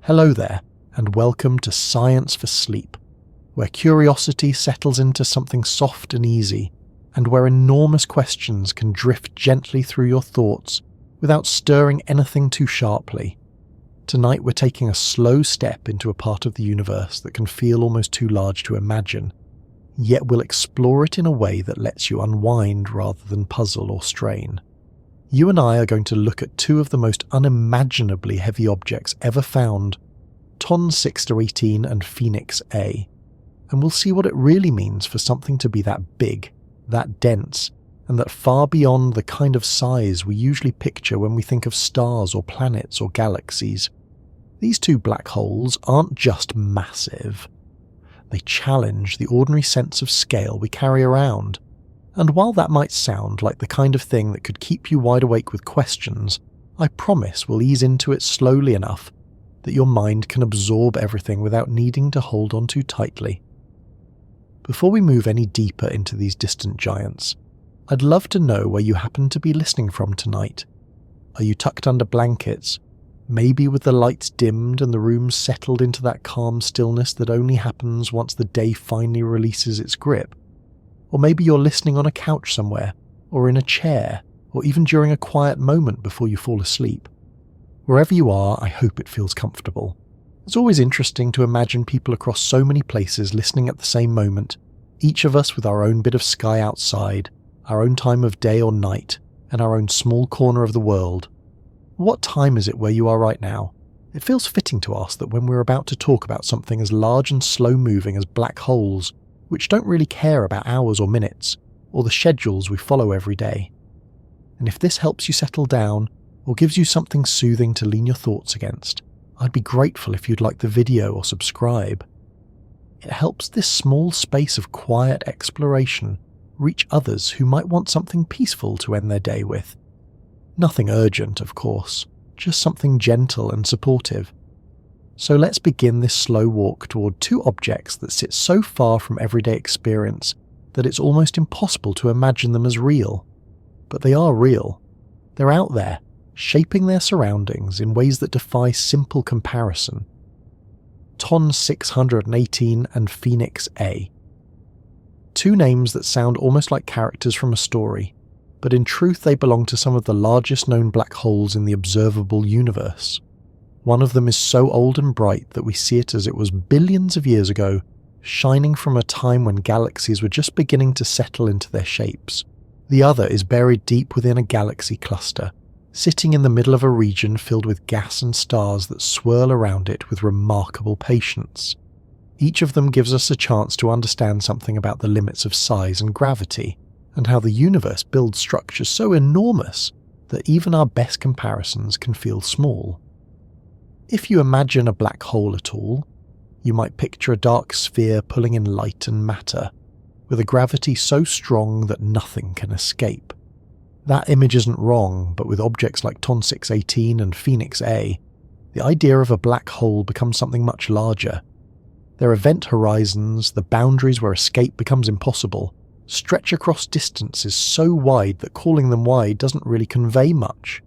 Hello there, and welcome to Science for Sleep, where curiosity settles into something soft and easy, and where enormous questions can drift gently through your thoughts without stirring anything too sharply. Tonight we're taking a slow step into a part of the universe that can feel almost too large to imagine, yet we'll explore it in a way that lets you unwind rather than puzzle or strain. You and I are going to look at two of the most unimaginably heavy objects ever found, TON 6-18 and Phoenix A, and we'll see what it really means for something to be that big, that dense, and that far beyond the kind of size we usually picture when we think of stars or planets or galaxies. These two black holes aren't just massive. They challenge the ordinary sense of scale we carry around. And while that might sound like the kind of thing that could keep you wide awake with questions, I promise we'll ease into it slowly enough that your mind can absorb everything without needing to hold on too tightly. Before we move any deeper into these distant giants, I'd love to know where you happen to be listening from tonight. Are you tucked under blankets, maybe with the lights dimmed and the room settled into that calm stillness that only happens once the day finally releases its grip? Or maybe you're listening on a couch somewhere, or in a chair, or even during a quiet moment before you fall asleep. Wherever you are, I hope it feels comfortable. It's always interesting to imagine people across so many places listening at the same moment, each of us with our own bit of sky outside, our own time of day or night, and our own small corner of the world. What time is it where you are right now? It feels fitting to ask that when we're about to talk about something as large and slow-moving as black holes, which don't really care about hours or minutes, or the schedules we follow every day. And if this helps you settle down, or gives you something soothing to lean your thoughts against, I'd be grateful if you'd like the video or subscribe. It helps this small space of quiet exploration reach others who might want something peaceful to end their day with. Nothing urgent, of course, just something gentle and supportive. So let's begin this slow walk toward two objects that sit so far from everyday experience that it's almost impossible to imagine them as real. But they are real. They're out there, shaping their surroundings in ways that defy simple comparison. TON 618 and Phoenix A. Two names that sound almost like characters from a story, but in truth they belong to some of the largest known black holes in the observable universe. One of them is so old and bright that we see it as it was billions of years ago, shining from a time when galaxies were just beginning to settle into their shapes. The other is buried deep within a galaxy cluster, sitting in the middle of a region filled with gas and stars that swirl around it with remarkable patience. Each of them gives us a chance to understand something about the limits of size and gravity, and how the universe builds structures so enormous that even our best comparisons can feel small. If you imagine a black hole at all, you might picture a dark sphere pulling in light and matter, with a gravity so strong that nothing can escape. That image isn't wrong, but with objects like TON 618 and Phoenix A, the idea of a black hole becomes something much larger. Their event horizons, the boundaries where escape becomes impossible, stretch across distances so wide that calling them wide doesn't really convey much.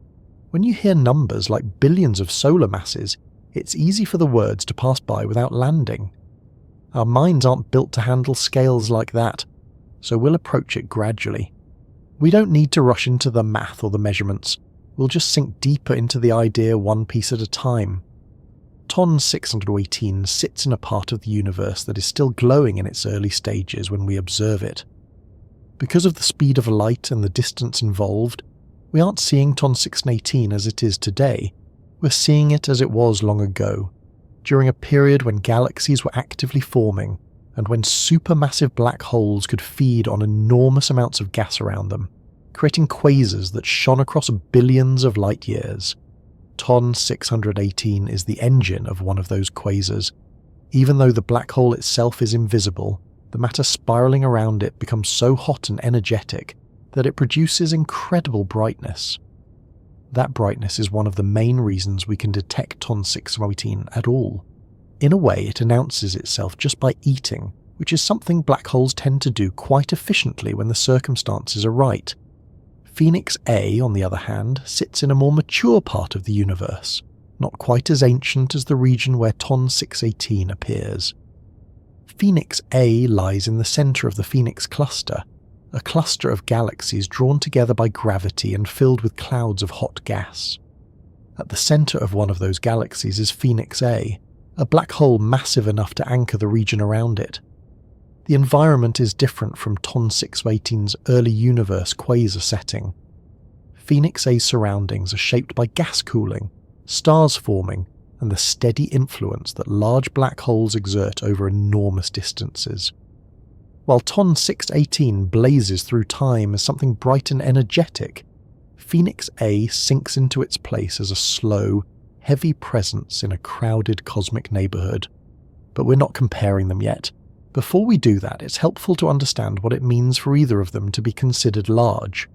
When you hear numbers like billions of solar masses, it's easy for the words to pass by without landing. Our minds aren't built to handle scales like that, so we'll approach it gradually. We don't need to rush into the math or the measurements, we'll just sink deeper into the idea one piece at a time. TON 618 sits in a part of the universe that is still glowing in its early stages when we observe it. Because of the speed of light and the distance involved, we aren't seeing TON 618 as it is today, we're seeing it as it was long ago, during a period when galaxies were actively forming and when supermassive black holes could feed on enormous amounts of gas around them, creating quasars that shone across billions of light years. TON 618 is the engine of one of those quasars. Even though the black hole itself is invisible, the matter spiraling around it becomes so hot and energetic that it produces incredible brightness. That brightness is one of the main reasons we can detect TON 618 at all. In a way, it announces itself just by eating, which is something black holes tend to do quite efficiently when the circumstances are right. Phoenix A, on the other hand, sits in a more mature part of the universe, not quite as ancient as the region where Ton 618 appears. Phoenix A lies in the centre of the Phoenix cluster, a cluster of galaxies drawn together by gravity and filled with clouds of hot gas. At the centre of one of those galaxies is Phoenix A, a black hole massive enough to anchor the region around it. The environment is different from Ton 618's early universe quasar setting. Phoenix A's surroundings are shaped by gas cooling, stars forming, and the steady influence that large black holes exert over enormous distances. While Ton 618 blazes through time as something bright and energetic, Phoenix A sinks into its place as a slow, heavy presence in a crowded cosmic neighbourhood. But we're not comparing them yet. Before we do that, it's helpful to understand what it means for either of them to be considered large.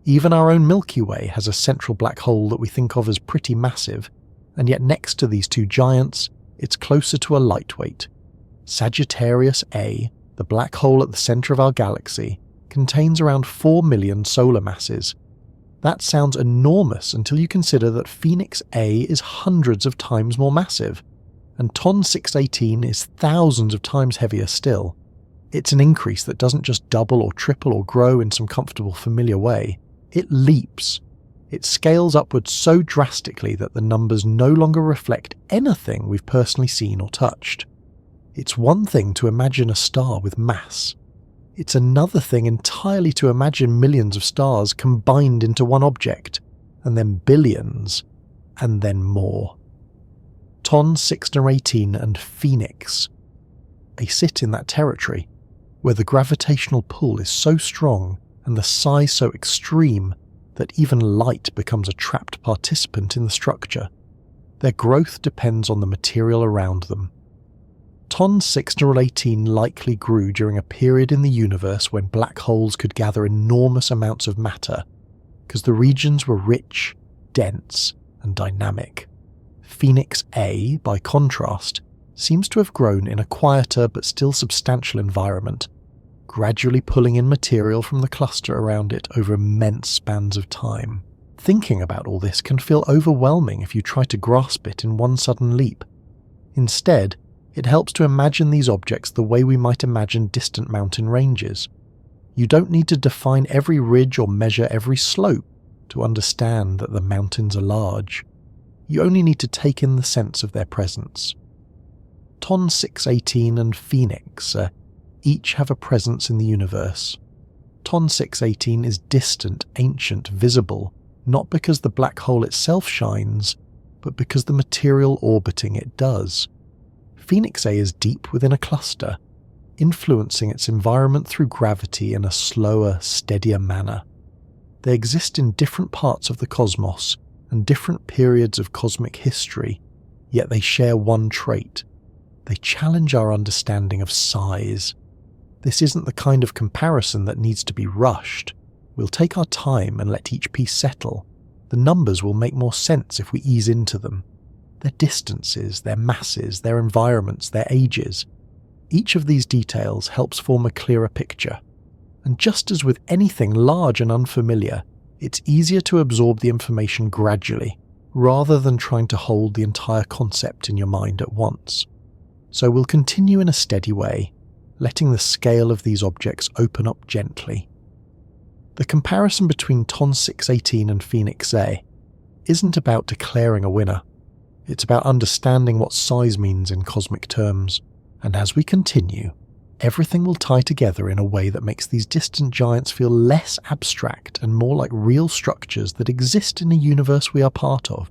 Even our own Milky Way has a central black hole that we think of as pretty massive, and yet next to these two giants, it's closer to a lightweight. Sagittarius A, the black hole at the centre of our galaxy, contains around 4 million solar masses. That sounds enormous until you consider that Phoenix A is hundreds of times more massive, and Ton 618 is thousands of times heavier still. It's an increase that doesn't just double or triple or grow in some comfortable familiar way. It leaps. It scales upwards so drastically that the numbers no longer reflect anything we've personally seen or touched. It's one thing to imagine a star with mass. It's another thing entirely to imagine millions of stars combined into one object, and then billions, and then more. Ton 618 and Phoenix. They sit in that territory, where the gravitational pull is so strong and the size so extreme that even light becomes a trapped participant in the structure. Their growth depends on the material around them. Ton 618 likely grew during a period in the universe when black holes could gather enormous amounts of matter, because the regions were rich, dense, and dynamic. Phoenix A, by contrast, seems to have grown in a quieter but still substantial environment, gradually pulling in material from the cluster around it over immense spans of time. Thinking about all this can feel overwhelming if you try to grasp it in one sudden leap. Instead, it helps to imagine these objects the way we might imagine distant mountain ranges. You don't need to define every ridge or measure every slope to understand that the mountains are large. You only need to take in the sense of their presence. Ton 618 and Phoenix each have a presence in the universe. Ton 618 is distant, ancient, visible, not because the black hole itself shines, but because the material orbiting it does. Phoenix A is deep within a cluster, influencing its environment through gravity in a slower, steadier manner. They exist in different parts of the cosmos and different periods of cosmic history, yet they share one trait. They challenge our understanding of size. This isn't the kind of comparison that needs to be rushed. We'll take our time and let each piece settle. The numbers will make more sense if we ease into them. Their distances, their masses, their environments, their ages. Each of these details helps form a clearer picture. And just as with anything large and unfamiliar, it's easier to absorb the information gradually, rather than trying to hold the entire concept in your mind at once. So we'll continue in a steady way, letting the scale of these objects open up gently. The comparison between Ton 618 and Phoenix A isn't about declaring a winner. It's about understanding what size means in cosmic terms, and as we continue, everything will tie together in a way that makes these distant giants feel less abstract and more like real structures that exist in a universe we are part of.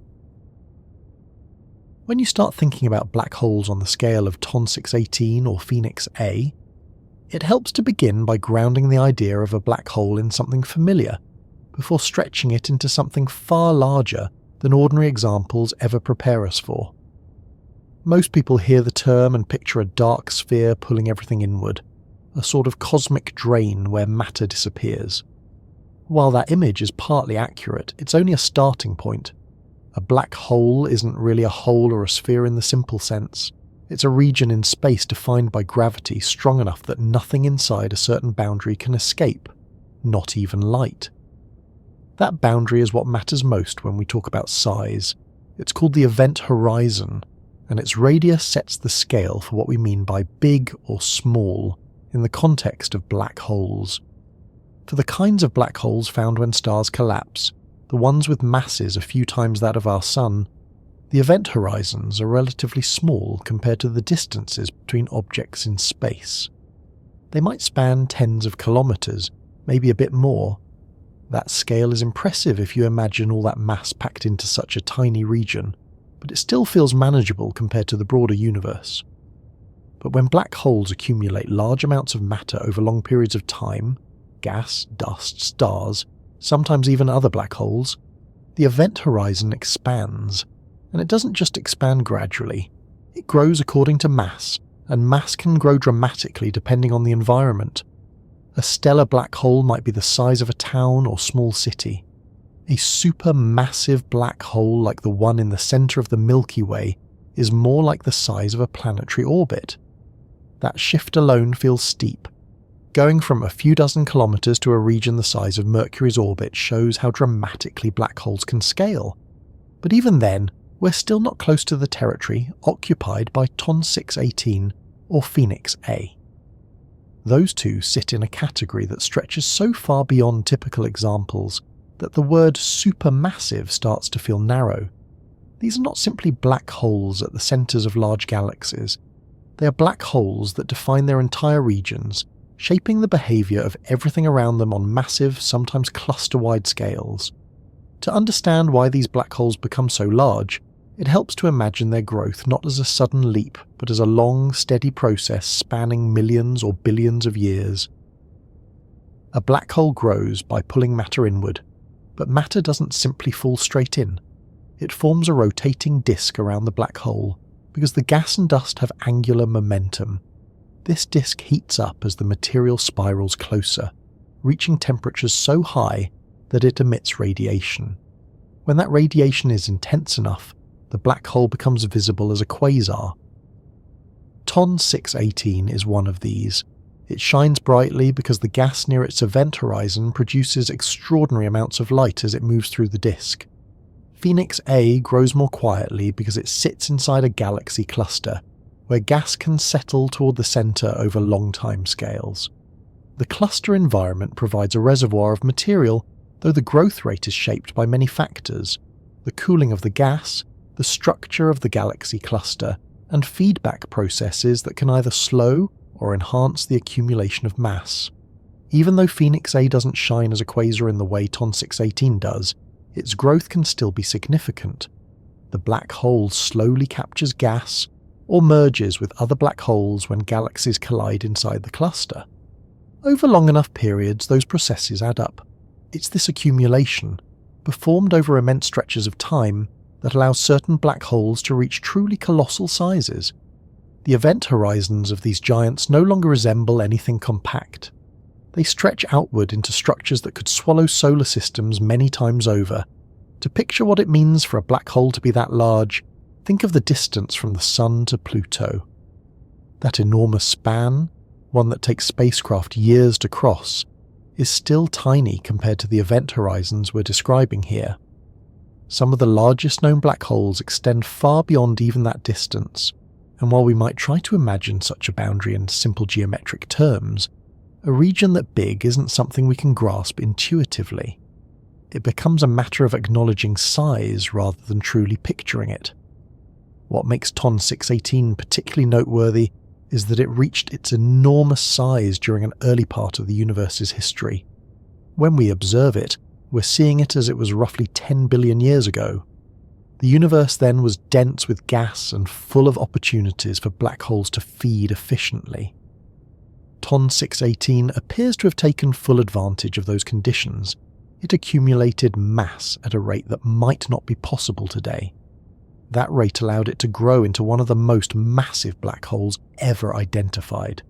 When you start thinking about black holes on the scale of Ton 618 or Phoenix A, it helps to begin by grounding the idea of a black hole in something familiar, before stretching it into something far larger than ordinary examples ever prepare us for. Most people hear the term and picture a dark sphere pulling everything inward, a sort of cosmic drain where matter disappears. While that image is partly accurate, it's only a starting point. A black hole isn't really a hole or a sphere in the simple sense. It's a region in space defined by gravity strong enough that nothing inside a certain boundary can escape, not even light. That boundary is what matters most when we talk about size. It's called the event horizon, and its radius sets the scale for what we mean by big or small in the context of black holes. For the kinds of black holes found when stars collapse, the ones with masses a few times that of our Sun, the event horizons are relatively small compared to the distances between objects in space. They might span tens of kilometers, maybe a bit more. That scale is impressive if you imagine all that mass packed into such a tiny region, but it still feels manageable compared to the broader universe. But when black holes accumulate large amounts of matter over long periods of time, gas, dust, stars, sometimes even other black holes, the event horizon expands. And it doesn't just expand gradually, it grows according to mass, and mass can grow dramatically depending on the environment. A stellar black hole might be the size of a town or small city. A supermassive black hole like the one in the centre of the Milky Way is more like the size of a planetary orbit. That shift alone feels steep. Going from a few dozen kilometres to a region the size of Mercury's orbit shows how dramatically black holes can scale. But even then, we're still not close to the territory occupied by TON 618 or Phoenix A. Those two sit in a category that stretches so far beyond typical examples that the word supermassive starts to feel narrow. These are not simply black holes at the centres of large galaxies. They are black holes that define their entire regions, shaping the behaviour of everything around them on massive, sometimes cluster-wide scales. To understand why these black holes become so large, it helps to imagine their growth not as a sudden leap, but as a long, steady process spanning millions or billions of years. A black hole grows by pulling matter inward, but matter doesn't simply fall straight in. It forms a rotating disk around the black hole, because the gas and dust have angular momentum. This disk heats up as the material spirals closer, reaching temperatures so high that it emits radiation. When that radiation is intense enough, the black hole becomes visible as a quasar. TON 618 is one of these. It shines brightly because the gas near its event horizon produces extraordinary amounts of light as it moves through the disk. Phoenix A grows more quietly because it sits inside a galaxy cluster, where gas can settle toward the centre over long time scales. The cluster environment provides a reservoir of material, though the growth rate is shaped by many factors: the cooling of the gas, the structure of the galaxy cluster, and feedback processes that can either slow or enhance the accumulation of mass. Even though Phoenix A doesn't shine as a quasar in the way TON 618 does, its growth can still be significant. The black hole slowly captures gas, or merges with other black holes when galaxies collide inside the cluster. Over long enough periods, those processes add up. It's this accumulation, performed over immense stretches of time, that allows certain black holes to reach truly colossal sizes. The event horizons of these giants no longer resemble anything compact. They stretch outward into structures that could swallow solar systems many times over. To picture what it means for a black hole to be that large, think of the distance from the Sun to Pluto. That enormous span, one that takes spacecraft years to cross, is still tiny compared to the event horizons we're describing here. Some of the largest known black holes extend far beyond even that distance, and while we might try to imagine such a boundary in simple geometric terms, a region that big isn't something we can grasp intuitively. It becomes a matter of acknowledging size rather than truly picturing it. What makes TON 618 particularly noteworthy is that it reached its enormous size during an early part of the universe's history. When we observe it, we're seeing it as it was roughly 10 billion years ago. The universe then was dense with gas and full of opportunities for black holes to feed efficiently. TON 618 appears to have taken full advantage of those conditions. It accumulated mass at a rate that might not be possible today. That rate allowed it to grow into one of the most massive black holes ever identified.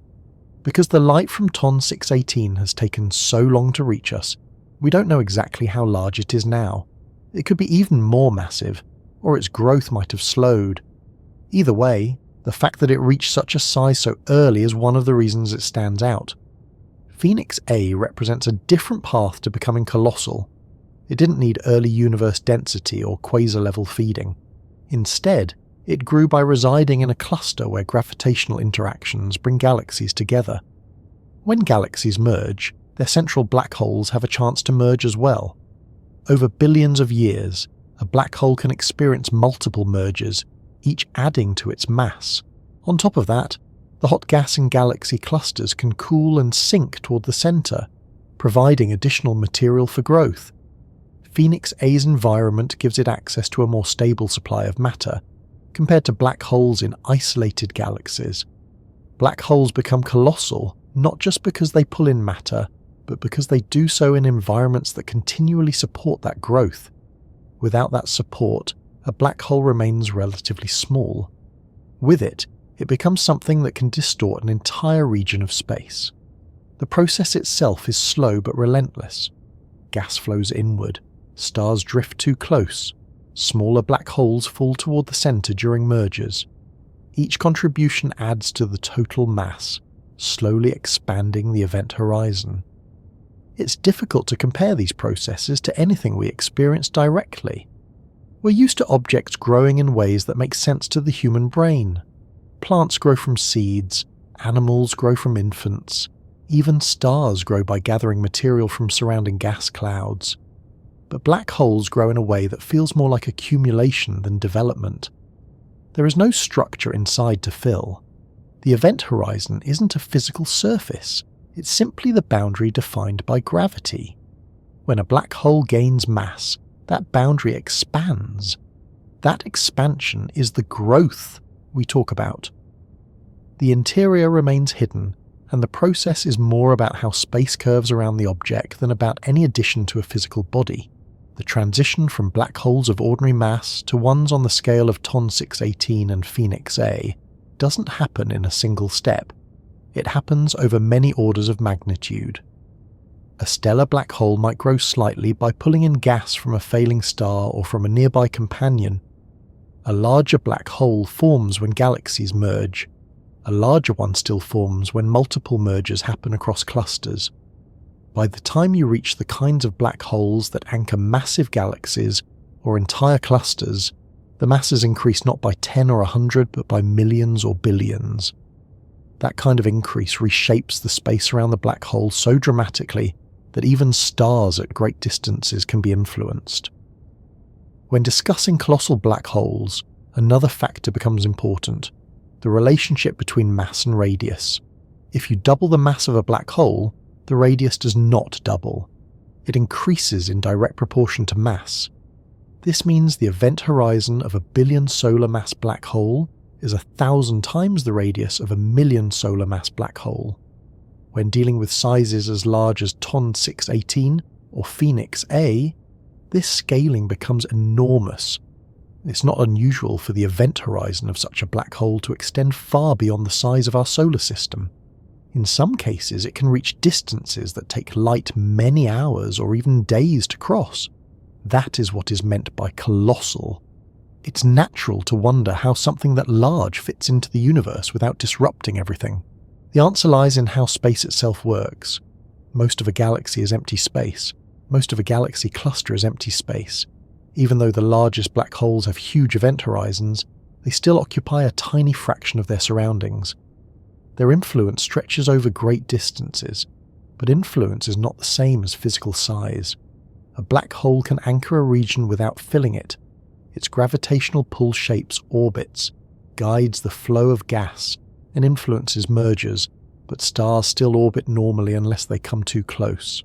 Because the light from TON 618 has taken so long to reach us, we don't know exactly how large it is now. It could be even more massive, or its growth might have slowed. Either way, the fact that it reached such a size so early is one of the reasons it stands out. Phoenix A represents a different path to becoming colossal. It didn't need early universe density or quasar-level feeding. Instead, it grew by residing in a cluster where gravitational interactions bring galaxies together. When galaxies merge, their central black holes have a chance to merge as well. Over billions of years, a black hole can experience multiple mergers, each adding to its mass. On top of that, the hot gas in galaxy clusters can cool and sink toward the center, providing additional material for growth. Phoenix A's environment gives it access to a more stable supply of matter, compared to black holes in isolated galaxies. Black holes become colossal not just because they pull in matter, but because they do so in environments that continually support that growth. Without that support, a black hole remains relatively small. With it, it becomes something that can distort an entire region of space. The process itself is slow but relentless. Gas flows inward, stars drift too close, smaller black holes fall toward the center during mergers. Each contribution adds to the total mass, slowly expanding the event horizon. It's difficult to compare these processes to anything we experience directly. We're used to objects growing in ways that make sense to the human brain. Plants grow from seeds, animals grow from infants, even stars grow by gathering material from surrounding gas clouds. But black holes grow in a way that feels more like accumulation than development. There is no structure inside to fill. The event horizon isn't a physical surface, it's simply the boundary defined by gravity. When a black hole gains mass, that boundary expands. That expansion is the growth we talk about. The interior remains hidden, and the process is more about how space curves around the object than about any addition to a physical body. The transition from black holes of ordinary mass to ones on the scale of TON 618 and Phoenix A doesn't happen in a single step. It happens over many orders of magnitude. A stellar black hole might grow slightly by pulling in gas from a failing star or from a nearby companion. A larger black hole forms when galaxies merge. A larger one still forms when multiple mergers happen across clusters. By the time you reach the kinds of black holes that anchor massive galaxies or entire clusters, the masses increase not by 10 or 100 but by millions or billions. That kind of increase reshapes the space around the black hole so dramatically that even stars at great distances can be influenced. When discussing colossal black holes, another factor becomes important: the relationship between mass and radius. If you double the mass of a black hole, the radius does not double. It increases in direct proportion to mass. This means the event horizon of a billion solar mass black hole is 1,000 times the radius of a million solar mass black hole. When dealing with sizes as large as TON 618 or Phoenix A, this scaling becomes enormous. It's not unusual for the event horizon of such a black hole to extend far beyond the size of our solar system. In some cases, it can reach distances that take light many hours or even days to cross. That is what is meant by colossal. It's natural to wonder how something that large fits into the universe without disrupting everything. The answer lies in how space itself works. Most of a galaxy is empty space. Most of a galaxy cluster is empty space. Even though the largest black holes have huge event horizons, they still occupy a tiny fraction of their surroundings. Their influence stretches over great distances, but influence is not the same as physical size. A black hole can anchor a region without filling it. Its gravitational pull shapes orbits, guides the flow of gas, and influences mergers, but stars still orbit normally unless they come too close.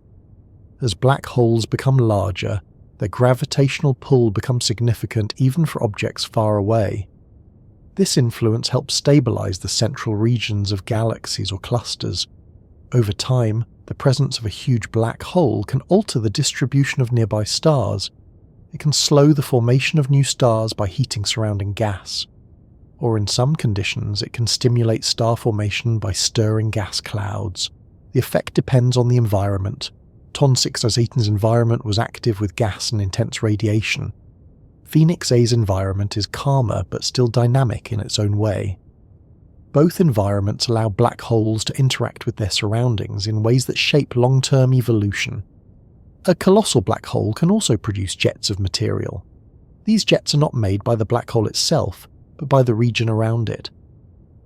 As black holes become larger, their gravitational pull becomes significant even for objects far away. This influence helps stabilize the central regions of galaxies or clusters. Over time, the presence of a huge black hole can alter the distribution of nearby stars. It can slow the formation of new stars by heating surrounding gas. Or in some conditions, it can stimulate star formation by stirring gas clouds. The effect depends on the environment. TON 618's environment was active with gas and intense radiation. Phoenix A's environment is calmer but still dynamic in its own way. Both environments allow black holes to interact with their surroundings in ways that shape long-term evolution. A colossal black hole can also produce jets of material. These jets are not made by the black hole itself, but by the region around it.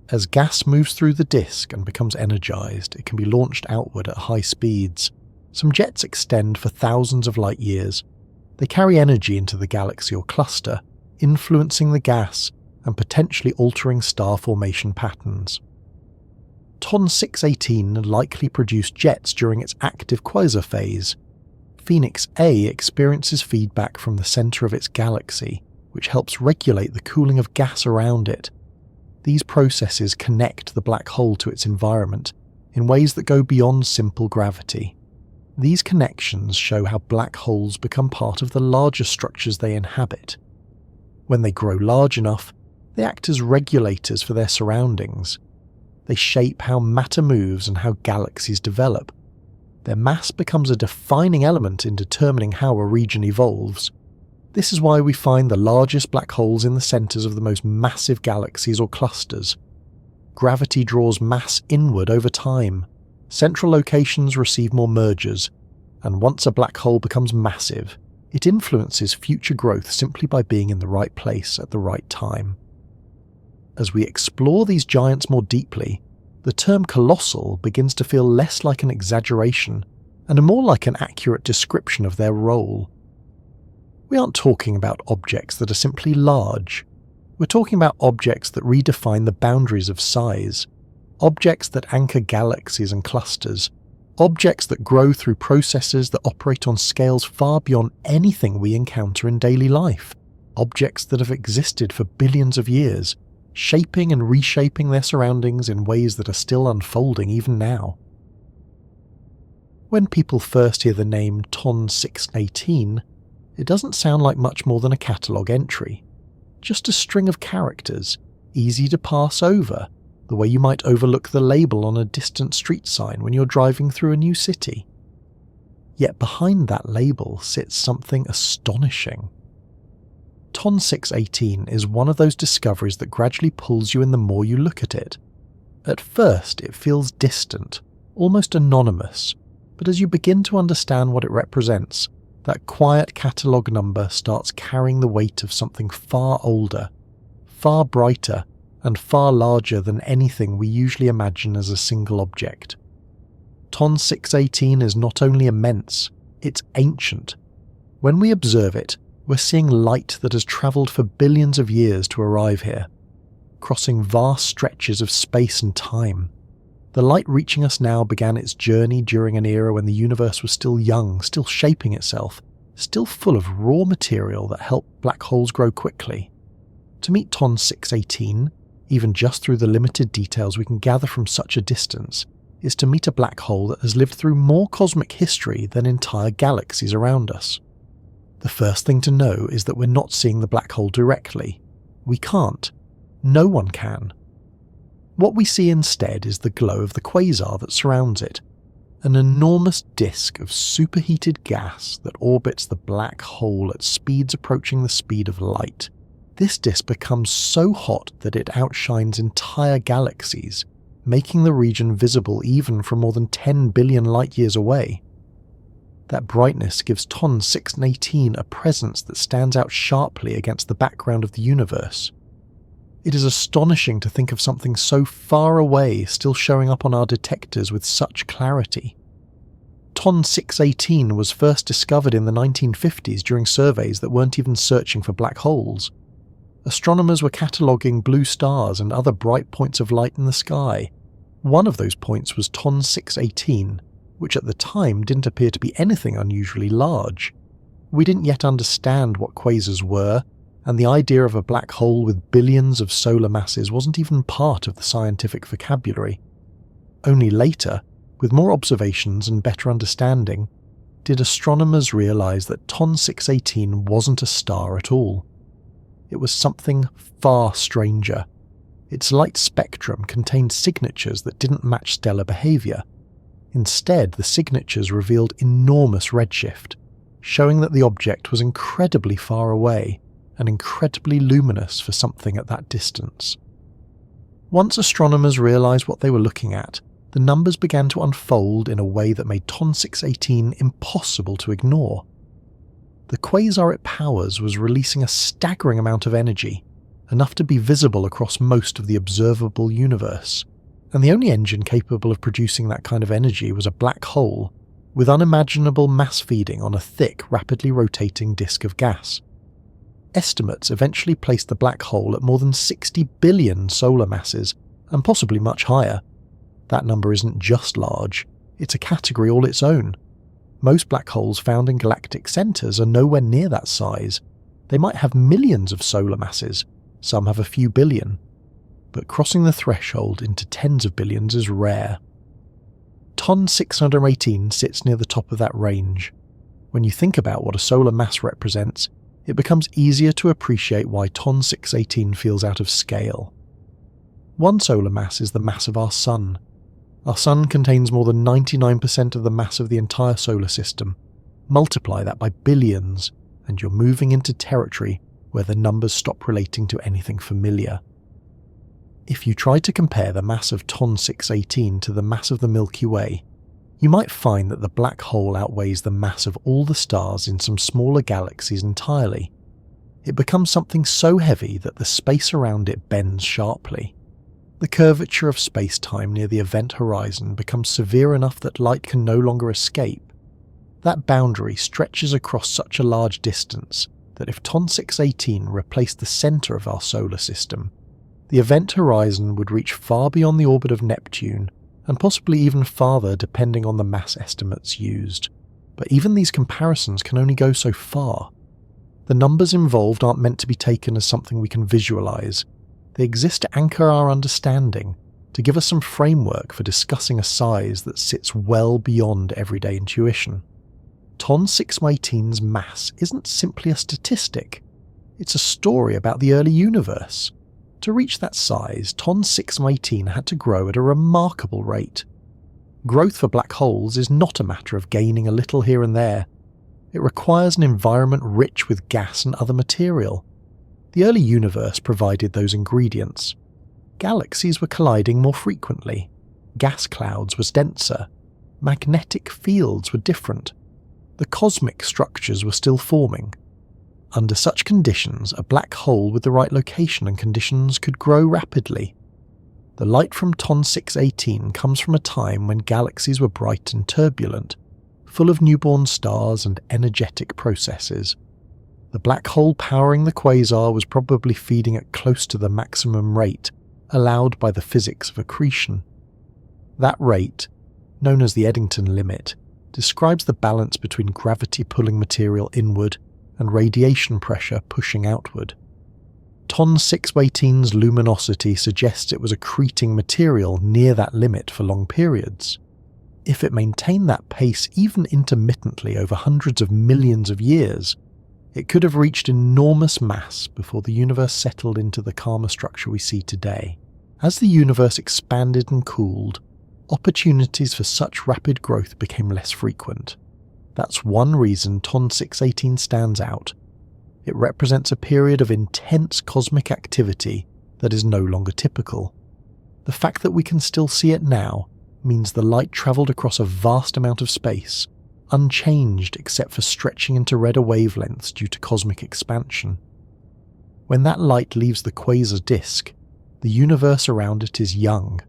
As gas moves through the disk and becomes energized, it can be launched outward at high speeds. Some jets extend for thousands of light years. They carry energy into the galaxy or cluster, influencing the gas and potentially altering star formation patterns. TON 618 likely produced jets during its active quasar phase. Phoenix A experiences feedback from the center of its galaxy, which helps regulate the cooling of gas around it. These processes connect the black hole to its environment in ways that go beyond simple gravity. These connections show how black holes become part of the larger structures they inhabit. When they grow large enough, they act as regulators for their surroundings. They shape how matter moves and how galaxies develop. Their mass becomes a defining element in determining how a region evolves. This is why we find the largest black holes in the centers of the most massive galaxies or clusters. Gravity draws mass inward over time. Central locations receive more mergers, and once a black hole becomes massive, it influences future growth simply by being in the right place at the right time. As we explore these giants more deeply, the term colossal begins to feel less like an exaggeration and more like an accurate description of their role. We aren't talking about objects that are simply large. We're talking about objects that redefine the boundaries of size, objects that anchor galaxies and clusters, objects that grow through processes that operate on scales far beyond anything we encounter in daily life, objects that have existed for billions of years, shaping and reshaping their surroundings in ways that are still unfolding even now. When people first hear the name TON 618, it doesn't sound like much more than a catalogue entry. Just a string of characters, easy to pass over, the way you might overlook the label on a distant street sign when you're driving through a new city. Yet behind that label sits something astonishing. TON 618 is one of those discoveries that gradually pulls you in the more you look at it. At first it feels distant, almost anonymous, but as you begin to understand what it represents, that quiet catalogue number starts carrying the weight of something far older, far brighter, and far larger than anything we usually imagine as a single object. TON 618 is not only immense, it's ancient. When we observe it, we're seeing light that has travelled for billions of years to arrive here, crossing vast stretches of space and time. The light reaching us now began its journey during an era when the universe was still young, still shaping itself, still full of raw material that helped black holes grow quickly. To meet TON 618, even just through the limited details we can gather from such a distance, is to meet a black hole that has lived through more cosmic history than entire galaxies around us. The first thing to know is that we're not seeing the black hole directly. We can't. No one can. What we see instead is the glow of the quasar that surrounds it, an enormous disk of superheated gas that orbits the black hole at speeds approaching the speed of light. This disk becomes so hot that it outshines entire galaxies, making the region visible even from more than 10 billion light-years away. That brightness gives TON 618 a presence that stands out sharply against the background of the universe. It is astonishing to think of something so far away still showing up on our detectors with such clarity. TON 618 was first discovered in the 1950s during surveys that weren't even searching for black holes. Astronomers were cataloguing blue stars and other bright points of light in the sky. One of those points was TON 618, which at the time didn't appear to be anything unusually large. We didn't yet understand what quasars were, and the idea of a black hole with billions of solar masses wasn't even part of the scientific vocabulary. Only later, with more observations and better understanding, did astronomers realize that TON 618 wasn't a star at all. It was something far stranger. Its light spectrum contained signatures that didn't match stellar behavior. Instead, the signatures revealed enormous redshift, showing that the object was incredibly far away and incredibly luminous for something at that distance. Once astronomers realized what they were looking at, the numbers began to unfold in a way that made TON 618 impossible to ignore. the quasar it powers was releasing a staggering amount of energy, enough to be visible across most of the observable universe, and the only engine capable of producing that kind of energy was a black hole, with unimaginable mass feeding on a thick, rapidly rotating disk of gas. Estimates eventually placed the black hole at more than 60 billion solar masses, and possibly much higher. That number isn't just large, it's a category all its own. Most black holes found in galactic centres are nowhere near that size. They might have millions of solar masses, some have a few billion, but crossing the threshold into tens of billions is rare. Ton 618 sits near the top of that range. When you think about what a solar mass represents, it becomes easier to appreciate why Ton 618 feels out of scale. One solar mass is the mass of our Sun. Our Sun contains more than 99% of the mass of the entire solar system. Multiply that by billions, and you're moving into territory where the numbers stop relating to anything familiar. If you try to compare the mass of Ton 618 to the mass of the Milky Way, you might find that the black hole outweighs the mass of all the stars in some smaller galaxies entirely. It becomes something so heavy that the space around it bends sharply. The curvature of space-time near the event horizon becomes severe enough that light can no longer escape. That boundary stretches across such a large distance that if Ton 618 replaced the centre of our solar system, the event horizon would reach far beyond the orbit of Neptune, and possibly even farther depending on the mass estimates used. But even these comparisons can only go so far. The numbers involved aren't meant to be taken as something we can visualise. They exist to anchor our understanding, to give us some framework for discussing a size that sits well beyond everyday intuition. Ton 618's mass isn't simply a statistic, it's a story about the early universe. To reach that size, Ton 618 had to grow at a remarkable rate. Growth for black holes is not a matter of gaining a little here and there. It requires an environment rich with gas and other material. The early universe provided those ingredients. Galaxies were colliding more frequently. Gas clouds were denser. Magnetic fields were different. The cosmic structures were still forming. Under such conditions, a black hole with the right location and conditions could grow rapidly. The light from Ton 618 comes from a time when galaxies were bright and turbulent, full of newborn stars and energetic processes. The black hole powering the quasar was probably feeding at close to the maximum rate allowed by the physics of accretion. That rate, known as the Eddington limit, describes the balance between gravity pulling material inward and radiation pressure pushing outward. Ton 618's luminosity suggests it was accreting material near that limit for long periods. If it maintained that pace even intermittently over hundreds of millions of years, it could have reached enormous mass before the universe settled into the calmer structure we see today. As the universe expanded and cooled, opportunities for such rapid growth became less frequent. That's one reason Ton 618 stands out. It represents a period of intense cosmic activity that is no longer typical. The fact that we can still see it now means the light travelled across a vast amount of space, unchanged except for stretching into redder wavelengths due to cosmic expansion. When that light leaves the quasar disk, the universe around it is young.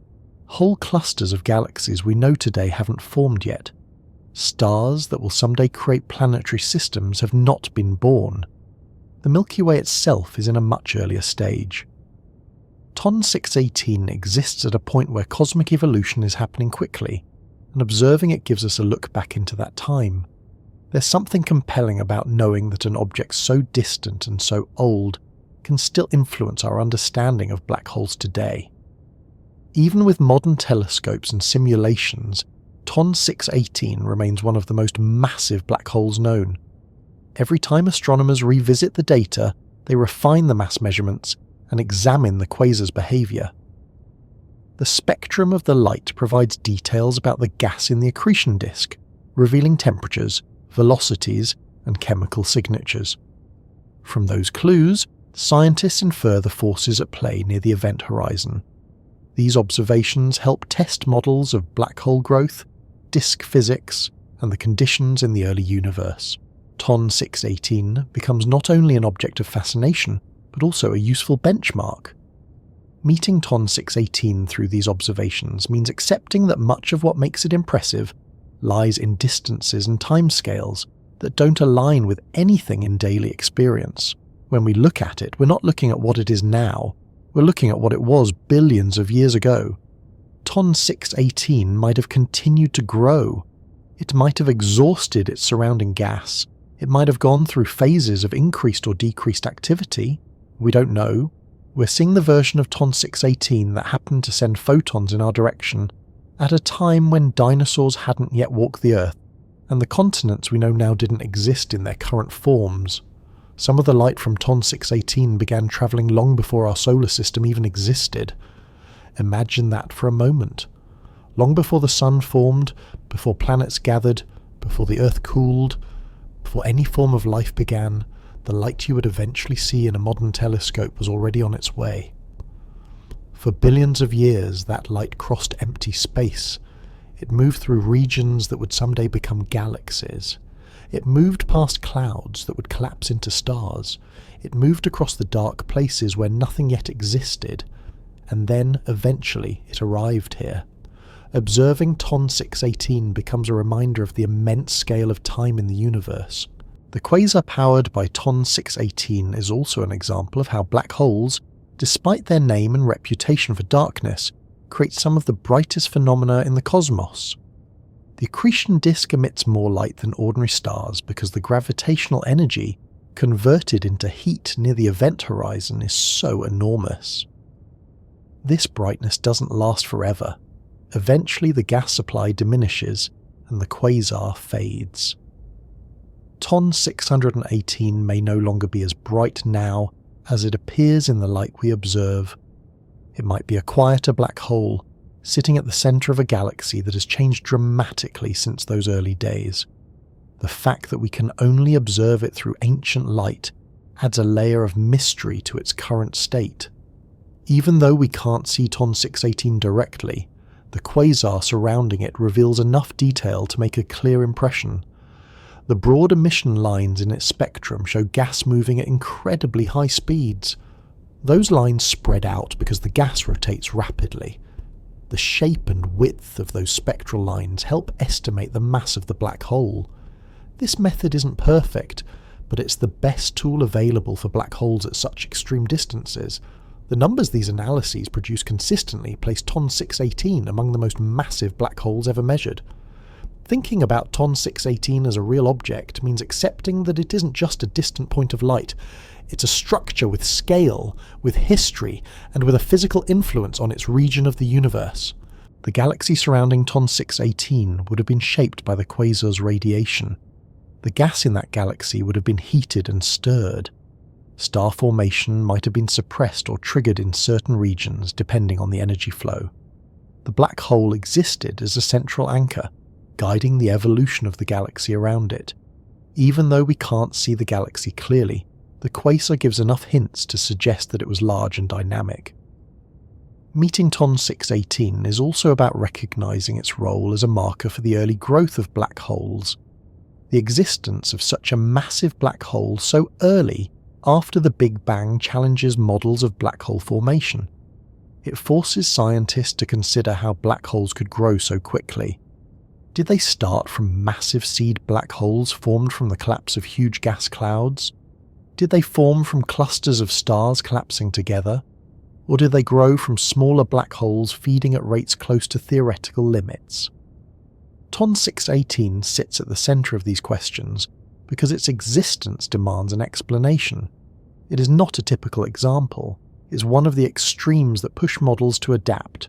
Whole clusters of galaxies we know today haven't formed yet. Stars that will someday create planetary systems have not been born. The Milky Way itself is in a much earlier stage. Ton 618 exists at a point where cosmic evolution is happening quickly, and observing it gives us a look back into that time. There's something compelling about knowing that an object so distant and so old can still influence our understanding of black holes today. Even with modern telescopes and simulations, Ton 618 remains one of the most massive black holes known. Every time astronomers revisit the data, they refine the mass measurements and examine the quasar's behaviour. The spectrum of the light provides details about the gas in the accretion disk, revealing temperatures, velocities, and chemical signatures. From those clues, scientists infer the forces at play near the event horizon. These observations help test models of black hole growth, disk physics, and the conditions in the early universe. TON 618 becomes not only an object of fascination, but also a useful benchmark. Meeting TON 618 through these observations means accepting that much of what makes it impressive lies in distances and timescales that don't align with anything in daily experience. When we look at it, we're not looking at what it is now, we're looking at what it was billions of years ago. TON 618 might have continued to grow. It might have exhausted its surrounding gas. It might have gone through phases of increased or decreased activity. We don't know. We're seeing the version of TON 618 that happened to send photons in our direction at a time when dinosaurs hadn't yet walked the Earth, and the continents we know now didn't exist in their current forms. Some of the light from TON 618 began travelling long before our solar system even existed. Imagine that for a moment. Long before the sun formed, before planets gathered, before the Earth cooled, before any form of life began, the light you would eventually see in a modern telescope was already on its way. For billions of years, that light crossed empty space. It moved through regions that would someday become galaxies. It moved past clouds that would collapse into stars. It moved across the dark places where nothing yet existed. And then, eventually, it arrived here. Observing TON 618 becomes a reminder of the immense scale of time in the universe. The quasar powered by TON 618 is also an example of how black holes, despite their name and reputation for darkness, create some of the brightest phenomena in the cosmos. The accretion disk emits more light than ordinary stars because the gravitational energy converted into heat near the event horizon is so enormous. This brightness doesn't last forever. Eventually the gas supply diminishes and the quasar fades. TON 618 may no longer be as bright now as it appears in the light we observe. It might be a quieter black hole, sitting at the centre of a galaxy that has changed dramatically since those early days. The fact that we can only observe it through ancient light adds a layer of mystery to its current state. Even though we can't see TON 618 directly, the quasar surrounding it reveals enough detail to make a clear impression. The broad emission lines in its spectrum show gas moving at incredibly high speeds. Those lines spread out because the gas rotates rapidly. The shape and width of those spectral lines help estimate the mass of the black hole. This method isn't perfect, but it's the best tool available for black holes at such extreme distances. The numbers these analyses produce consistently place TON 618 among the most massive black holes ever measured. Thinking about TON 618 as a real object means accepting that it isn't just a distant point of light. It's a structure with scale, with history, and with a physical influence on its region of the universe. The galaxy surrounding TON 618 would have been shaped by the quasar's radiation. The gas in that galaxy would have been heated and stirred. Star formation might have been suppressed or triggered in certain regions depending on the energy flow. The black hole existed as a central anchor, guiding the evolution of the galaxy around it. Even though we can't see the galaxy clearly, the quasar gives enough hints to suggest that it was large and dynamic. Meeting TON 618 is also about recognizing its role as a marker for the early growth of black holes. The existence of such a massive black hole so early after the Big Bang challenges models of black hole formation. It forces scientists to consider how black holes could grow so quickly. Did they start from massive seed black holes formed from the collapse of huge gas clouds? Did they form from clusters of stars collapsing together? Or did they grow from smaller black holes feeding at rates close to theoretical limits? TON 618 sits at the centre of these questions because its existence demands an explanation. It is not a typical example. It is one of the extremes that push models to adapt.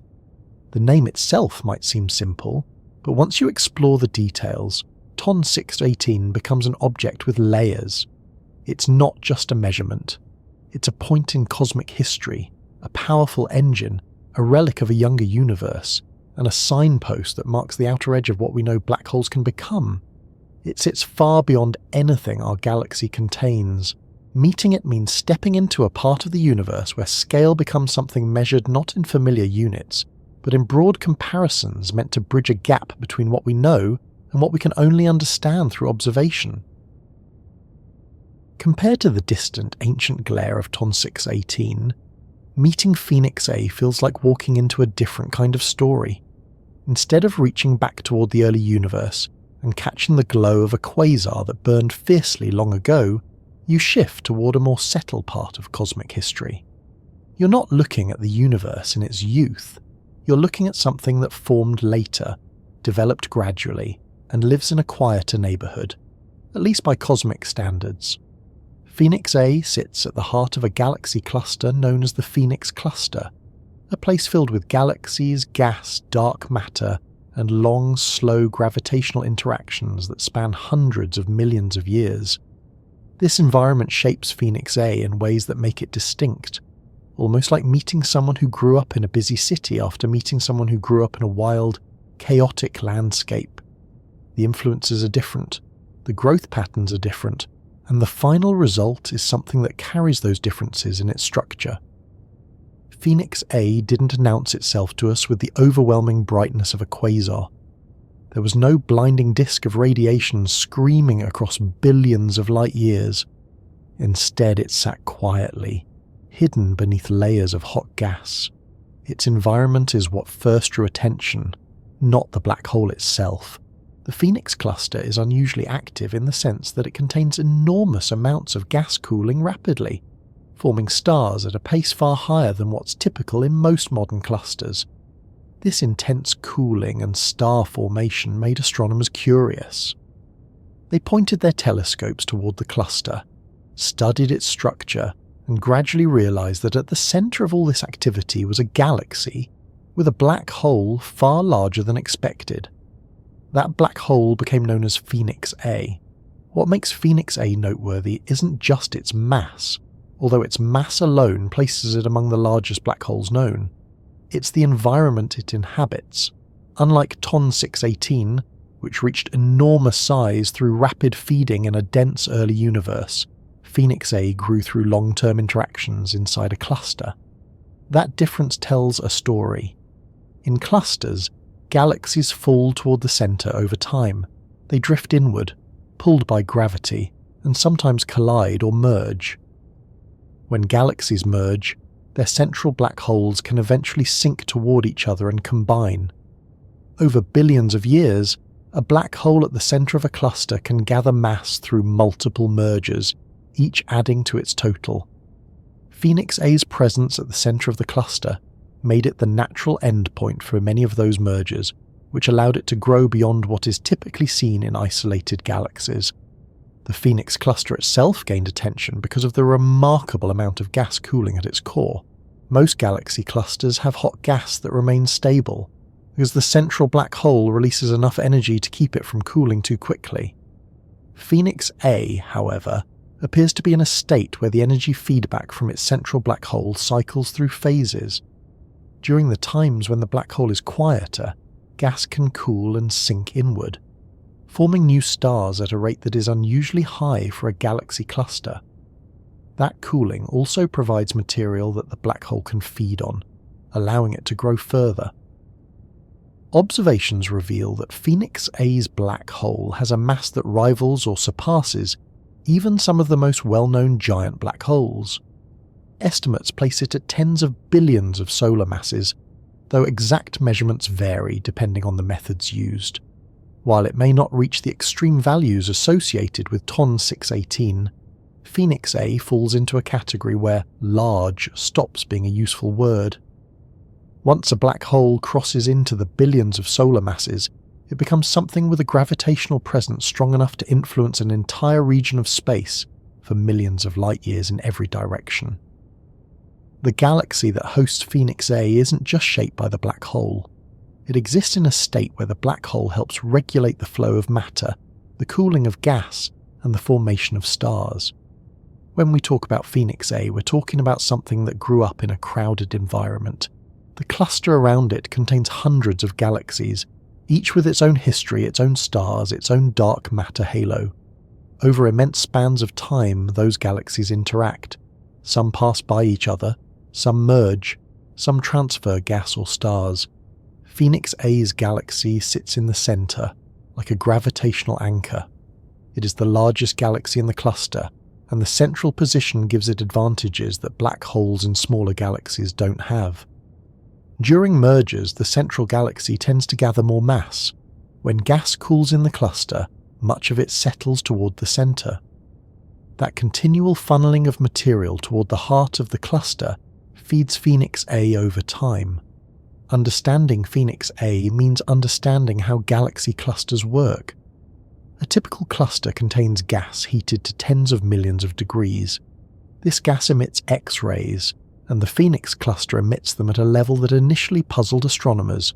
The name itself might seem simple, but once you explore the details, TON 618 becomes an object with layers. It's not just a measurement. It's a point in cosmic history, a powerful engine, a relic of a younger universe, and a signpost that marks the outer edge of what we know black holes can become. It sits far beyond anything our galaxy contains. Meeting it means stepping into a part of the universe where scale becomes something measured not in familiar units, but in broad comparisons meant to bridge a gap between what we know and what we can only understand through observation. Compared to the distant, ancient glare of TON 618, meeting Phoenix A feels like walking into a different kind of story. Instead of reaching back toward the early universe and catching the glow of a quasar that burned fiercely long ago, you shift toward a more settled part of cosmic history. You're not looking at the universe in its youth, you're looking at something that formed later, developed gradually, and lives in a quieter neighbourhood, at least by cosmic standards. Phoenix A sits at the heart of a galaxy cluster known as the Phoenix Cluster, a place filled with galaxies, gas, dark matter, and long, slow gravitational interactions that span hundreds of millions of years. This environment shapes Phoenix A in ways that make it distinct, almost like meeting someone who grew up in a busy city after meeting someone who grew up in a wild, chaotic landscape. The influences are different, the growth patterns are different, and the final result is something that carries those differences in its structure. Phoenix A didn't announce itself to us with the overwhelming brightness of a quasar. There was no blinding disk of radiation screaming across billions of light years. Instead, it sat quietly, hidden beneath layers of hot gas. Its environment is what first drew attention, not the black hole itself. The Phoenix cluster is unusually active in the sense that it contains enormous amounts of gas cooling rapidly, forming stars at a pace far higher than what's typical in most modern clusters. This intense cooling and star formation made astronomers curious. They pointed their telescopes toward the cluster, studied its structure, and gradually realized that at the center of all this activity was a galaxy with a black hole far larger than expected. That black hole became known as Phoenix A. What makes Phoenix A noteworthy isn't just its mass, although its mass alone places it among the largest black holes known. It's the environment it inhabits. Unlike TON 618, which reached enormous size through rapid feeding in a dense early universe, Phoenix A grew through long-term interactions inside a cluster. That difference tells a story. In clusters, galaxies fall toward the center over time. They drift inward, pulled by gravity, and sometimes collide or merge. When galaxies merge, their central black holes can eventually sink toward each other and combine. Over billions of years, a black hole at the center of a cluster can gather mass through multiple mergers, each adding to its total. Phoenix A's presence at the center of the cluster made it the natural endpoint for many of those mergers, which allowed it to grow beyond what is typically seen in isolated galaxies. The Phoenix cluster itself gained attention because of the remarkable amount of gas cooling at its core. Most galaxy clusters have hot gas that remains stable, because the central black hole releases enough energy to keep it from cooling too quickly. Phoenix A, however, appears to be in a state where the energy feedback from its central black hole cycles through phases. During the times when the black hole is quieter, gas can cool and sink inward, forming new stars at a rate that is unusually high for a galaxy cluster. That cooling also provides material that the black hole can feed on, allowing it to grow further. Observations reveal that Phoenix A's black hole has a mass that rivals or surpasses even some of the most well-known giant black holes. Estimates place it at tens of billions of solar masses, though exact measurements vary depending on the methods used. While it may not reach the extreme values associated with TON 618, Phoenix A falls into a category where large stops being a useful word. Once a black hole crosses into the billions of solar masses, it becomes something with a gravitational presence strong enough to influence an entire region of space for millions of light years in every direction. The galaxy that hosts Phoenix A isn't just shaped by the black hole. It exists in a state where the black hole helps regulate the flow of matter, the cooling of gas, and the formation of stars. When we talk about Phoenix A, we're talking about something that grew up in a crowded environment. The cluster around it contains hundreds of galaxies, each with its own history, its own stars, its own dark matter halo. Over immense spans of time, those galaxies interact. Some pass by each other, some merge, some transfer gas or stars. Phoenix A's galaxy sits in the center, like a gravitational anchor. It is the largest galaxy in the cluster, and the central position gives it advantages that black holes in smaller galaxies don't have. During mergers, the central galaxy tends to gather more mass. When gas cools in the cluster, much of it settles toward the center. That continual funneling of material toward the heart of the cluster feeds Phoenix A over time. Understanding Phoenix A means understanding how galaxy clusters work. A typical cluster contains gas heated to tens of millions of degrees. This gas emits X-rays, and the Phoenix cluster emits them at a level that initially puzzled astronomers.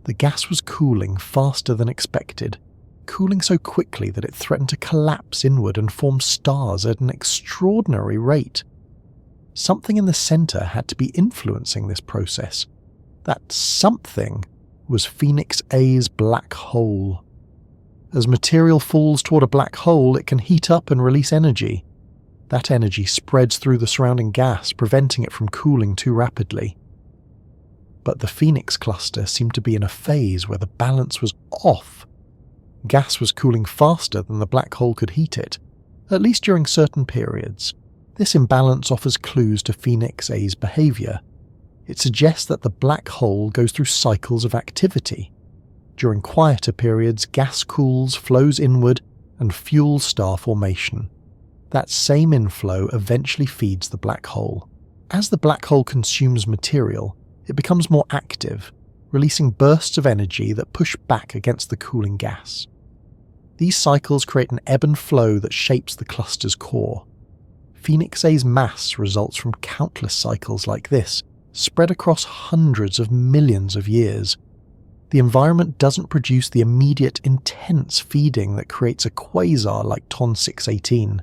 The gas was cooling faster than expected, cooling so quickly that it threatened to collapse inward and form stars at an extraordinary rate. Something in the center had to be influencing this process. That something was Phoenix A's black hole. As material falls toward a black hole, it can heat up and release energy. That energy spreads through the surrounding gas, preventing it from cooling too rapidly. But the Phoenix cluster seemed to be in a phase where the balance was off. Gas was cooling faster than the black hole could heat it, at least during certain periods. This imbalance offers clues to Phoenix A's behavior. It suggests that the black hole goes through cycles of activity. During quieter periods, gas cools, flows inward, and fuels star formation. That same inflow eventually feeds the black hole. As the black hole consumes material, it becomes more active, releasing bursts of energy that push back against the cooling gas. These cycles create an ebb and flow that shapes the cluster's core. Phoenix A's mass results from countless cycles like this, spread across hundreds of millions of years. The environment doesn't produce the immediate, intense feeding that creates a quasar like TON 618,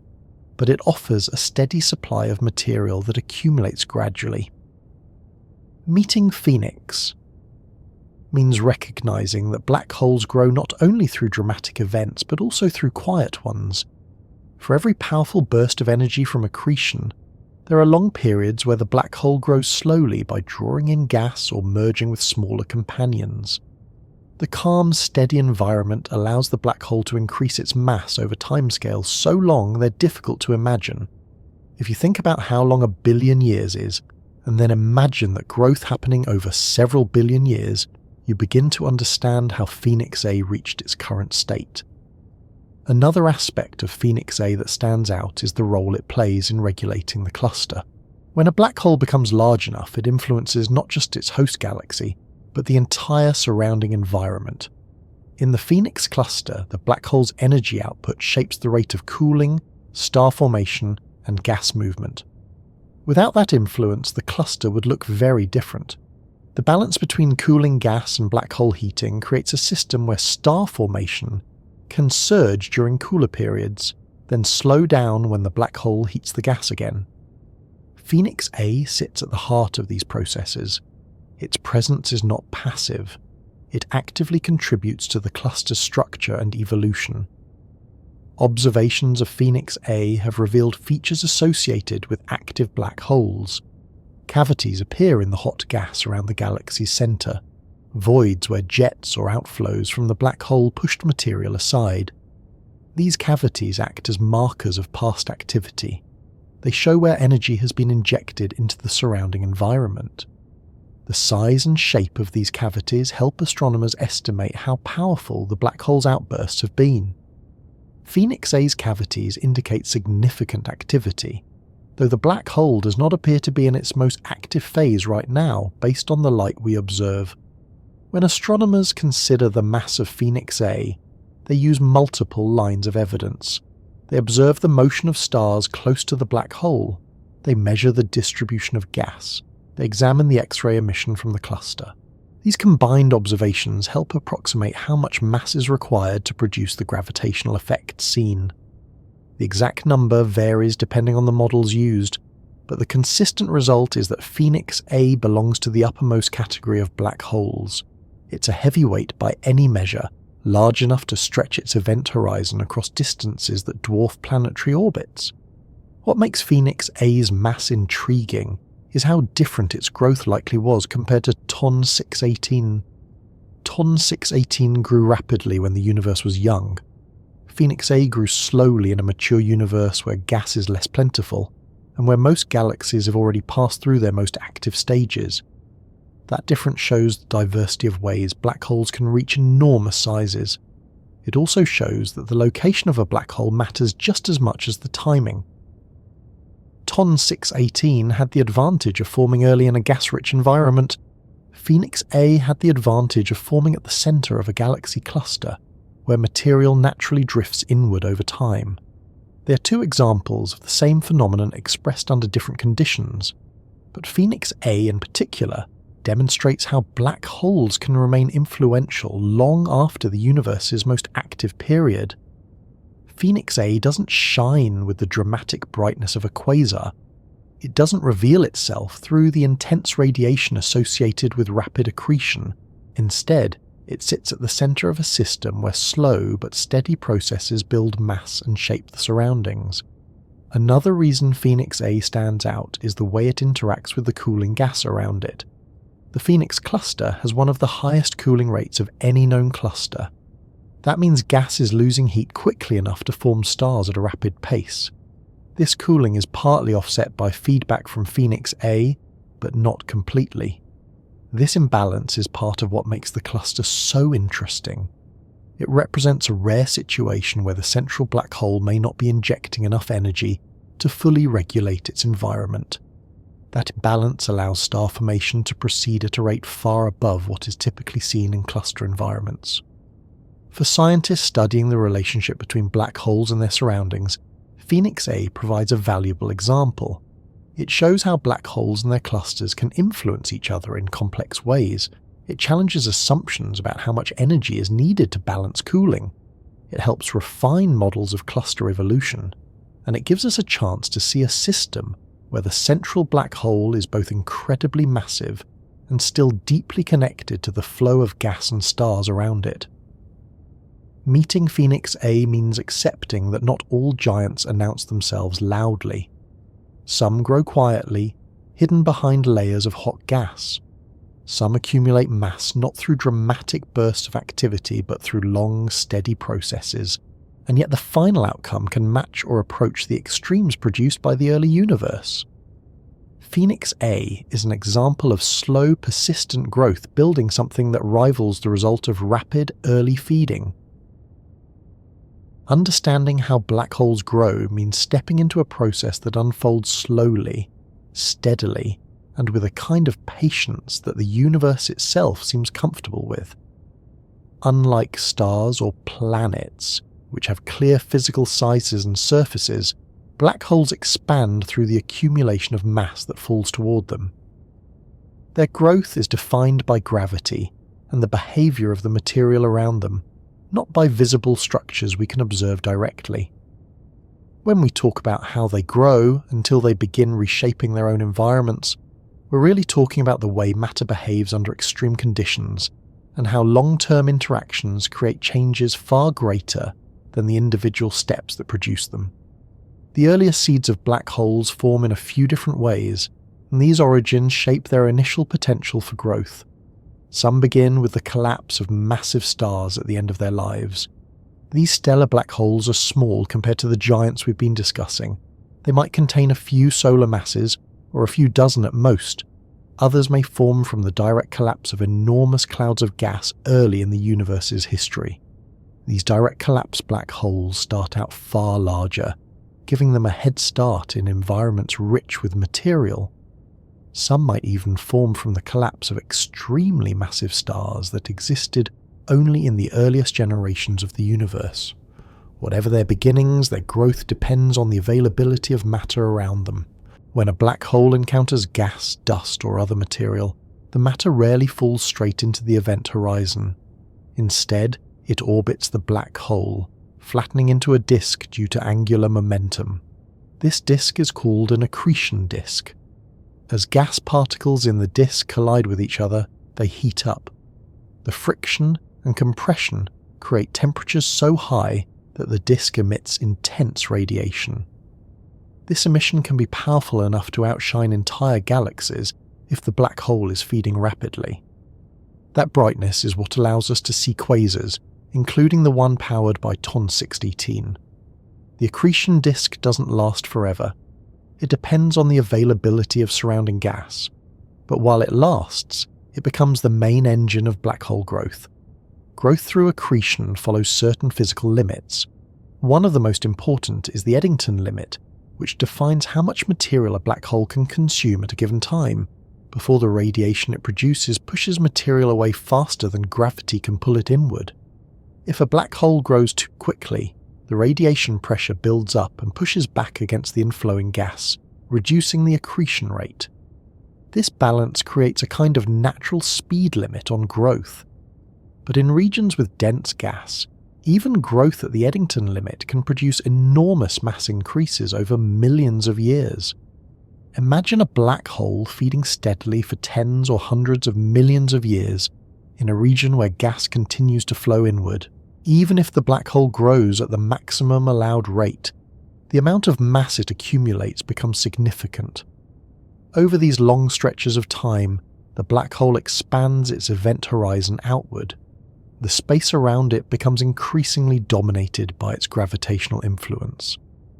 but it offers a steady supply of material that accumulates gradually. Meeting Phoenix means recognizing that black holes grow not only through dramatic events, but also through quiet ones. For every powerful burst of energy from accretion, there are long periods where the black hole grows slowly by drawing in gas or merging with smaller companions. The calm, steady environment allows the black hole to increase its mass over timescales so long they're difficult to imagine. If you think about how long 1 billion years is, and then imagine that growth happening over several billion years, you begin to understand how Phoenix A reached its current state. Another aspect of Phoenix A that stands out is the role it plays in regulating the cluster. When a black hole becomes large enough, it influences not just its host galaxy, but the entire surrounding environment. In the Phoenix cluster, the black hole's energy output shapes the rate of cooling, star formation, and gas movement. Without that influence, the cluster would look very different. The balance between cooling gas and black hole heating creates a system where star formation can surge during cooler periods, then slow down when the black hole heats the gas again. Phoenix A sits at the heart of these processes. Its presence is not passive. It actively contributes to the cluster's structure and evolution. Observations of Phoenix A have revealed features associated with active black holes. Cavities appear in the hot gas around the galaxy's center, voids where jets or outflows from the black hole pushed material aside. These cavities act as markers of past activity. They show where energy has been injected into the surrounding environment. The size and shape of these cavities help astronomers estimate how powerful the black hole's outbursts have been. Phoenix A's cavities indicate significant activity, though the black hole does not appear to be in its most active phase right now based on the light we observe. When astronomers consider the mass of Phoenix A, they use multiple lines of evidence. They observe the motion of stars close to the black hole. They measure the distribution of gas. They examine the X-ray emission from the cluster. These combined observations help approximate how much mass is required to produce the gravitational effect seen. The exact number varies depending on the models used, but the consistent result is that Phoenix A belongs to the uppermost category of black holes. It's a heavyweight by any measure, large enough to stretch its event horizon across distances that dwarf planetary orbits. What makes Phoenix A's mass intriguing is how different its growth likely was compared to TON 618. TON 618 grew rapidly when the universe was young. Phoenix A grew slowly in a mature universe where gas is less plentiful, and where most galaxies have already passed through their most active stages. That difference shows the diversity of ways black holes can reach enormous sizes. It also shows that the location of a black hole matters just as much as the timing. TON 618 had the advantage of forming early in a gas-rich environment. Phoenix A had the advantage of forming at the centre of a galaxy cluster, where material naturally drifts inward over time. They are two examples of the same phenomenon expressed under different conditions, but Phoenix A in particular demonstrates how black holes can remain influential long after the universe's most active period. Phoenix A doesn't shine with the dramatic brightness of a quasar. It doesn't reveal itself through the intense radiation associated with rapid accretion. Instead, it sits at the centre of a system where slow but steady processes build mass and shape the surroundings. Another reason Phoenix A stands out is the way it interacts with the cooling gas around it. The Phoenix cluster has one of the highest cooling rates of any known cluster. That means gas is losing heat quickly enough to form stars at a rapid pace. This cooling is partly offset by feedback from Phoenix A, but not completely. This imbalance is part of what makes the cluster so interesting. It represents a rare situation where the central black hole may not be injecting enough energy to fully regulate its environment. That imbalance allows star formation to proceed at a rate far above what is typically seen in cluster environments. For scientists studying the relationship between black holes and their surroundings, Phoenix A provides a valuable example. It shows how black holes and their clusters can influence each other in complex ways. It challenges assumptions about how much energy is needed to balance cooling. It helps refine models of cluster evolution, and it gives us a chance to see a system where the central black hole is both incredibly massive and still deeply connected to the flow of gas and stars around it. Meeting Phoenix A means accepting that not all giants announce themselves loudly. Some grow quietly, hidden behind layers of hot gas. Some accumulate mass not through dramatic bursts of activity but through long, steady processes, and yet the final outcome can match or approach the extremes produced by the early universe. Phoenix A is an example of slow, persistent growth building something that rivals the result of rapid, early feeding. Understanding how black holes grow means stepping into a process that unfolds slowly, steadily, and with a kind of patience that the universe itself seems comfortable with. Unlike stars or planets, which have clear physical sizes and surfaces, black holes expand through the accumulation of mass that falls toward them. Their growth is defined by gravity and the behaviour of the material around them, not by visible structures we can observe directly. When we talk about how they grow until they begin reshaping their own environments, we're really talking about the way matter behaves under extreme conditions and how long-term interactions create changes far greater than the individual steps that produce them. The earliest seeds of black holes form in a few different ways, and these origins shape their initial potential for growth. Some begin with the collapse of massive stars at the end of their lives. These stellar black holes are small compared to the giants we've been discussing. They might contain a few solar masses, or a few dozen at most. Others may form from the direct collapse of enormous clouds of gas early in the universe's history. These direct collapse black holes start out far larger, giving them a head start in environments rich with material. Some might even form from the collapse of extremely massive stars that existed only in the earliest generations of the universe. Whatever their beginnings, their growth depends on the availability of matter around them. When a black hole encounters gas, dust, or other material, the matter rarely falls straight into the event horizon. Instead, it orbits the black hole, flattening into a disk due to angular momentum. This disk is called an accretion disk. As gas particles in the disk collide with each other, they heat up. The friction and compression create temperatures so high that the disk emits intense radiation. This emission can be powerful enough to outshine entire galaxies if the black hole is feeding rapidly. That brightness is what allows us to see quasars, including the one powered by TON 618. The accretion disk doesn't last forever. It depends on the availability of surrounding gas, but while it lasts, it becomes the main engine of black hole growth. Growth through accretion follows certain physical limits. One of the most important is the Eddington limit, which defines how much material a black hole can consume at a given time, before the radiation it produces pushes material away faster than gravity can pull it inward. If a black hole grows too quickly, the radiation pressure builds up and pushes back against the inflowing gas, reducing the accretion rate. This balance creates a kind of natural speed limit on growth. But in regions with dense gas, even growth at the Eddington limit can produce enormous mass increases over millions of years. Imagine a black hole feeding steadily for tens or hundreds of millions of years in a region where gas continues to flow inward. Even if the black hole grows at the maximum allowed rate, the amount of mass it accumulates becomes significant. Over these long stretches of time, the black hole expands its event horizon outward. The space around it becomes increasingly dominated by its gravitational influence.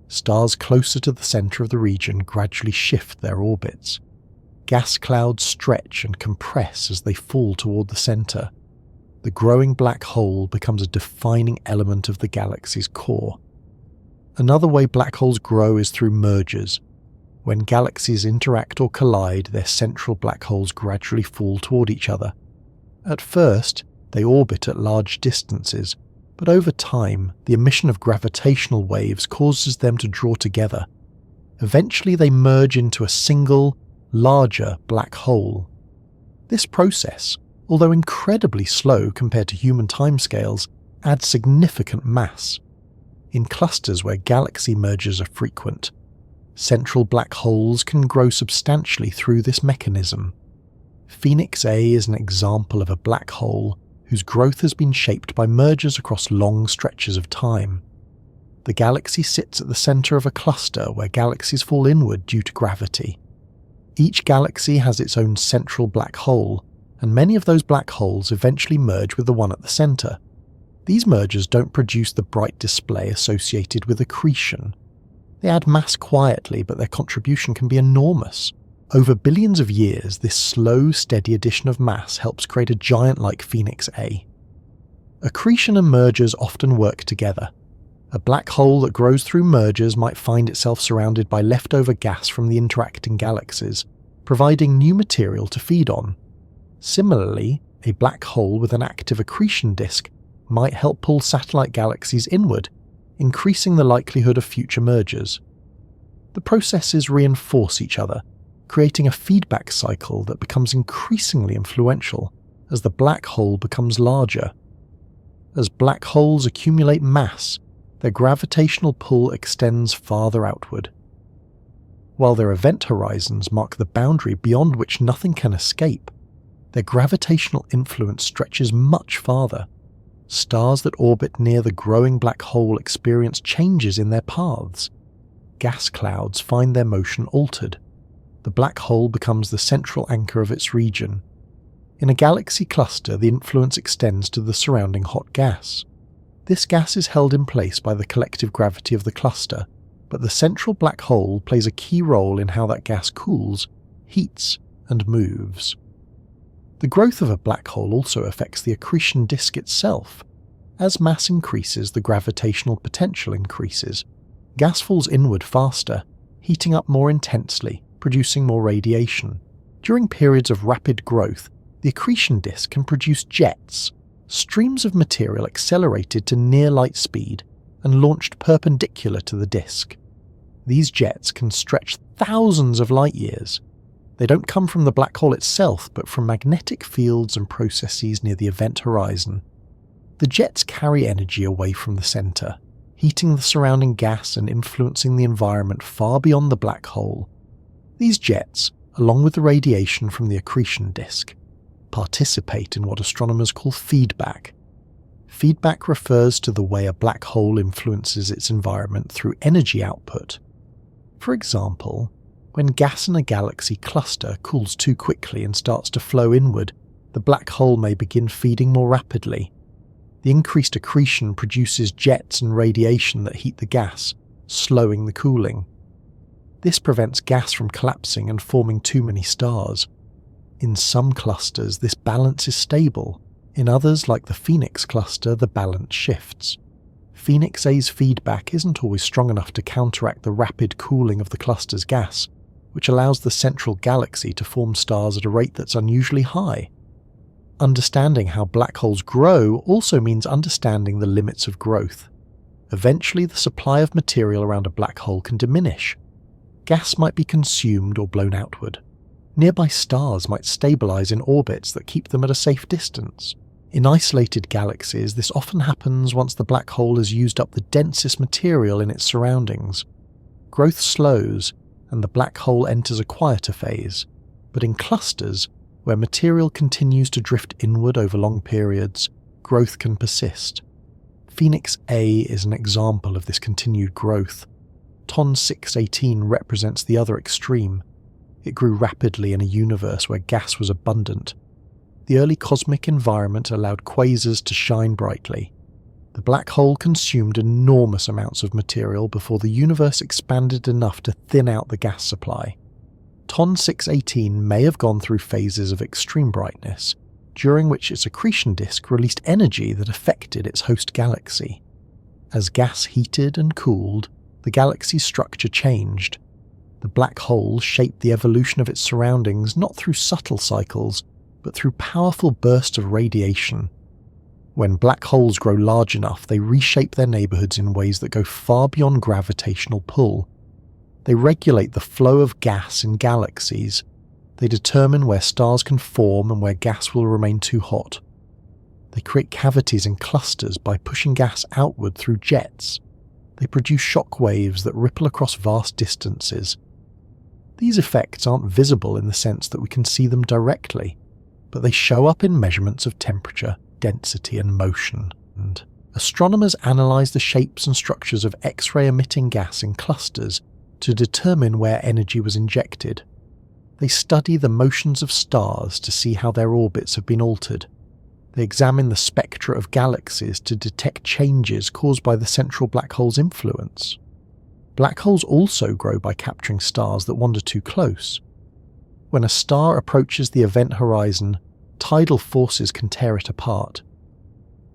Stars closer to the center of the region gradually shift their orbits. Gas clouds stretch and compress as they fall toward the center. The growing black hole becomes a defining element of the galaxy's core. Another way black holes grow is through mergers. When galaxies interact or collide, their central black holes gradually fall toward each other. At first, they orbit at large distances, but over time, the emission of gravitational waves causes them to draw together. Eventually, they merge into a single, larger black hole. This process, although incredibly slow compared to human timescales, adds significant mass. In clusters where galaxy mergers are frequent, central black holes can grow substantially through this mechanism. Phoenix A is an example of a black hole whose growth has been shaped by mergers across long stretches of time. The galaxy sits at the center of a cluster where galaxies fall inward due to gravity. Each galaxy has its own central black hole, and many of those black holes eventually merge with the one at the center. These mergers don't produce the bright display associated with accretion. They add mass quietly, but their contribution can be enormous. Over billions of years, this slow, steady addition of mass helps create a giant like Phoenix A. Accretion and mergers often work together. A black hole that grows through mergers might find itself surrounded by leftover gas from the interacting galaxies, providing new material to feed on. Similarly, a black hole with an active accretion disk might help pull satellite galaxies inward, increasing the likelihood of future mergers. The processes reinforce each other, creating a feedback cycle that becomes increasingly influential as the black hole becomes larger. As black holes accumulate mass, their gravitational pull extends farther outward. While their event horizons mark the boundary beyond which nothing can escape, their gravitational influence stretches much farther. Stars that orbit near the growing black hole experience changes in their paths. Gas clouds find their motion altered. The black hole becomes the central anchor of its region. In a galaxy cluster, the influence extends to the surrounding hot gas. This gas is held in place by the collective gravity of the cluster, but the central black hole plays a key role in how that gas cools, heats, and moves. The growth of a black hole also affects the accretion disk itself. As mass increases, the gravitational potential increases. Gas falls inward faster, heating up more intensely, producing more radiation. During periods of rapid growth, the accretion disk can produce jets, streams of material accelerated to near light speed and launched perpendicular to the disk. These jets can stretch thousands of light years. They don't come from the black hole itself, but from magnetic fields and processes near the event horizon. The jets carry energy away from the center, heating the surrounding gas and influencing the environment far beyond the black hole. These jets, along with the radiation from the accretion disk, participate in what astronomers call feedback. Feedback refers to the way a black hole influences its environment through energy output. For example, when gas in a galaxy cluster cools too quickly and starts to flow inward, the black hole may begin feeding more rapidly. The increased accretion produces jets and radiation that heat the gas, slowing the cooling. This prevents gas from collapsing and forming too many stars. In some clusters, this balance is stable. In others, like the Phoenix cluster, the balance shifts. Phoenix A's feedback isn't always strong enough to counteract the rapid cooling of the cluster's gas, which allows the central galaxy to form stars at a rate that's unusually high. Understanding how black holes grow also means understanding the limits of growth. Eventually, the supply of material around a black hole can diminish. Gas might be consumed or blown outward. Nearby stars might stabilize in orbits that keep them at a safe distance. In isolated galaxies, this often happens once the black hole has used up the densest material in its surroundings. Growth slows, and the black hole enters a quieter phase. But in clusters, where material continues to drift inward over long periods, growth can persist. Phoenix A is an example of this continued growth. TON 618 represents the other extreme. It grew rapidly in a universe where gas was abundant. The early cosmic environment allowed quasars to shine brightly. The black hole consumed enormous amounts of material before the universe expanded enough to thin out the gas supply. TON 618 may have gone through phases of extreme brightness, during which its accretion disk released energy that affected its host galaxy. As gas heated and cooled, the galaxy's structure changed. The black hole shaped the evolution of its surroundings not through subtle cycles, but through powerful bursts of radiation. When black holes grow large enough, they reshape their neighborhoods in ways that go far beyond gravitational pull. They regulate the flow of gas in galaxies. They determine where stars can form and where gas will remain too hot. They create cavities in clusters by pushing gas outward through jets. They produce shock waves that ripple across vast distances. These effects aren't visible in the sense that we can see them directly, but they show up in measurements of temperature, density, and motion. And astronomers analyze the shapes and structures of X-ray emitting gas in clusters to determine where energy was injected. They study the motions of stars to see how their orbits have been altered. They examine the spectra of galaxies to detect changes caused by the central black hole's influence. Black holes also grow by capturing stars that wander too close. When a star approaches the event horizon, tidal forces can tear it apart.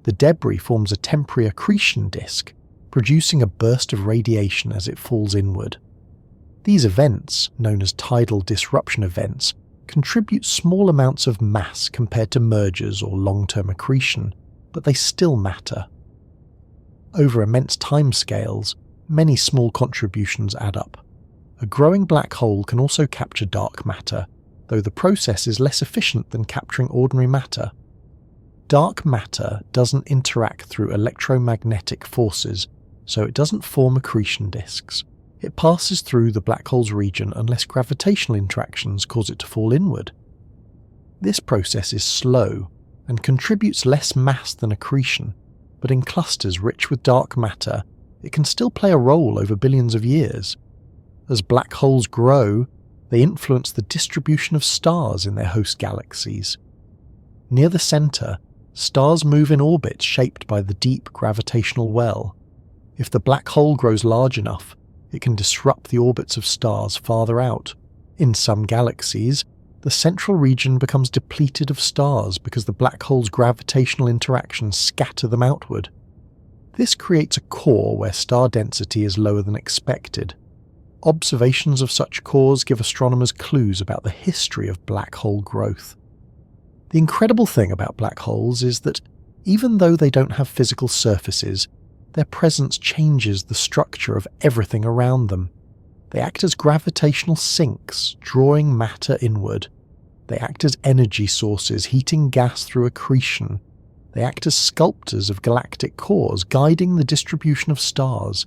The debris forms a temporary accretion disk, producing a burst of radiation as it falls inward. These events, known as tidal disruption events, contribute small amounts of mass compared to mergers or long-term accretion, but they still matter. Over immense timescales, many small contributions add up. A growing black hole can also capture dark matter, though the process is less efficient than capturing ordinary matter. Dark matter doesn't interact through electromagnetic forces, so it doesn't form accretion disks. It passes through the black hole's region unless gravitational interactions cause it to fall inward. This process is slow and contributes less mass than accretion, but in clusters rich with dark matter, it can still play a role over billions of years. As black holes grow, they influence the distribution of stars in their host galaxies. Near the center, stars move in orbits shaped by the deep gravitational well. If the black hole grows large enough, it can disrupt the orbits of stars farther out. In some galaxies, the central region becomes depleted of stars because the black hole's gravitational interactions scatter them outward. This creates a core where star density is lower than expected. Observations of such cores give astronomers clues about the history of black hole growth. The incredible thing about black holes is that, even though they don't have physical surfaces, their presence changes the structure of everything around them. They act as gravitational sinks, drawing matter inward. They act as energy sources, heating gas through accretion. They act as sculptors of galactic cores, guiding the distribution of stars.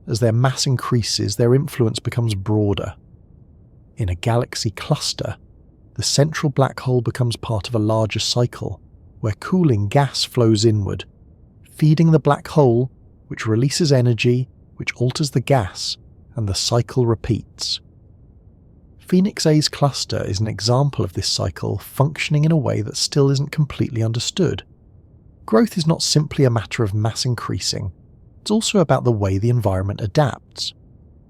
As their mass increases, their influence becomes broader. In a galaxy cluster, the central black hole becomes part of a larger cycle, where cooling gas flows inward, feeding the black hole, which releases energy, which alters the gas, and the cycle repeats. Phoenix A's cluster is an example of this cycle functioning in a way that still isn't completely understood. Growth is not simply a matter of mass increasing, it's also about the way the environment adapts.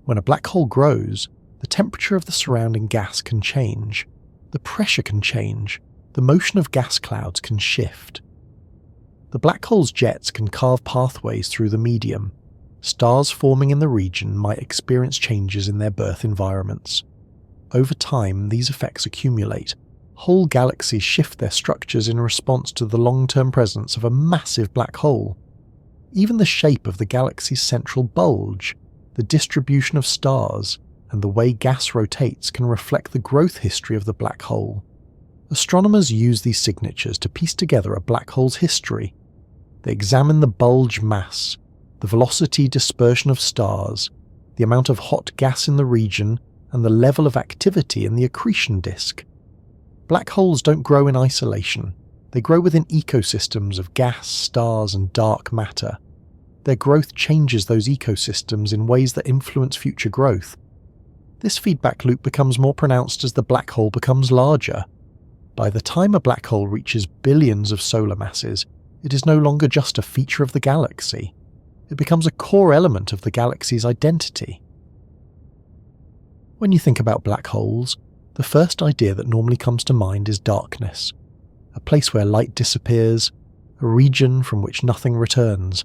When a black hole grows, the temperature of the surrounding gas can change, the pressure can change, the motion of gas clouds can shift. The black hole's jets can carve pathways through the medium. Stars forming in the region might experience changes in their birth environments. Over time, these effects accumulate. Whole galaxies shift their structures in response to the long-term presence of a massive black hole. Even the shape of the galaxy's central bulge, the distribution of stars, and the way gas rotates can reflect the growth history of the black hole. Astronomers use these signatures to piece together a black hole's history. They examine the bulge mass, the velocity dispersion of stars, the amount of hot gas in the region, and the level of activity in the accretion disk. Black holes don't grow in isolation. They grow within ecosystems of gas, stars, and dark matter. Their growth changes those ecosystems in ways that influence future growth. This feedback loop becomes more pronounced as the black hole becomes larger. By the time a black hole reaches billions of solar masses, it is no longer just a feature of the galaxy. It becomes a core element of the galaxy's identity. When you think about black holes, the first idea that normally comes to mind is darkness, a place where light disappears, a region from which nothing returns.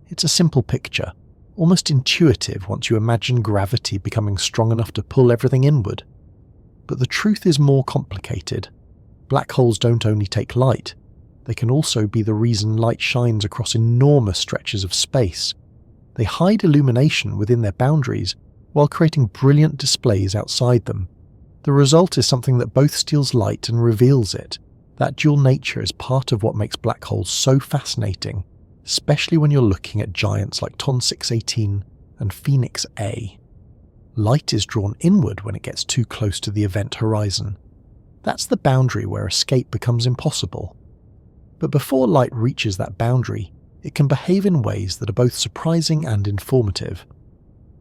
It's a simple picture, almost intuitive once you imagine gravity becoming strong enough to pull everything inward. But the truth is more complicated. Black holes don't only take light, they can also be the reason light shines across enormous stretches of space. They hide illumination within their boundaries while creating brilliant displays outside them. The result is something that both steals light and reveals it. That dual nature is part of what makes black holes so fascinating, especially when you're looking at giants like TON 618 and Phoenix A. Light is drawn inward when it gets too close to the event horizon. That's the boundary where escape becomes impossible. But before light reaches that boundary, it can behave in ways that are both surprising and informative.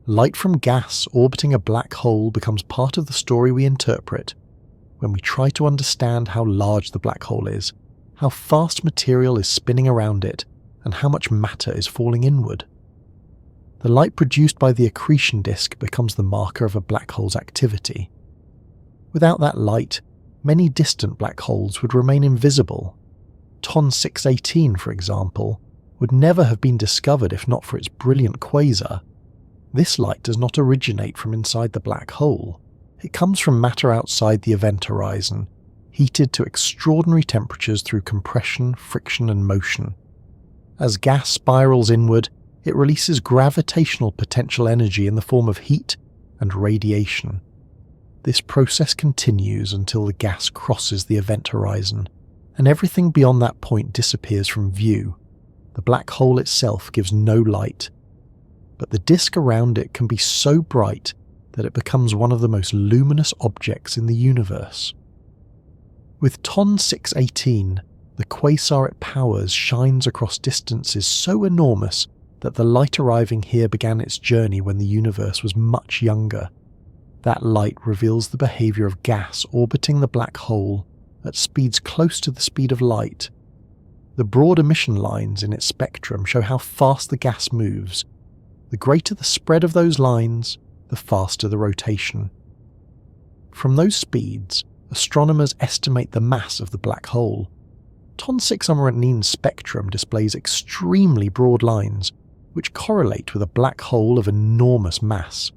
Light from gas orbiting a black hole becomes part of the story we interpret when we try to understand how large the black hole is, how fast material is spinning around it, and how much matter is falling inward. The light produced by the accretion disk becomes the marker of a black hole's activity. Without that light, many distant black holes would remain invisible. TON 618, for example, would never have been discovered if not for its brilliant quasar. This light does not originate from inside the black hole. It comes from matter outside the event horizon, heated to extraordinary temperatures through compression, friction, and motion. As gas spirals inward, it releases gravitational potential energy in the form of heat and radiation. This process continues until the gas crosses the event horizon, and everything beyond that point disappears from view. The black hole itself gives no light, but the disk around it can be so bright that it becomes one of the most luminous objects in the universe. With TON 618, the quasar it powers shines across distances so enormous that the light arriving here began its journey when the universe was much younger. That light reveals the behavior of gas orbiting the black hole at speeds close to the speed of light. The broad emission lines in its spectrum show how fast the gas moves. The greater the spread of those lines, the faster the rotation. From those speeds, astronomers estimate the mass of the black hole. TON 618's spectrum displays extremely broad lines, which correlate with a black hole of enormous mass.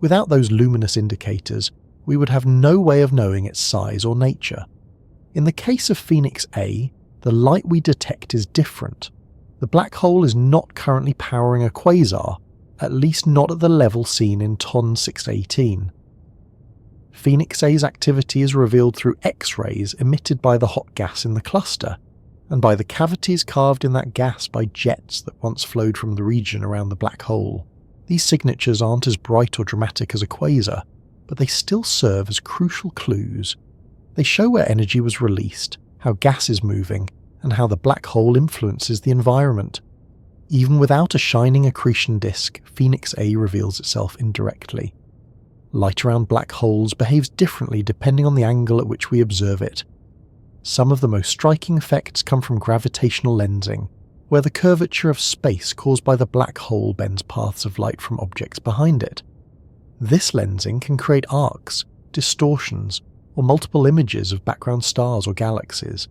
Without those luminous indicators, we would have no way of knowing its size or nature. In the case of Phoenix A, the light we detect is different. The black hole is not currently powering a quasar, at least not at the level seen in TON 618. Phoenix A's activity is revealed through X-rays emitted by the hot gas in the cluster, and by the cavities carved in that gas by jets that once flowed from the region around the black hole. These signatures aren't as bright or dramatic as a quasar, but they still serve as crucial clues. They show where energy was released, how gas is moving, and how the black hole influences the environment. Even without a shining accretion disk, Phoenix A reveals itself indirectly. Light around black holes behaves differently depending on the angle at which we observe it. Some of the most striking effects come from gravitational lensing, where the curvature of space caused by the black hole bends paths of light from objects behind it. This lensing can create arcs, distortions, or multiple images of background stars or galaxies.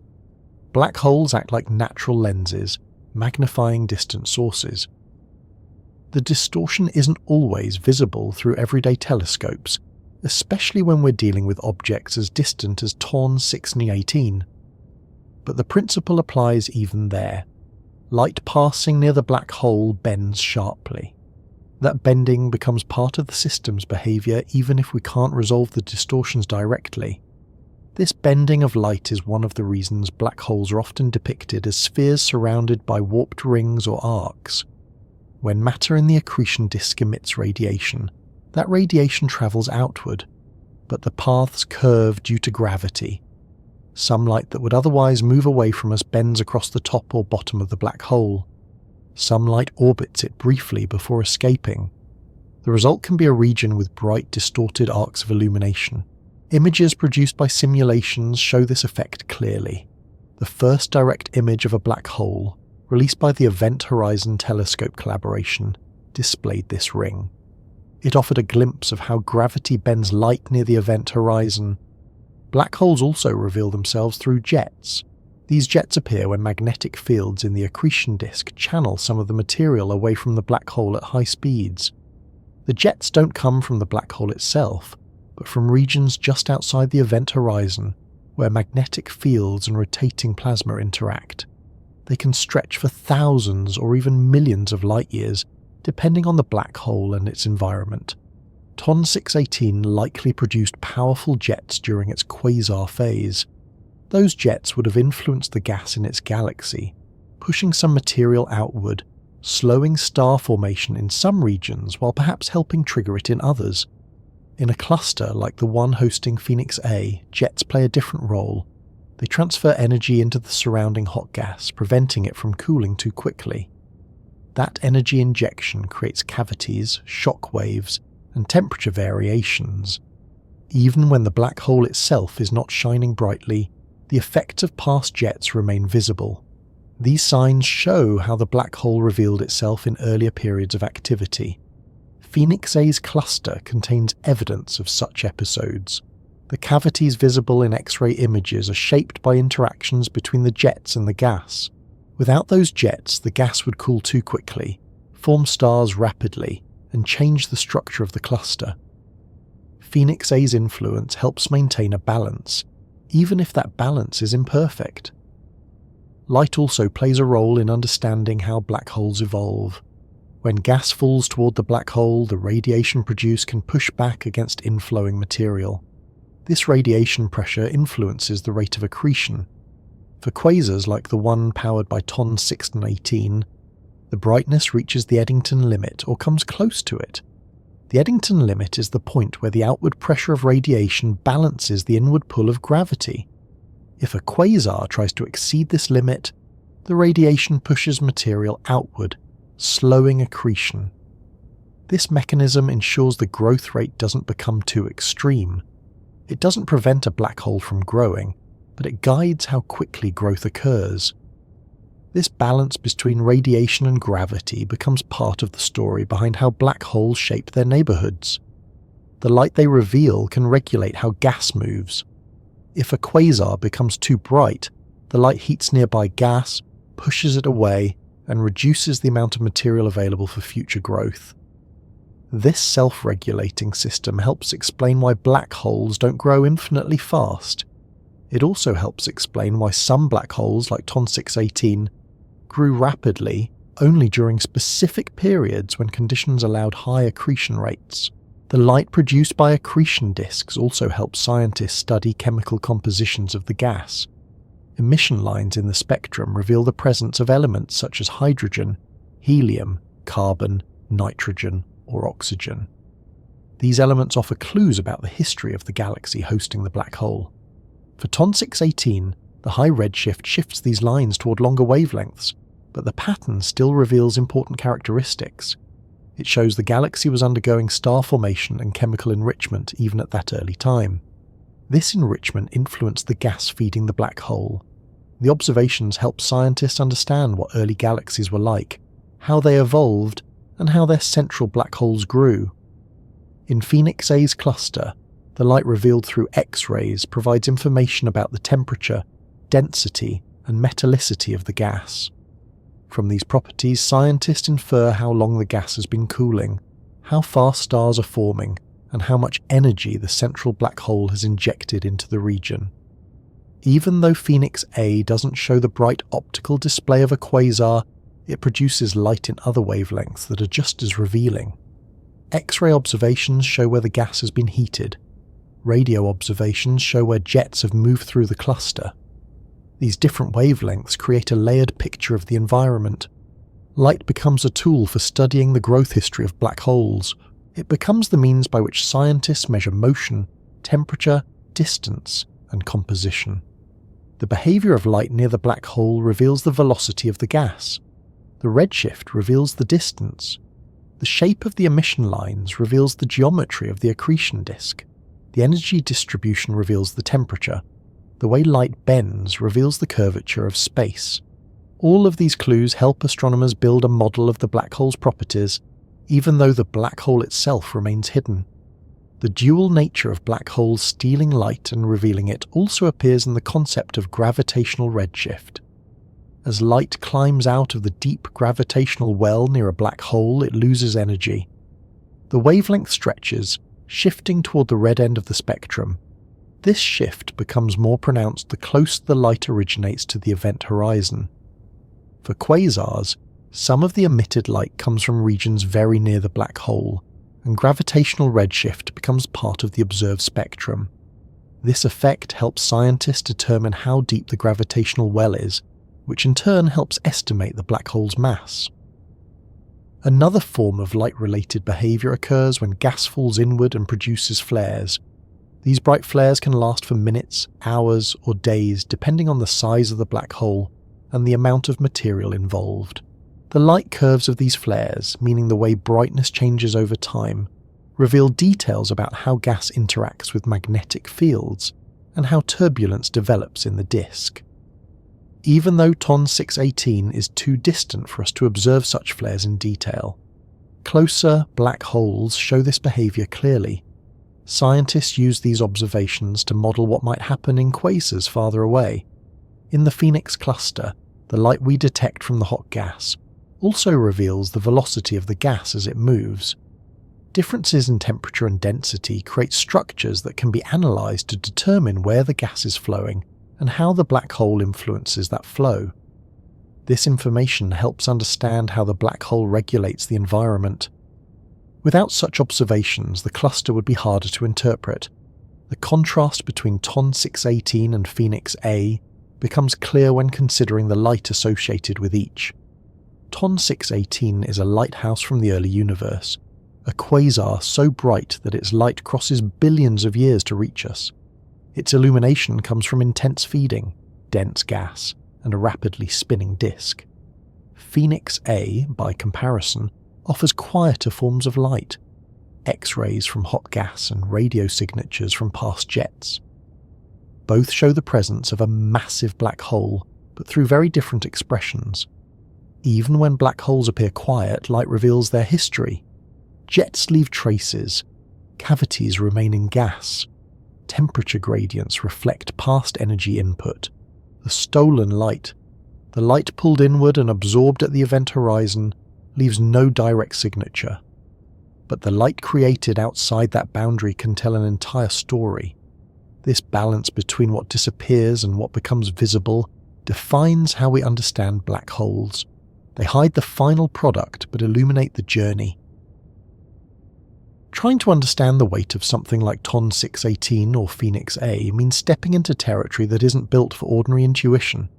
Black holes act like natural lenses, magnifying distant sources. The distortion isn't always visible through everyday telescopes, especially when we're dealing with objects as distant as TORN 618. But the principle applies even there. Light passing near the black hole bends sharply. That bending becomes part of the system's behaviour even if we can't resolve the distortions directly. This bending of light is one of the reasons black holes are often depicted as spheres surrounded by warped rings or arcs. When matter in the accretion disk emits radiation, that radiation travels outward, but the paths curve due to gravity. Some light that would otherwise move away from us bends across the top or bottom of the black hole. Some light orbits it briefly before escaping. The result can be a region with bright, distorted arcs of illumination. Images produced by simulations show this effect clearly. The first direct image of a black hole, released by the Event Horizon Telescope collaboration, displayed this ring. It offered a glimpse of how gravity bends light near the event horizon. Black holes also reveal themselves through jets. These jets appear when magnetic fields in the accretion disk channel some of the material away from the black hole at high speeds. The jets don't come from the black hole itself, but from regions just outside the event horizon, where magnetic fields and rotating plasma interact. They can stretch for thousands or even millions of light years, depending on the black hole and its environment. TON 618 likely produced powerful jets during its quasar phase. Those jets would have influenced the gas in its galaxy, pushing some material outward, slowing star formation in some regions while perhaps helping trigger it in others. In a cluster like the one hosting Phoenix A, jets play a different role. They transfer energy into the surrounding hot gas, preventing it from cooling too quickly. That energy injection creates cavities, shock waves, and temperature variations. Even when the black hole itself is not shining brightly, the effects of past jets remain visible. These signs show how the black hole revealed itself in earlier periods of activity. Phoenix A's cluster contains evidence of such episodes. The cavities visible in X-ray images are shaped by interactions between the jets and the gas. Without those jets, the gas would cool too quickly, form stars rapidly, and change the structure of the cluster. Phoenix A's influence helps maintain a balance, even if that balance is imperfect. Light also plays a role in understanding how black holes evolve. When gas falls toward the black hole, the radiation produced can push back against inflowing material. This radiation pressure influences the rate of accretion. For quasars like the one powered by TON 618, the brightness reaches the Eddington limit or comes close to it. The Eddington limit is the point where the outward pressure of radiation balances the inward pull of gravity. If a quasar tries to exceed this limit, the radiation pushes material outward, slowing accretion. This mechanism ensures the growth rate doesn't become too extreme. It doesn't prevent a black hole from growing, but it guides how quickly growth occurs. This balance between radiation and gravity becomes part of the story behind how black holes shape their neighborhoods. The light they reveal can regulate how gas moves. If a quasar becomes too bright, the light heats nearby gas, pushes it away, and reduces the amount of material available for future growth. This self-regulating system helps explain why black holes don't grow infinitely fast. It also helps explain why some black holes, like TON 618, grew rapidly only during specific periods when conditions allowed high accretion rates. The light produced by accretion disks also helps scientists study chemical compositions of the gas. Emission lines in the spectrum reveal the presence of elements such as hydrogen, helium, carbon, nitrogen, or oxygen. These elements offer clues about the history of the galaxy hosting the black hole. For TON 618, the high redshift shifts these lines toward longer wavelengths, but the pattern still reveals important characteristics. It shows the galaxy was undergoing star formation and chemical enrichment even at that early time. This enrichment influenced the gas feeding the black hole. The observations helped scientists understand what early galaxies were like, how they evolved, and how their central black holes grew. In Phoenix A's cluster, the light revealed through X-rays provides information about the temperature, density, and metallicity of the gas. From these properties, scientists infer how long the gas has been cooling, how fast stars are forming, and how much energy the central black hole has injected into the region. Even though Phoenix A doesn't show the bright optical display of a quasar, it produces light in other wavelengths that are just as revealing. X-ray observations show where the gas has been heated. Radio observations show where jets have moved through the cluster. These different wavelengths create a layered picture of the environment. Light becomes a tool for studying the growth history of black holes. It becomes the means by which scientists measure motion, temperature, distance, and composition. The behavior of light near the black hole reveals the velocity of the gas. The redshift reveals the distance. The shape of the emission lines reveals the geometry of the accretion disk. The energy distribution reveals the temperature. The way light bends reveals the curvature of space. All of these clues help astronomers build a model of the black hole's properties, even though the black hole itself remains hidden. The dual nature of black holes stealing light and revealing it also appears in the concept of gravitational redshift. As light climbs out of the deep gravitational well near a black hole, it loses energy. The wavelength stretches, shifting toward the red end of the spectrum. This shift becomes more pronounced the closer the light originates to the event horizon. For quasars, some of the emitted light comes from regions very near the black hole, and gravitational redshift becomes part of the observed spectrum. This effect helps scientists determine how deep the gravitational well is, which in turn helps estimate the black hole's mass. Another form of light-related behavior occurs when gas falls inward and produces flares. These bright flares can last for minutes, hours, or days depending on the size of the black hole and the amount of material involved. The light curves of these flares, meaning the way brightness changes over time, reveal details about how gas interacts with magnetic fields and how turbulence develops in the disk. Even though TON 618 is too distant for us to observe such flares in detail, closer black holes show this behavior clearly. Scientists use these observations to model what might happen in quasars farther away. In the Phoenix cluster, the light we detect from the hot gas also reveals the velocity of the gas as it moves. Differences in temperature and density create structures that can be analysed to determine where the gas is flowing and how the black hole influences that flow. This information helps understand how the black hole regulates the environment. Without such observations, the cluster would be harder to interpret. The contrast between TON 618 and Phoenix A becomes clear when considering the light associated with each. TON 618 is a lighthouse from the early universe, a quasar so bright that its light crosses billions of years to reach us. Its illumination comes from intense feeding, dense gas, and a rapidly spinning disk. Phoenix A, by comparison, offers quieter forms of light, X-rays from hot gas and radio signatures from past jets. Both show the presence of a massive black hole, but through very different expressions. Even when black holes appear quiet, light reveals their history. Jets leave traces, cavities remain in gas, temperature gradients reflect past energy input. The stolen light, the light pulled inward and absorbed at the event horizon, leaves no direct signature. But the light created outside that boundary can tell an entire story. This balance between what disappears and what becomes visible defines how we understand black holes. They hide the final product but illuminate the journey. Trying to understand the weight of something like TON 618 or Phoenix A means stepping into territory that isn't built for ordinary intuition.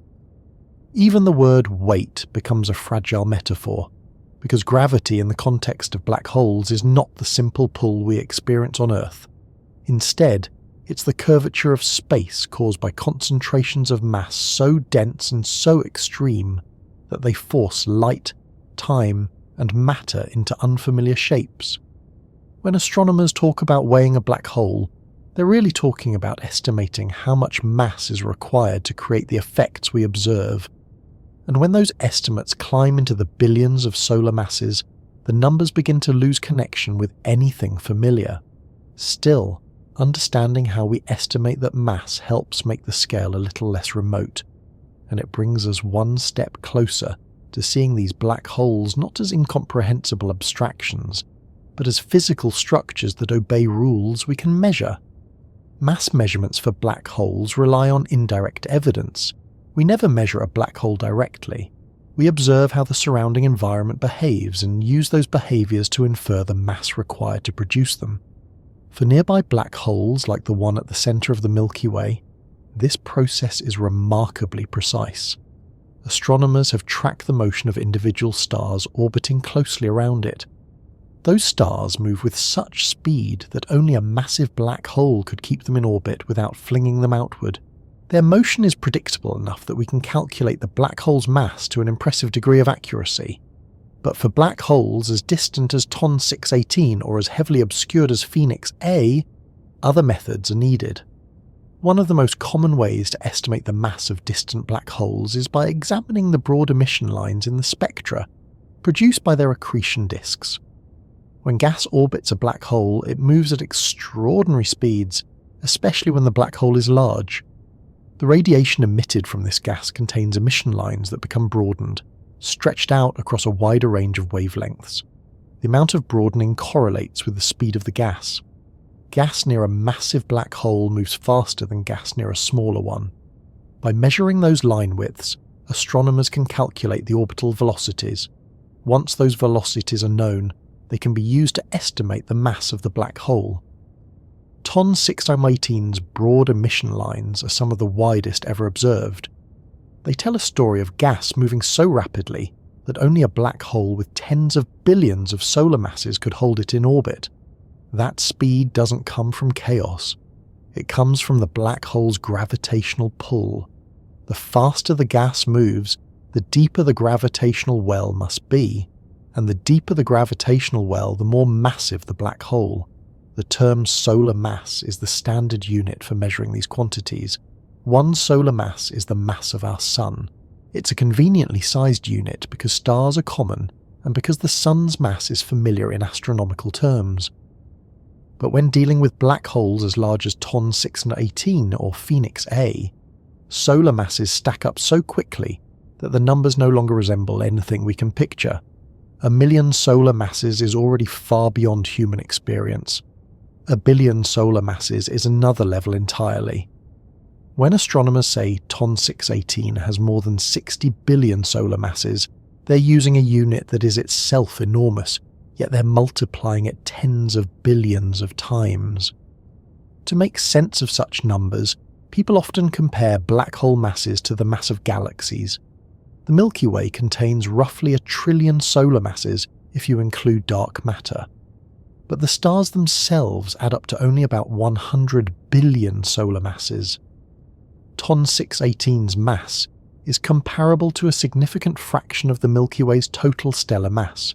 Even the word weight becomes a fragile metaphor, because gravity in the context of black holes is not the simple pull we experience on Earth. Instead, it's the curvature of space caused by concentrations of mass so dense and so extreme that they force light, time, and matter into unfamiliar shapes. When astronomers talk about weighing a black hole, They're really talking about estimating how much mass is required to create the effects we observe. And when those estimates climb into the billions of solar masses, the numbers begin to lose connection with anything familiar. Still, understanding how we estimate that mass helps make the scale a little less remote, and it brings us one step closer to seeing these black holes not as incomprehensible abstractions, but as physical structures that obey rules we can measure. Mass measurements for black holes rely on indirect evidence. We never measure a black hole directly. We observe how the surrounding environment behaves and use those behaviours to infer the mass required to produce them. For nearby black holes like the one at the centre of the Milky Way, this process is remarkably precise. Astronomers have tracked the motion of individual stars orbiting closely around it. Those stars move with such speed that only a massive black hole could keep them in orbit without flinging them outward. Their motion is predictable enough that we can calculate the black hole's mass to an impressive degree of accuracy. But for black holes as distant as TON 618 or as heavily obscured as Phoenix A, other methods are needed. One of the most common ways to estimate the mass of distant black holes is by examining the broad emission lines in the spectra, produced by their accretion disks. When gas orbits a black hole, it moves at extraordinary speeds, especially when the black hole is large. The radiation emitted from this gas contains emission lines that become broadened, stretched out across a wider range of wavelengths. The amount of broadening correlates with the speed of the gas. Gas near a massive black hole moves faster than gas near a smaller one. By measuring those line widths, astronomers can calculate the orbital velocities. Once those velocities are known, they can be used to estimate the mass of the black hole. TON 618's broad emission lines are some of the widest ever observed. They tell a story of gas moving so rapidly that only a black hole with tens of billions of solar masses could hold it in orbit. That speed doesn't come from chaos. It comes from the black hole's gravitational pull. The faster the gas moves, the deeper the gravitational well must be. And the deeper the gravitational well, the more massive the black hole. The term solar mass is the standard unit for measuring these quantities. One solar mass is the mass of our Sun. It's a conveniently sized unit because stars are common and because the Sun's mass is familiar in astronomical terms. But when dealing with black holes as large as TON 618 or Phoenix A, solar masses stack up so quickly that the numbers no longer resemble anything we can picture. 1 million solar masses is already far beyond human experience. 1 billion solar masses is another level entirely. When astronomers say TON 618 has more than 60 billion solar masses, they're using a unit that is itself enormous, yet they're multiplying it tens of billions of times. To make sense of such numbers, people often compare black hole masses to the mass of galaxies. The Milky Way contains roughly 1 trillion solar masses if you include dark matter. But the stars themselves add up to only about 100 billion solar masses. TON 618's mass is comparable to a significant fraction of the Milky Way's total stellar mass.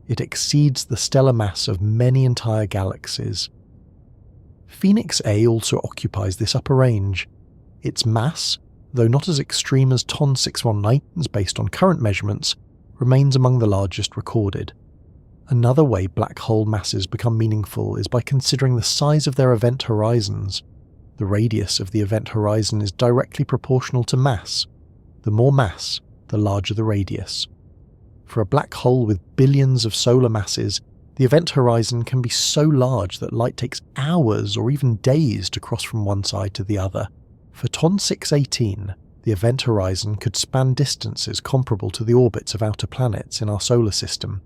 It exceeds the stellar mass of many entire galaxies. Phoenix A also occupies this upper range. Its mass, though not as extreme as TON 619's based on current measurements, remains among the largest recorded. Another way black hole masses become meaningful is by considering the size of their event horizons. The radius of the event horizon is directly proportional to mass. The more mass, the larger the radius. For a black hole with billions of solar masses, the event horizon can be so large that light takes hours or even days to cross from one side to the other. For TON 618, the event horizon could span distances comparable to the orbits of outer planets in our solar system.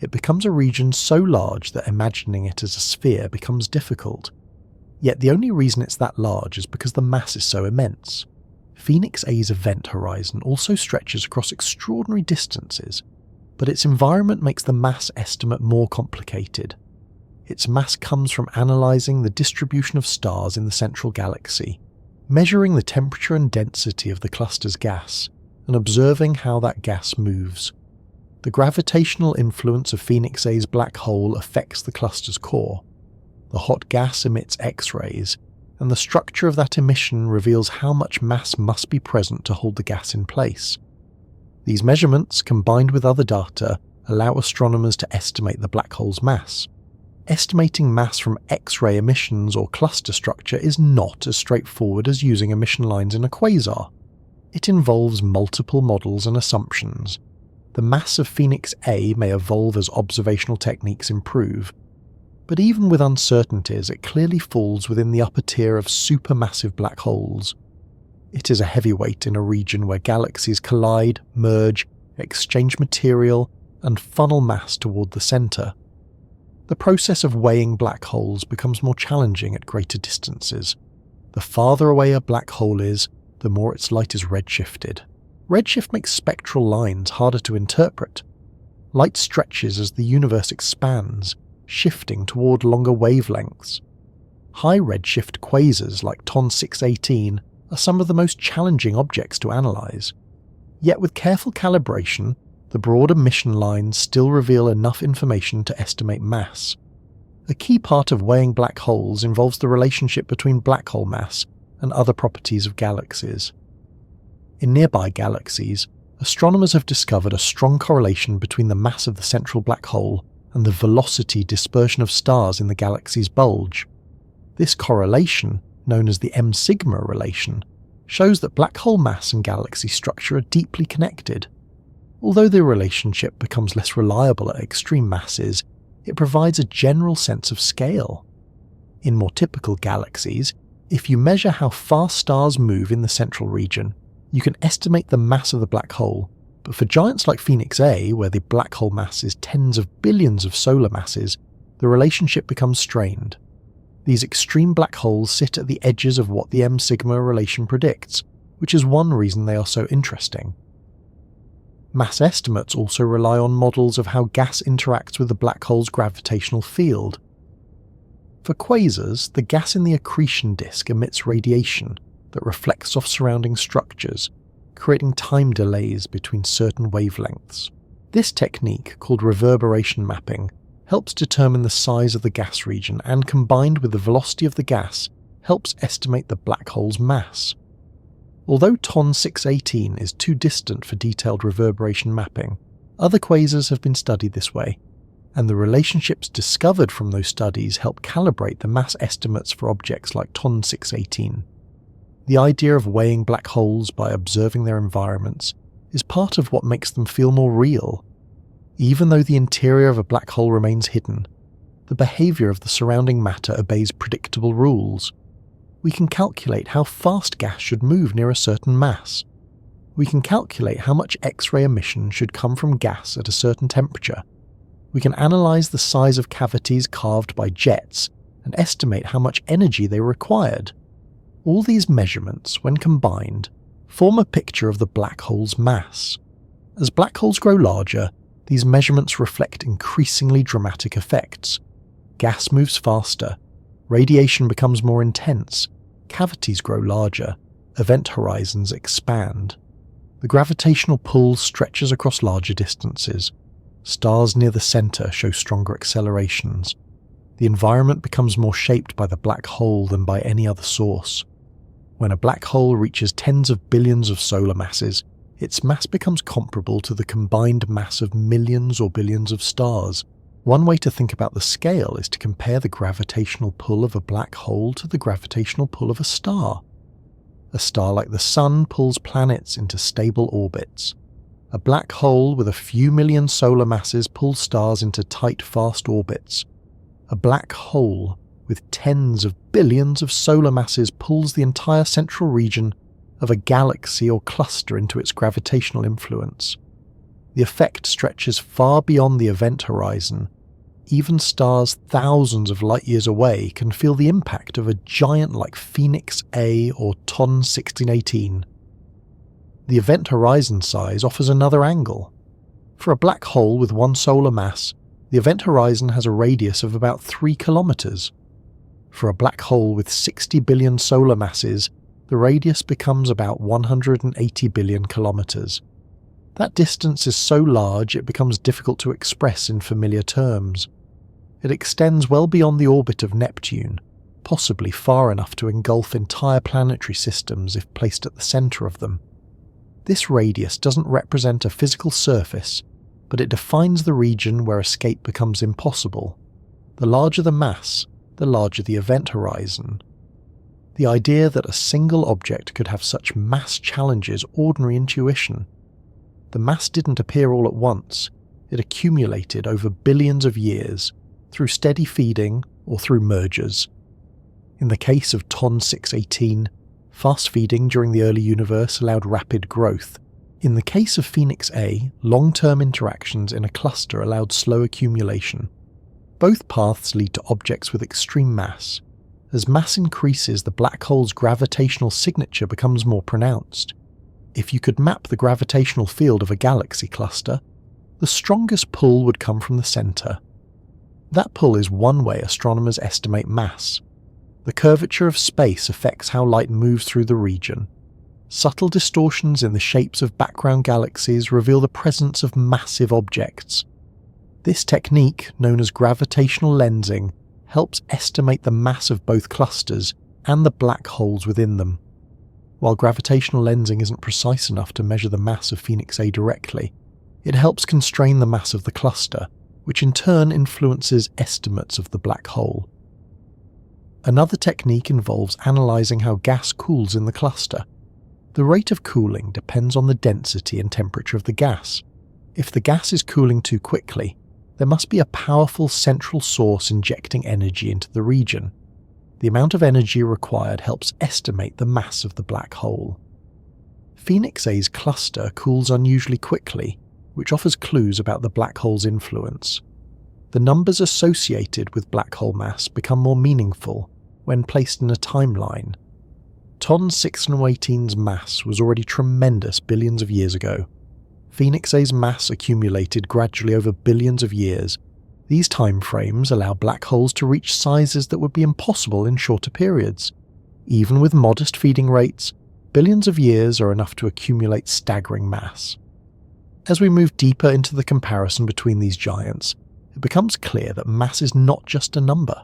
It becomes a region so large that imagining it as a sphere becomes difficult. Yet the only reason it's that large is because the mass is so immense. Phoenix A's event horizon also stretches across extraordinary distances, but its environment makes the mass estimate more complicated. Its mass comes from analysing the distribution of stars in the central galaxy, measuring the temperature and density of the cluster's gas, and observing how that gas moves. The gravitational influence of Phoenix A's black hole affects the cluster's core. the hot gas emits X-rays, and the structure of that emission reveals how much mass must be present to hold the gas in place. These measurements, combined with other data, allow astronomers to estimate the black hole's mass. Estimating mass from X-ray emissions or cluster structure is not as straightforward as using emission lines in a quasar. It involves multiple models and assumptions. The mass of Phoenix A may evolve as observational techniques improve, but even with uncertainties, it clearly falls within the upper tier of supermassive black holes. It is a heavyweight in a region where galaxies collide, merge, exchange material, and funnel mass toward the centre. The process of weighing black holes becomes more challenging at greater distances. The farther away a black hole is, the more its light is redshifted. Redshift makes spectral lines harder to interpret. Light stretches as the universe expands, shifting toward longer wavelengths. High redshift quasars like TON 618 are some of the most challenging objects to analyse. Yet with careful calibration, the broad emission lines still reveal enough information to estimate mass. A key part of weighing black holes involves the relationship between black hole mass and other properties of galaxies. In nearby galaxies, astronomers have discovered a strong correlation between the mass of the central black hole and the velocity dispersion of stars in the galaxy's bulge. This correlation, known as the M-sigma relation, shows that black hole mass and galaxy structure are deeply connected. Although the relationship becomes less reliable at extreme masses, it provides a general sense of scale. In more typical galaxies, if you measure how fast stars move in the central region, you can estimate the mass of the black hole. But for giants like Phoenix A, where the black hole mass is tens of billions of solar masses, the relationship becomes strained. These extreme black holes sit at the edges of what the M-sigma relation predicts, which is one reason they are so interesting. Mass estimates also rely on models of how gas interacts with the black hole's gravitational field. For quasars, the gas in the accretion disk emits radiation that reflects off surrounding structures, creating time delays between certain wavelengths. This technique, called reverberation mapping, helps determine the size of the gas region and, combined with the velocity of the gas, helps estimate the black hole's mass. Although TON 618 is too distant for detailed reverberation mapping, other quasars have been studied this way, and the relationships discovered from those studies help calibrate the mass estimates for objects like TON 618. The idea of weighing black holes by observing their environments is part of what makes them feel more real. Even though the interior of a black hole remains hidden, the behaviour of the surrounding matter obeys predictable rules. We can calculate how fast gas should move near a certain mass. We can calculate how much X-ray emission should come from gas at a certain temperature. We can analyse the size of cavities carved by jets and estimate how much energy they required. All these measurements, when combined, form a picture of the black hole's mass. As black holes grow larger, these measurements reflect increasingly dramatic effects. Gas moves faster, radiation becomes more intense, cavities grow larger, event horizons expand. The gravitational pull stretches across larger distances. Stars near the centre show stronger accelerations. The environment becomes more shaped by the black hole than by any other source. When a black hole reaches tens of billions of solar masses, its mass becomes comparable to the combined mass of millions or billions of stars. One way to think about the scale is to compare the gravitational pull of a black hole to the gravitational pull of a star. A star like the Sun pulls planets into stable orbits. A black hole with a few million solar masses pulls stars into tight, fast orbits. A black hole with tens of billions of solar masses pulls the entire central region of a galaxy or cluster into its gravitational influence. The effect stretches far beyond the event horizon. Even stars thousands of light years away can feel the impact of a giant like Phoenix A or TON 1618. The event horizon size offers another angle. For a black hole with one solar mass, the event horizon has a radius of about 3 kilometers. For a black hole with 60 billion solar masses, the radius becomes about 180 billion kilometers. That distance is so large it becomes difficult to express in familiar terms. It extends well beyond the orbit of Neptune, possibly far enough to engulf entire planetary systems if placed at the centre of them. This radius doesn't represent a physical surface, but it defines the region where escape becomes impossible. The larger the mass, the larger the event horizon. The idea that a single object could have such mass challenges ordinary intuition. The mass didn't appear all at once, it accumulated over billions of years, through steady feeding or through mergers. In the case of TON 618, fast feeding during the early universe allowed rapid growth. In the case of Phoenix A, long-term interactions in a cluster allowed slow accumulation. Both paths lead to objects with extreme mass. As mass increases, the black hole's gravitational signature becomes more pronounced. If you could map the gravitational field of a galaxy cluster, the strongest pull would come from the centre. That pull is one way astronomers estimate mass. The curvature of space affects how light moves through the region. Subtle distortions in the shapes of background galaxies reveal the presence of massive objects. This technique, known as gravitational lensing, helps estimate the mass of both clusters and the black holes within them. While gravitational lensing isn't precise enough to measure the mass of Phoenix A directly, it helps constrain the mass of the cluster, which in turn influences estimates of the black hole. Another technique involves analysing how gas cools in the cluster. The rate of cooling depends on the density and temperature of the gas. If the gas is cooling too quickly, there must be a powerful central source injecting energy into the region. The amount of energy required helps estimate the mass of the black hole. Phoenix A's cluster cools unusually quickly, which offers clues about the black hole's influence. The numbers associated with black hole mass become more meaningful when placed in a timeline. TON 618's mass was already tremendous billions of years ago. Phoenix A's mass accumulated gradually over billions of years. These timeframes allow black holes to reach sizes that would be impossible in shorter periods. Even with modest feeding rates, billions of years are enough to accumulate staggering mass. As we move deeper into the comparison between these giants, it becomes clear that mass is not just a number.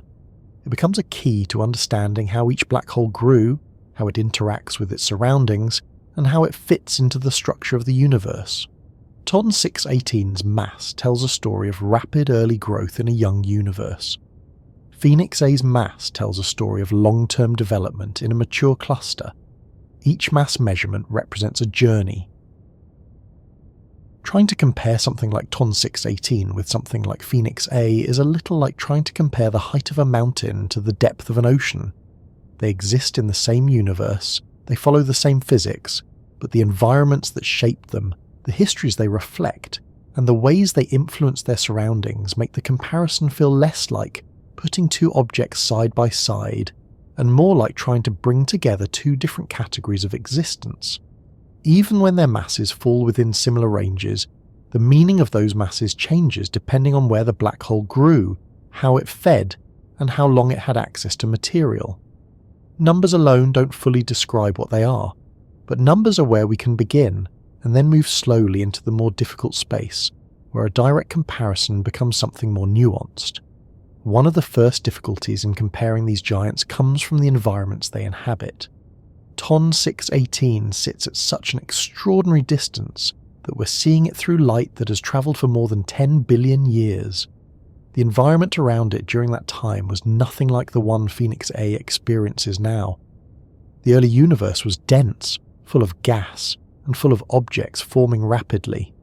It becomes a key to understanding how each black hole grew, how it interacts with its surroundings, and how it fits into the structure of the universe. TON 618's mass tells a story of rapid early growth in a young universe. Phoenix A's mass tells a story of long-term development in a mature cluster. Each mass measurement represents a journey. Trying to compare something like TON 618 with something like Phoenix A is a little like trying to compare the height of a mountain to the depth of an ocean. They exist in the same universe, they follow the same physics, but the environments that shape them, the histories they reflect, and the ways they influence their surroundings make the comparison feel less like putting two objects side by side, and more like trying to bring together two different categories of existence. Even when their masses fall within similar ranges, the meaning of those masses changes depending on where the black hole grew, how it fed, and how long it had access to material. Numbers alone don't fully describe what they are, but numbers are where we can begin, and then move slowly into the more difficult space, where a direct comparison becomes something more nuanced. One of the first difficulties in comparing these giants comes from the environments they inhabit. TON 618 sits at such an extraordinary distance that we're seeing it through light that has travelled for more than 10 billion years. The environment around it during that time was nothing like the one Phoenix A experiences now. The early universe was dense, full of gas, and full of objects forming rapidly.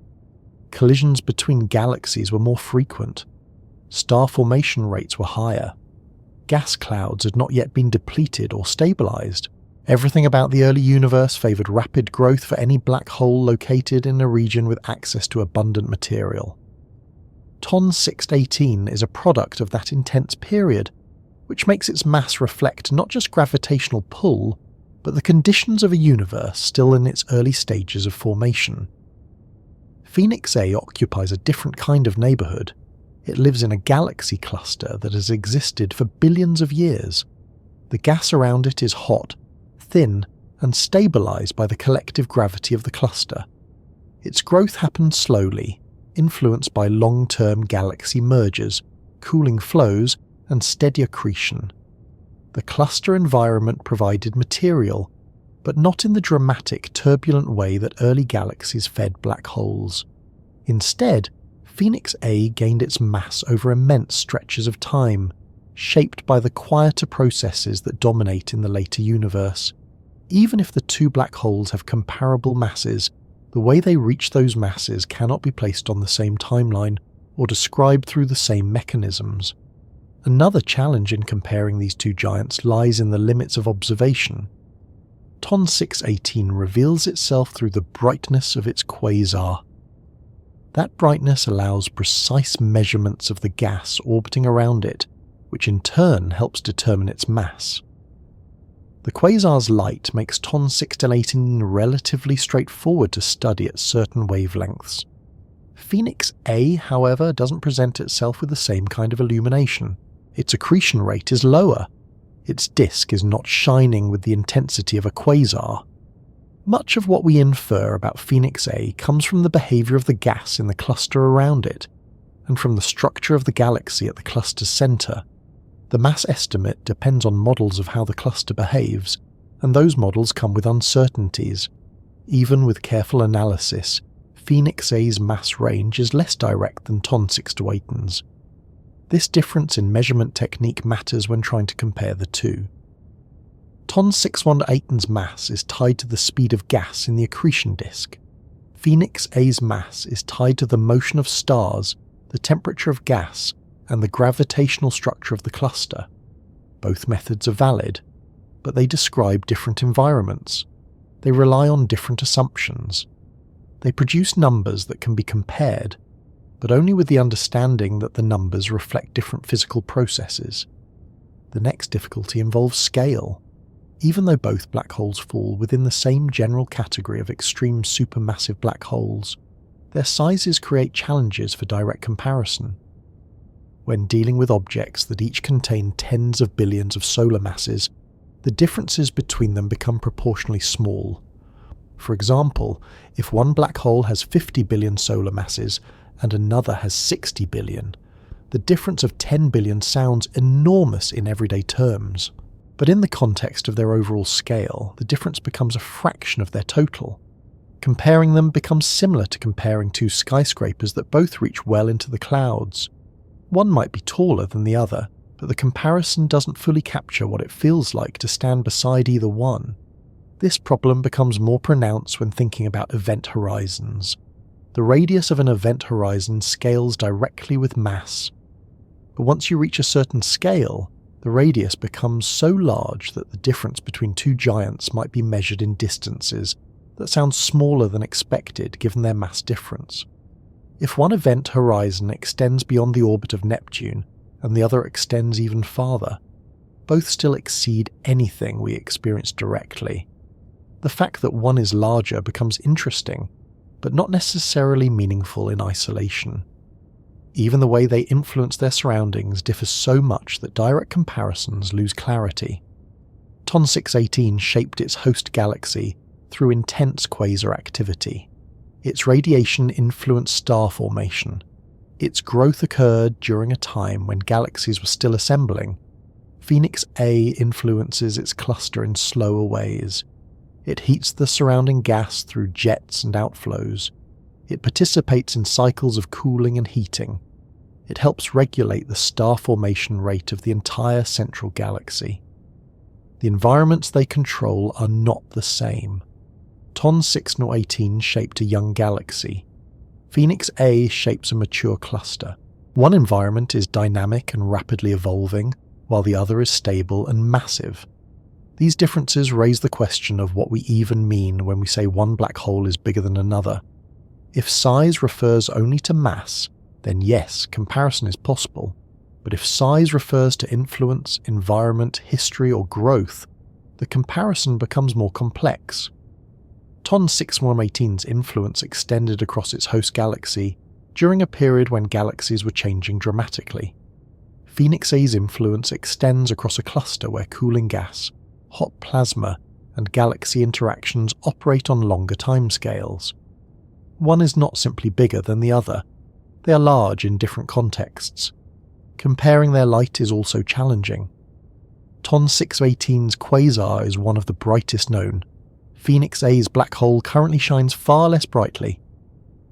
Collisions between galaxies were more frequent. Star formation rates were higher. Gas clouds had not yet been depleted or stabilized. Everything about the early universe favored rapid growth for any black hole located in a region with access to abundant material. TON 618 is a product of that intense period, which makes its mass reflect not just gravitational pull, but the conditions of a universe still in its early stages of formation. Phoenix A occupies a different kind of neighbourhood. It lives in a galaxy cluster that has existed for billions of years. The gas around it is hot, thin, and stabilised by the collective gravity of the cluster. Its growth happened slowly, influenced by long-term galaxy mergers, cooling flows, and steady accretion. The cluster environment provided material, but not in the dramatic, turbulent way that early galaxies fed black holes. Instead, Phoenix A gained its mass over immense stretches of time, shaped by the quieter processes that dominate in the later universe. Even if the two black holes have comparable masses, the way they reach those masses cannot be placed on the same timeline or described through the same mechanisms. Another challenge in comparing these two giants lies in the limits of observation. TON 618 reveals itself through the brightness of its quasar. That brightness allows precise measurements of the gas orbiting around it, which in turn helps determine its mass. The quasar's light makes TON 618 relatively straightforward to study at certain wavelengths. Phoenix A, however, doesn't present itself with the same kind of illumination. Its accretion rate is lower. Its disk is not shining with the intensity of a quasar. Much of what we infer about Phoenix A comes from the behavior of the gas in the cluster around it, and from the structure of the galaxy at the cluster's center. The mass estimate depends on models of how the cluster behaves, and those models come with uncertainties. Even with careful analysis, Phoenix A's mass range is less direct than TON 618's. This difference in measurement technique matters when trying to compare the two. TON 618's mass is tied to the speed of gas in the accretion disk. Phoenix A's mass is tied to the motion of stars, the temperature of gas, and the gravitational structure of the cluster. Both methods are valid, but they describe different environments. They rely on different assumptions. They produce numbers that can be compared, but only with the understanding that the numbers reflect different physical processes. The next difficulty involves scale. Even though both black holes fall within the same general category of extreme supermassive black holes, their sizes create challenges for direct comparison. When dealing with objects that each contain tens of billions of solar masses, the differences between them become proportionally small. For example, if one black hole has 50 billion solar masses and another has 60 billion, the difference of 10 billion sounds enormous in everyday terms. But in the context of their overall scale, the difference becomes a fraction of their total. Comparing them becomes similar to comparing two skyscrapers that both reach well into the clouds. One might be taller than the other, but the comparison doesn't fully capture what it feels like to stand beside either one. This problem becomes more pronounced when thinking about event horizons. The radius of an event horizon scales directly with mass. But once you reach a certain scale, the radius becomes so large that the difference between two giants might be measured in distances that sound smaller than expected given their mass difference. If one event horizon extends beyond the orbit of Neptune and the other extends even farther, both still exceed anything we experience directly. The fact that one is larger becomes interesting, but not necessarily meaningful in isolation. Even the way they influence their surroundings differs so much that direct comparisons lose clarity. TON 618 shaped its host galaxy through intense quasar activity. Its radiation influenced star formation. Its growth occurred during a time when galaxies were still assembling. Phoenix A influences its cluster in slower ways. It heats the surrounding gas through jets and outflows. It participates in cycles of cooling and heating. It helps regulate the star formation rate of the entire central galaxy. The environments they control are not the same. TON 618 shaped a young galaxy. Phoenix A shapes a mature cluster. One environment is dynamic and rapidly evolving, while the other is stable and massive. These differences raise the question of what we even mean when we say one black hole is bigger than another. If size refers only to mass, then yes, comparison is possible. But if size refers to influence, environment, history, or growth, the comparison becomes more complex. TON 618's influence extended across its host galaxy during a period when galaxies were changing dramatically. Phoenix A's influence extends across a cluster where cooling gas, hot plasma, and galaxy interactions operate on longer timescales. One is not simply bigger than the other. They are large in different contexts. Comparing their light is also challenging. TON 618's quasar is one of the brightest known. Phoenix A's black hole currently shines far less brightly.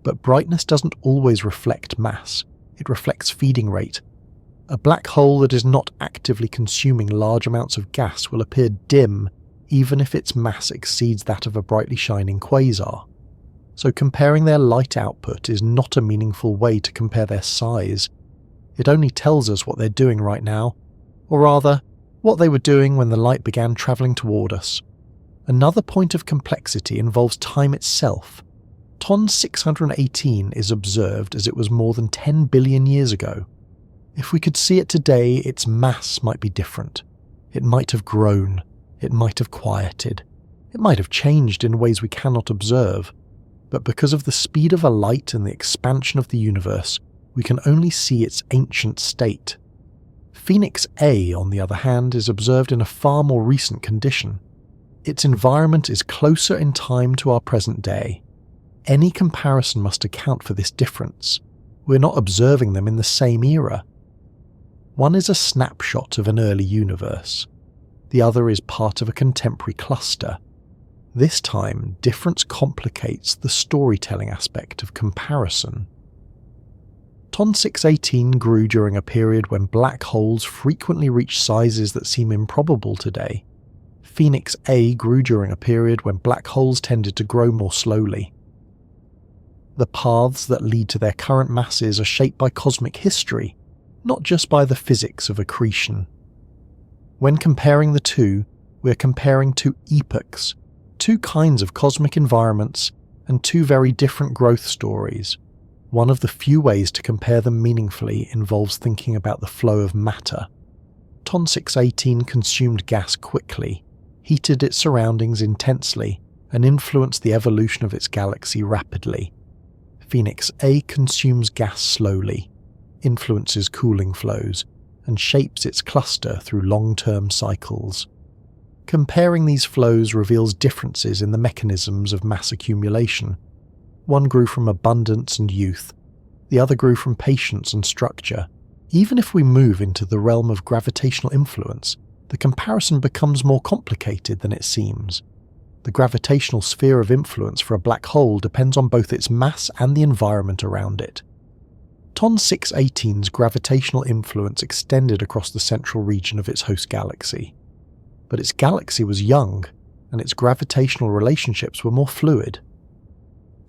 But brightness doesn't always reflect mass, it reflects feeding rate. A black hole that is not actively consuming large amounts of gas will appear dim even if its mass exceeds that of a brightly shining quasar. So comparing their light output is not a meaningful way to compare their size. It only tells us what they're doing right now, or rather, what they were doing when the light began travelling toward us. Another point of complexity involves time itself. TON 618 is observed as it was more than 10 billion years ago. If we could see it today, its mass might be different. It might have grown. It might have quieted. It might have changed in ways we cannot observe. But because of the speed of a light and the expansion of the universe, we can only see its ancient state. Phoenix A, on the other hand, is observed in a far more recent condition. Its environment is closer in time to our present day. Any comparison must account for this difference. We're not observing them in the same era. One is a snapshot of an early universe. The other is part of a contemporary cluster. This time, difference complicates the storytelling aspect of comparison. TON 618 grew during a period when black holes frequently reach sizes that seem improbable today. Phoenix A grew during a period when black holes tended to grow more slowly. The paths that lead to their current masses are shaped by cosmic history, not just by the physics of accretion. When comparing the two, we're comparing two epochs, two kinds of cosmic environments, and two very different growth stories. One of the few ways to compare them meaningfully involves thinking about the flow of matter. TON 618 consumed gas quickly, heated its surroundings intensely, and influenced the evolution of its galaxy rapidly. Phoenix A consumes gas slowly, influences cooling flows, and shapes its cluster through long-term cycles. Comparing these flows reveals differences in the mechanisms of mass accumulation. One grew from abundance and youth, the other grew from patience and structure. Even if we move into the realm of gravitational influence, the comparison becomes more complicated than it seems. The gravitational sphere of influence for a black hole depends on both its mass and the environment around it. TON 618's gravitational influence extended across the central region of its host galaxy. But its galaxy was young, and its gravitational relationships were more fluid.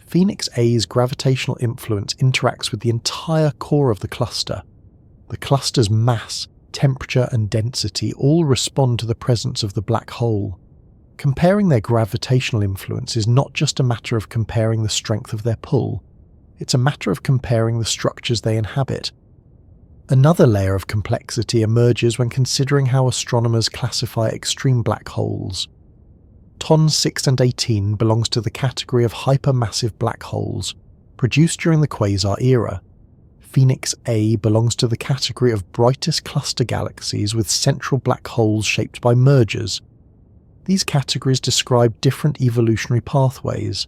Phoenix A's gravitational influence interacts with the entire core of the cluster. The cluster's mass, temperature, and density all respond to the presence of the black hole. Comparing their gravitational influence is not just a matter of comparing the strength of their pull, it's a matter of comparing the structures they inhabit. Another layer of complexity emerges when considering how astronomers classify extreme black holes. TON 618 belongs to the category of hypermassive black holes, produced during the quasar era. Phoenix A belongs to the category of brightest cluster galaxies with central black holes shaped by mergers. These categories describe different evolutionary pathways.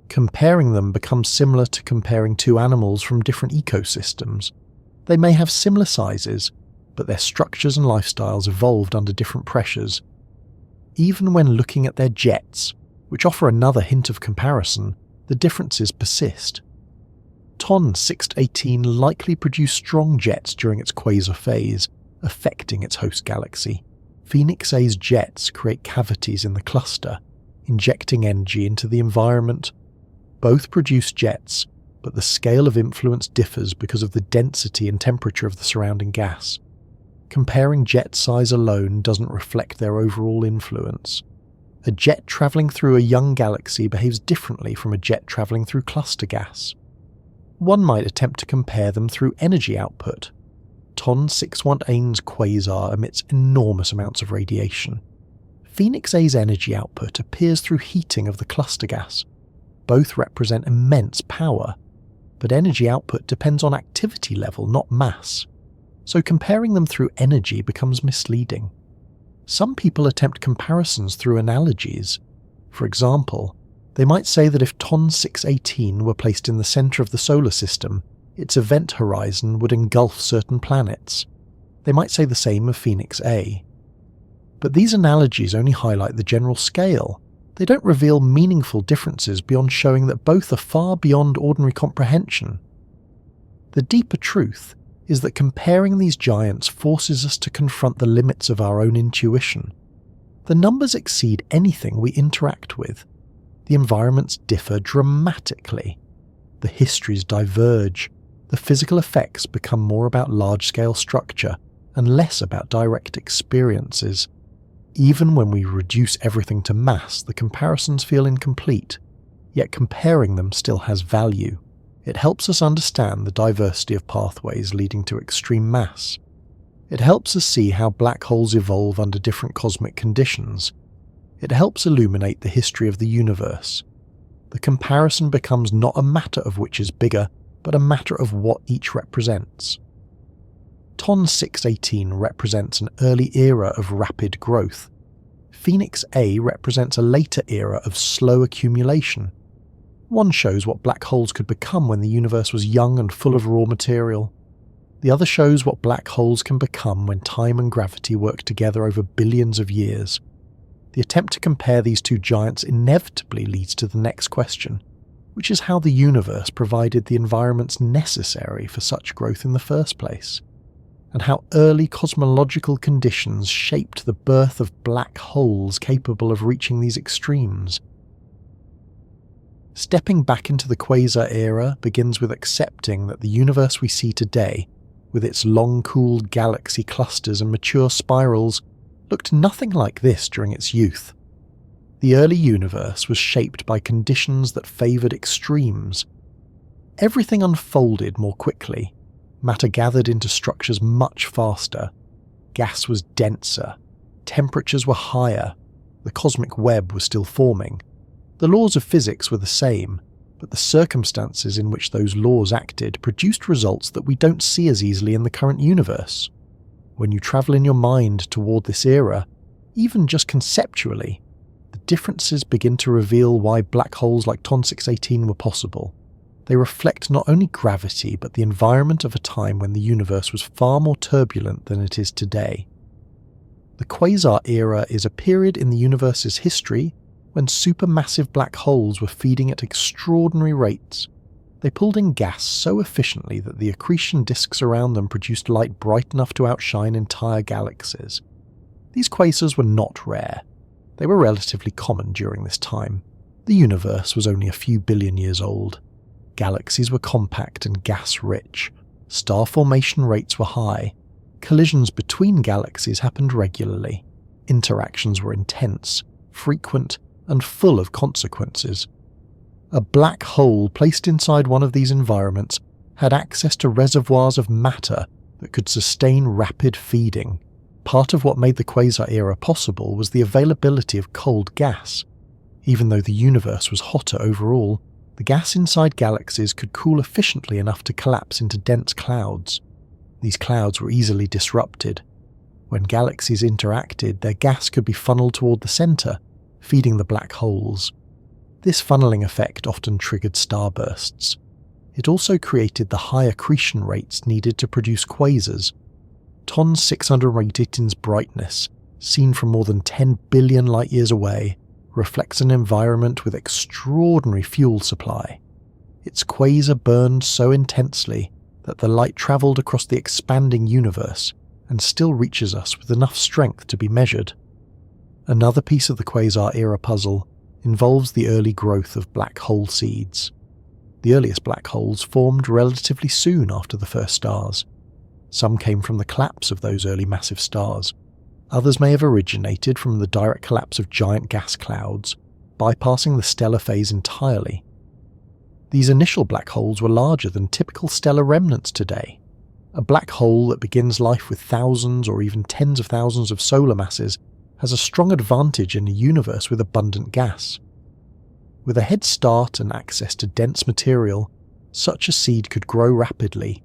Comparing them becomes similar to comparing two animals from different ecosystems. They may have similar sizes, but their structures and lifestyles evolved under different pressures. Even when looking at their jets, which offer another hint of comparison, the differences persist. TON 618 likely produced strong jets during its quasar phase, affecting its host galaxy. Phoenix A's jets create cavities in the cluster, injecting energy into the environment. Both produce jets, but the scale of influence differs because of the density and temperature of the surrounding gas. Comparing jet size alone doesn't reflect their overall influence. A jet travelling through a young galaxy behaves differently from a jet travelling through cluster gas. One might attempt to compare them through energy output. TON 618's quasar emits enormous amounts of radiation. Phoenix A's energy output appears through heating of the cluster gas. Both represent immense power, but energy output depends on activity level, not mass. So comparing them through energy becomes misleading. Some people attempt comparisons through analogies. For example, they might say that if TON 618 were placed in the centre of the solar system, its event horizon would engulf certain planets. They might say the same of Phoenix A. But these analogies only highlight the general scale. They don't reveal meaningful differences beyond showing that both are far beyond ordinary comprehension. The deeper truth is that comparing these giants forces us to confront the limits of our own intuition. The numbers exceed anything we interact with. The environments differ dramatically. The histories diverge. The physical effects become more about large-scale structure and less about direct experiences. Even when we reduce everything to mass, the comparisons feel incomplete, yet comparing them still has value. It helps us understand the diversity of pathways leading to extreme mass. It helps us see how black holes evolve under different cosmic conditions. It helps illuminate the history of the universe. The comparison becomes not a matter of which is bigger, but a matter of what each represents. TON 618 represents an early era of rapid growth. Phoenix A represents a later era of slow accumulation. One shows what black holes could become when the universe was young and full of raw material. The other shows what black holes can become when time and gravity work together over billions of years. The attempt to compare these two giants inevitably leads to the next question, which is how the universe provided the environments necessary for such growth in the first place, and how early cosmological conditions shaped the birth of black holes capable of reaching these extremes. Stepping back into the quasar era begins with accepting that the universe we see today, with its long-cooled galaxy clusters and mature spirals, looked nothing like this during its youth. The early universe was shaped by conditions that favoured extremes. Everything unfolded more quickly. Matter gathered into structures much faster. Gas was denser. Temperatures were higher. The cosmic web was still forming. The laws of physics were the same, but the circumstances in which those laws acted produced results that we don't see as easily in the current universe. When you travel in your mind toward this era, even just conceptually, the differences begin to reveal why black holes like TON 618 were possible. They reflect not only gravity, but the environment of a time when the universe was far more turbulent than it is today. The quasar era is a period in the universe's history when supermassive black holes were feeding at extraordinary rates. They pulled in gas so efficiently that the accretion disks around them produced light bright enough to outshine entire galaxies. These quasars were not rare. They were relatively common during this time. The universe was only a few billion years old. Galaxies were compact and gas-rich. Star formation rates were high. Collisions between galaxies happened regularly. Interactions were intense, frequent, and full of consequences. A black hole placed inside one of these environments had access to reservoirs of matter that could sustain rapid feeding. Part of what made the quasar era possible was the availability of cold gas. Even though the universe was hotter overall, the gas inside galaxies could cool efficiently enough to collapse into dense clouds. These clouds were easily disrupted. When galaxies interacted, their gas could be funneled toward the center, feeding the black holes. This funneling effect often triggered starbursts. It also created the high accretion rates needed to produce quasars. TON 618's brightness, seen from more than 10 billion light-years away, reflects an environment with extraordinary fuel supply. Its quasar burned so intensely that the light travelled across the expanding universe and still reaches us with enough strength to be measured. Another piece of the quasar-era puzzle involves the early growth of black hole seeds. The earliest black holes formed relatively soon after the first stars. Some came from the collapse of those early massive stars. Others may have originated from the direct collapse of giant gas clouds, bypassing the stellar phase entirely. These initial black holes were larger than typical stellar remnants today. A black hole that begins life with thousands or even tens of thousands of solar masses has a strong advantage in a universe with abundant gas. With a head start and access to dense material, such a seed could grow rapidly,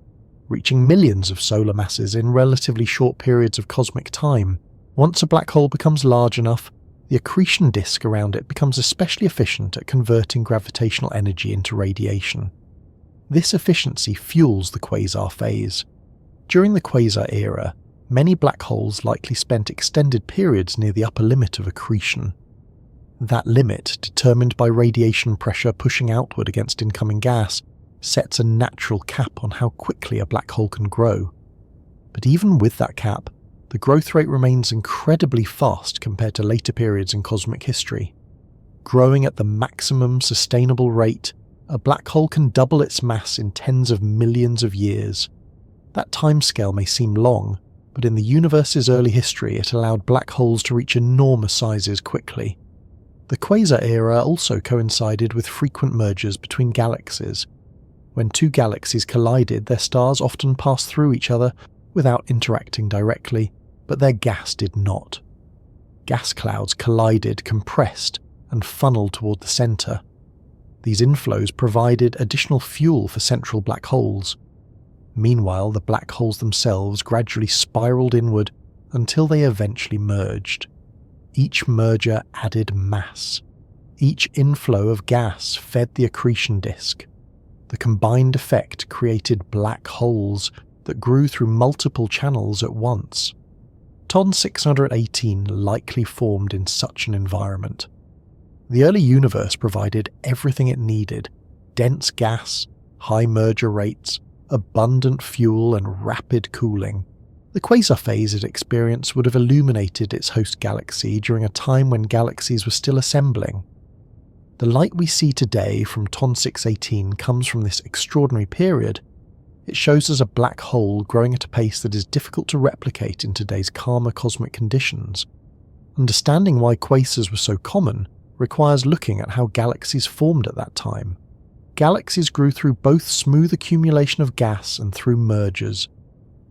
reaching millions of solar masses in relatively short periods of cosmic time. Once a black hole becomes large enough, the accretion disk around it becomes especially efficient at converting gravitational energy into radiation. This efficiency fuels the quasar phase. During the quasar era, many black holes likely spent extended periods near the upper limit of accretion. That limit, determined by radiation pressure pushing outward against incoming gas, sets a natural cap on how quickly a black hole can grow. But even with that cap, the growth rate remains incredibly fast compared to later periods in cosmic history. Growing at the maximum sustainable rate, a black hole can double its mass in tens of millions of years. That timescale may seem long, but in the universe's early history it allowed black holes to reach enormous sizes quickly. The quasar era also coincided with frequent mergers between galaxies. When two galaxies collided, their stars often passed through each other without interacting directly, but their gas did not. Gas clouds collided, compressed, and funneled toward the centre. These inflows provided additional fuel for central black holes. Meanwhile, the black holes themselves gradually spiraled inward until they eventually merged. Each merger added mass. Each inflow of gas fed the accretion disk. The combined effect created black holes that grew through multiple channels at once. TON 618 likely formed in such an environment. The early universe provided everything it needed: dense gas, high merger rates, abundant fuel, and rapid cooling. The quasar phase it experienced would have illuminated its host galaxy during a time when galaxies were still assembling. The light we see today from TON 618 comes from this extraordinary period. It shows us a black hole growing at a pace that is difficult to replicate in today's calmer cosmic conditions. Understanding why quasars were so common requires looking at how galaxies formed at that time. Galaxies grew through both smooth accumulation of gas and through mergers.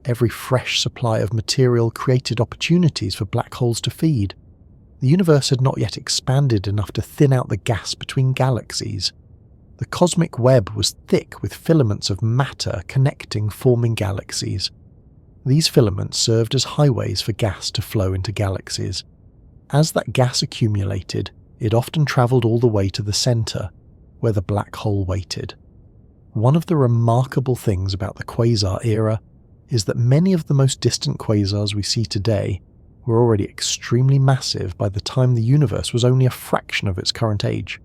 Every fresh supply of material created opportunities for black holes to feed. The universe had not yet expanded enough to thin out the gas between galaxies. The cosmic web was thick with filaments of matter connecting, forming galaxies. These filaments served as highways for gas to flow into galaxies. As that gas accumulated, it often travelled all the way to the centre, where the black hole waited. One of the remarkable things about the quasar era is that many of the most distant quasars we see today were already extremely massive by the time the universe was only a fraction of its current age.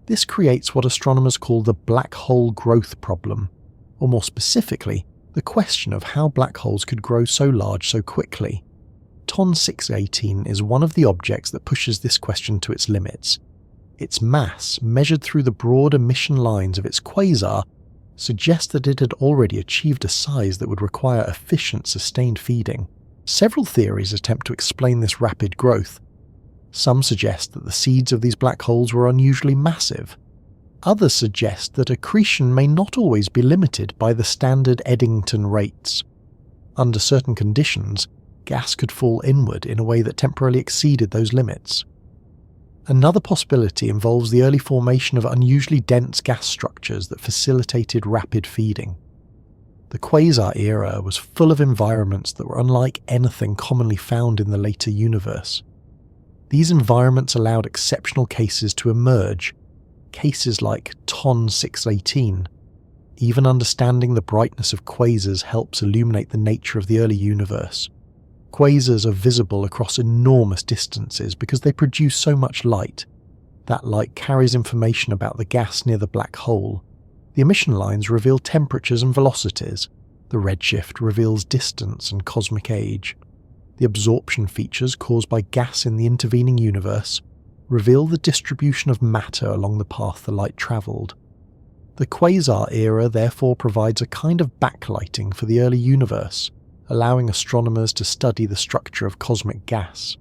This creates what astronomers call the black hole growth problem, or more specifically, the question of how black holes could grow so large so quickly. TON 618 is one of the objects that pushes this question to its limits. Its mass, measured through the broad emission lines of its quasar, suggests that it had already achieved a size that would require efficient, sustained feeding. Several theories attempt to explain this rapid growth. Some suggest that the seeds of these black holes were unusually massive. Others suggest that accretion may not always be limited by the standard Eddington rates. Under certain conditions, gas could fall inward in a way that temporarily exceeded those limits. Another possibility involves the early formation of unusually dense gas structures that facilitated rapid feeding. The quasar era was full of environments that were unlike anything commonly found in the later universe. These environments allowed exceptional cases to emerge, cases like TON 618. Even understanding the brightness of quasars helps illuminate the nature of the early universe. Quasars are visible across enormous distances because they produce so much light. That light carries information about the gas near the black hole. The emission lines reveal temperatures and velocities. The redshift reveals distance and cosmic age. The absorption features caused by gas in the intervening universe reveal the distribution of matter along the path the light travelled. The quasar era therefore provides a kind of backlighting for the early universe, allowing astronomers to study the structure of cosmic gas.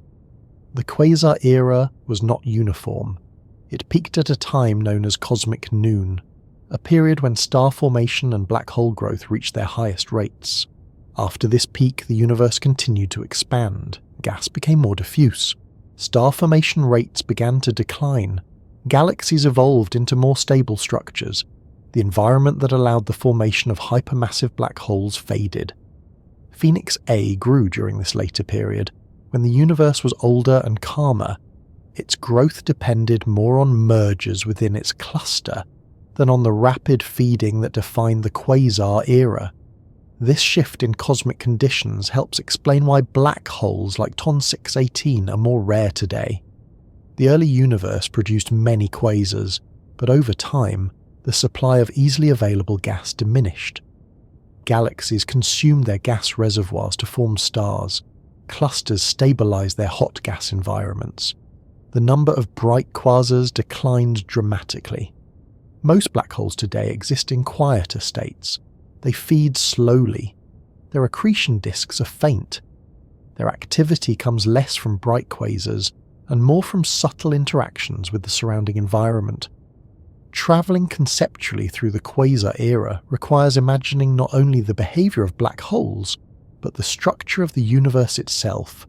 The quasar era was not uniform. It peaked at a time known as cosmic noon, a period when star formation and black hole growth reached their highest rates. After this peak, the universe continued to expand. Gas became more diffuse. Star formation rates began to decline. Galaxies evolved into more stable structures. The environment that allowed the formation of hypermassive black holes faded. Phoenix A grew during this later period, when the universe was older and calmer. Its growth depended more on mergers within its cluster than on the rapid feeding that defined the quasar era. This shift in cosmic conditions helps explain why black holes like TON 618 are more rare today. The early universe produced many quasars, but over time, the supply of easily available gas diminished. Galaxies consumed their gas reservoirs to form stars. Clusters stabilized their hot gas environments. The number of bright quasars declined dramatically. Most black holes today exist in quieter states. They feed slowly. Their accretion disks are faint. Their activity comes less from bright quasars and more from subtle interactions with the surrounding environment. Travelling conceptually through the quasar era requires imagining not only the behaviour of black holes, but the structure of the universe itself.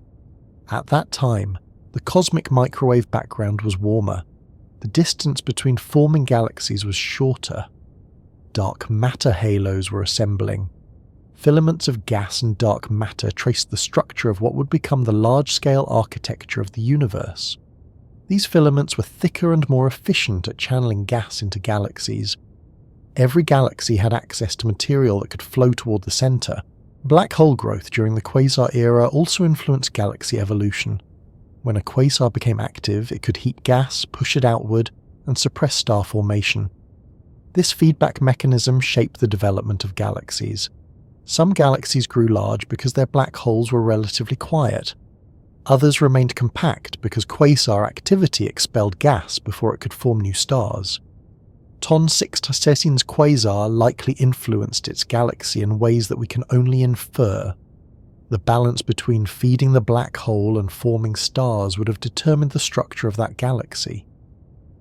At that time, the cosmic microwave background was warmer. The distance between forming galaxies was shorter. Dark matter halos were assembling. Filaments of gas and dark matter traced the structure of what would become the large-scale architecture of the universe. These filaments were thicker and more efficient at channeling gas into galaxies. Every galaxy had access to material that could flow toward the centre. Black hole growth during the quasar era also influenced galaxy evolution. When a quasar became active, it could heat gas, push it outward, and suppress star formation. This feedback mechanism shaped the development of galaxies. Some galaxies grew large because their black holes were relatively quiet. Others remained compact because quasar activity expelled gas before it could form new stars. TON 618's quasar likely influenced its galaxy in ways that we can only infer. The balance between feeding the black hole and forming stars would have determined the structure of that galaxy.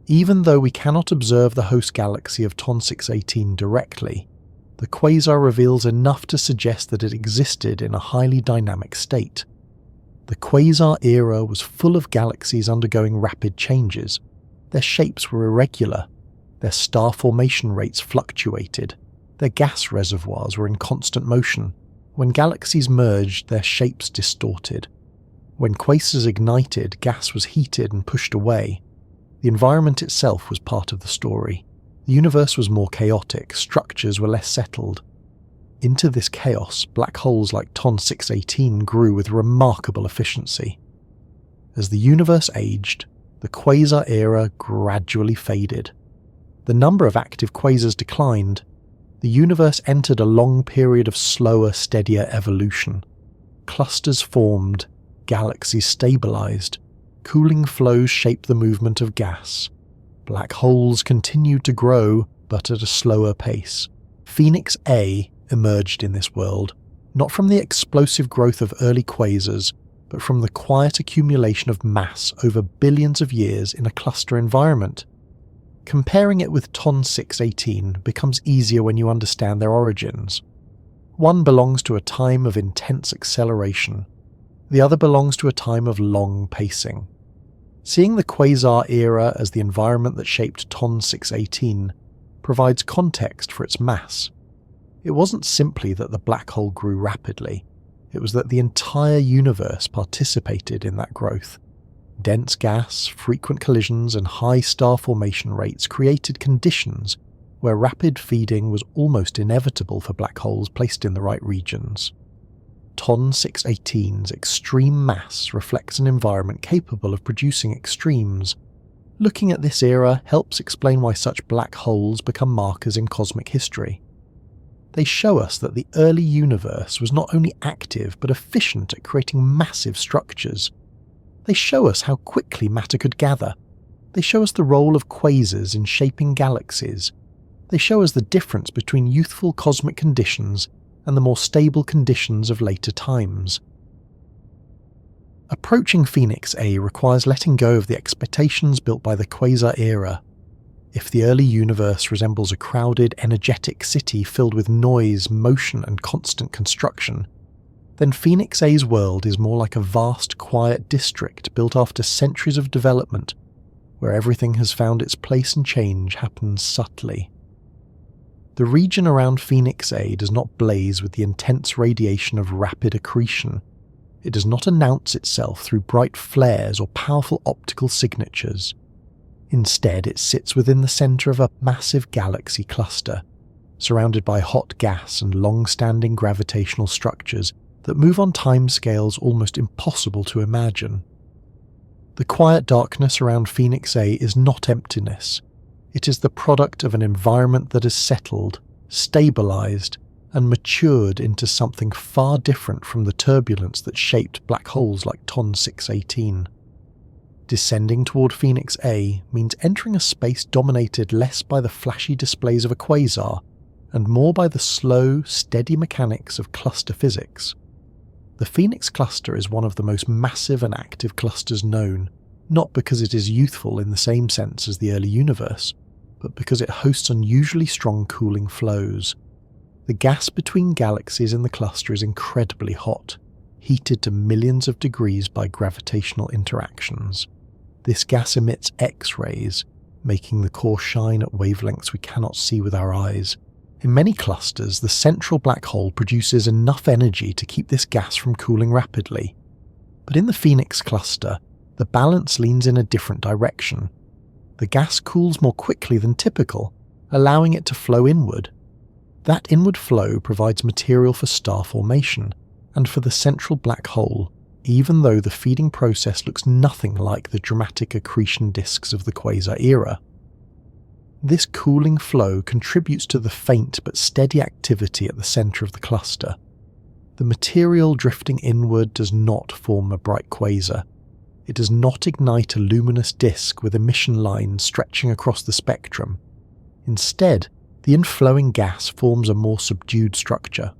Even though we cannot observe the host galaxy of TON 618 directly, the quasar reveals enough to suggest that it existed in a highly dynamic state. The quasar era was full of galaxies undergoing rapid changes. Their shapes were irregular. Their star formation rates fluctuated. Their gas reservoirs were in constant motion. When galaxies merged, their shapes distorted. When quasars ignited, gas was heated and pushed away. The environment itself was part of the story. The universe was more chaotic, structures were less settled. Into this chaos, black holes like TON 618 grew with remarkable efficiency. As the universe aged, the quasar era gradually faded. The number of active quasars declined. The universe entered a long period of slower, steadier evolution. Clusters formed, galaxies stabilized, cooling flows shaped the movement of gas. Black holes continued to grow, but at a slower pace. Phoenix A emerged in this world, not from the explosive growth of early quasars, but from the quiet accumulation of mass over billions of years in a cluster environment. Comparing it with TON 618 becomes easier when you understand their origins. One belongs to a time of intense acceleration. The other belongs to a time of long pacing. Seeing the quasar era as the environment that shaped TON 618 provides context for its mass. It wasn't simply that the black hole grew rapidly, it was that the entire universe participated in that growth. Dense gas, frequent collisions, and high star formation rates created conditions where rapid feeding was almost inevitable for black holes placed in the right regions. TON 618's extreme mass reflects an environment capable of producing extremes. Looking at this era helps explain why such black holes become markers in cosmic history. They show us that the early universe was not only active but efficient at creating massive structures. They show us how quickly matter could gather. They show us the role of quasars in shaping galaxies. They show us the difference between youthful cosmic conditions and the more stable conditions of later times. Approaching Phoenix A requires letting go of the expectations built by the quasar era. If the early universe resembles a crowded, energetic city filled with noise, motion, and constant construction, then Phoenix A's world is more like a vast, quiet district built after centuries of development, where everything has found its place and change happens subtly. The region around Phoenix A does not blaze with the intense radiation of rapid accretion. It does not announce itself through bright flares or powerful optical signatures. Instead, it sits within the centre of a massive galaxy cluster, surrounded by hot gas and long-standing gravitational structures that move on timescales almost impossible to imagine. The quiet darkness around Phoenix A is not emptiness. It is the product of an environment that has settled, stabilised, and matured into something far different from the turbulence that shaped black holes like TON 618. Descending toward Phoenix A means entering a space dominated less by the flashy displays of a quasar and more by the slow, steady mechanics of cluster physics. The Phoenix cluster is one of the most massive and active clusters known, not because it is youthful in the same sense as the early universe, but because it hosts unusually strong cooling flows. The gas between galaxies in the cluster is incredibly hot, heated to millions of degrees by gravitational interactions. This gas emits X-rays, making the core shine at wavelengths we cannot see with our eyes. In many clusters, the central black hole produces enough energy to keep this gas from cooling rapidly. But in the Phoenix cluster, the balance leans in a different direction. The gas cools more quickly than typical, allowing it to flow inward. That inward flow provides material for star formation, and for the central black hole, even though the feeding process looks nothing like the dramatic accretion disks of the quasar era. This cooling flow contributes to the faint but steady activity at the centre of the cluster. The material drifting inward does not form a bright quasar. It does not ignite a luminous disk with emission lines stretching across the spectrum. Instead, the inflowing gas forms a more subdued structure.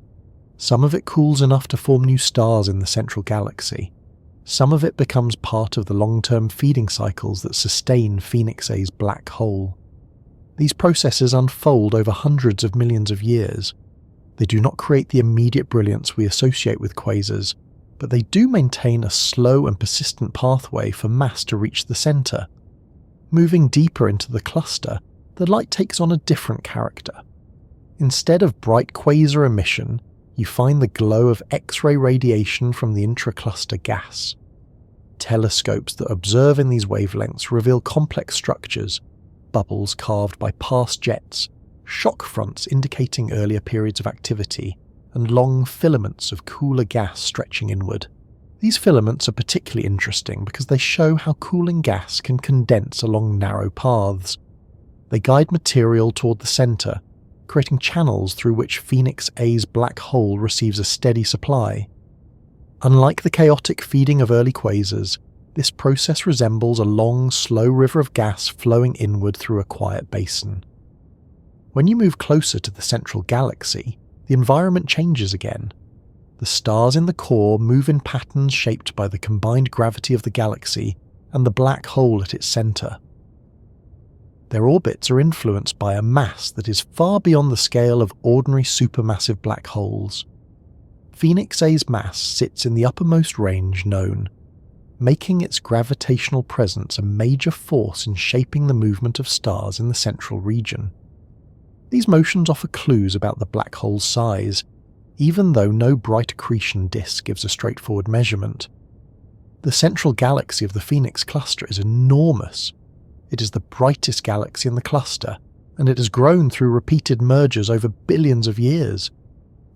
Some of it cools enough to form new stars in the central galaxy. Some of it becomes part of the long-term feeding cycles that sustain Phoenix A's black hole. These processes unfold over hundreds of millions of years. They do not create the immediate brilliance we associate with quasars, but they do maintain a slow and persistent pathway for mass to reach the centre. Moving deeper into the cluster, the light takes on a different character. Instead of bright quasar emission, you find the glow of X-ray radiation from the intracluster gas. Telescopes that observe in these wavelengths reveal complex structures, bubbles carved by past jets, shock fronts indicating earlier periods of activity, and long filaments of cooler gas stretching inward. These filaments are particularly interesting because they show how cooling gas can condense along narrow paths. They guide material toward the centre, creating channels through which Phoenix A's black hole receives a steady supply. Unlike the chaotic feeding of early quasars, this process resembles a long, slow river of gas flowing inward through a quiet basin. When you move closer to the central galaxy, the environment changes again. The stars in the core move in patterns shaped by the combined gravity of the galaxy and the black hole at its centre. Their orbits are influenced by a mass that is far beyond the scale of ordinary supermassive black holes. Phoenix A's mass sits in the uppermost range known, making its gravitational presence a major force in shaping the movement of stars in the central region. These motions offer clues about the black hole's size, even though no bright accretion disk gives a straightforward measurement. The central galaxy of the Phoenix cluster is enormous. It is the brightest galaxy in the cluster, and it has grown through repeated mergers over billions of years.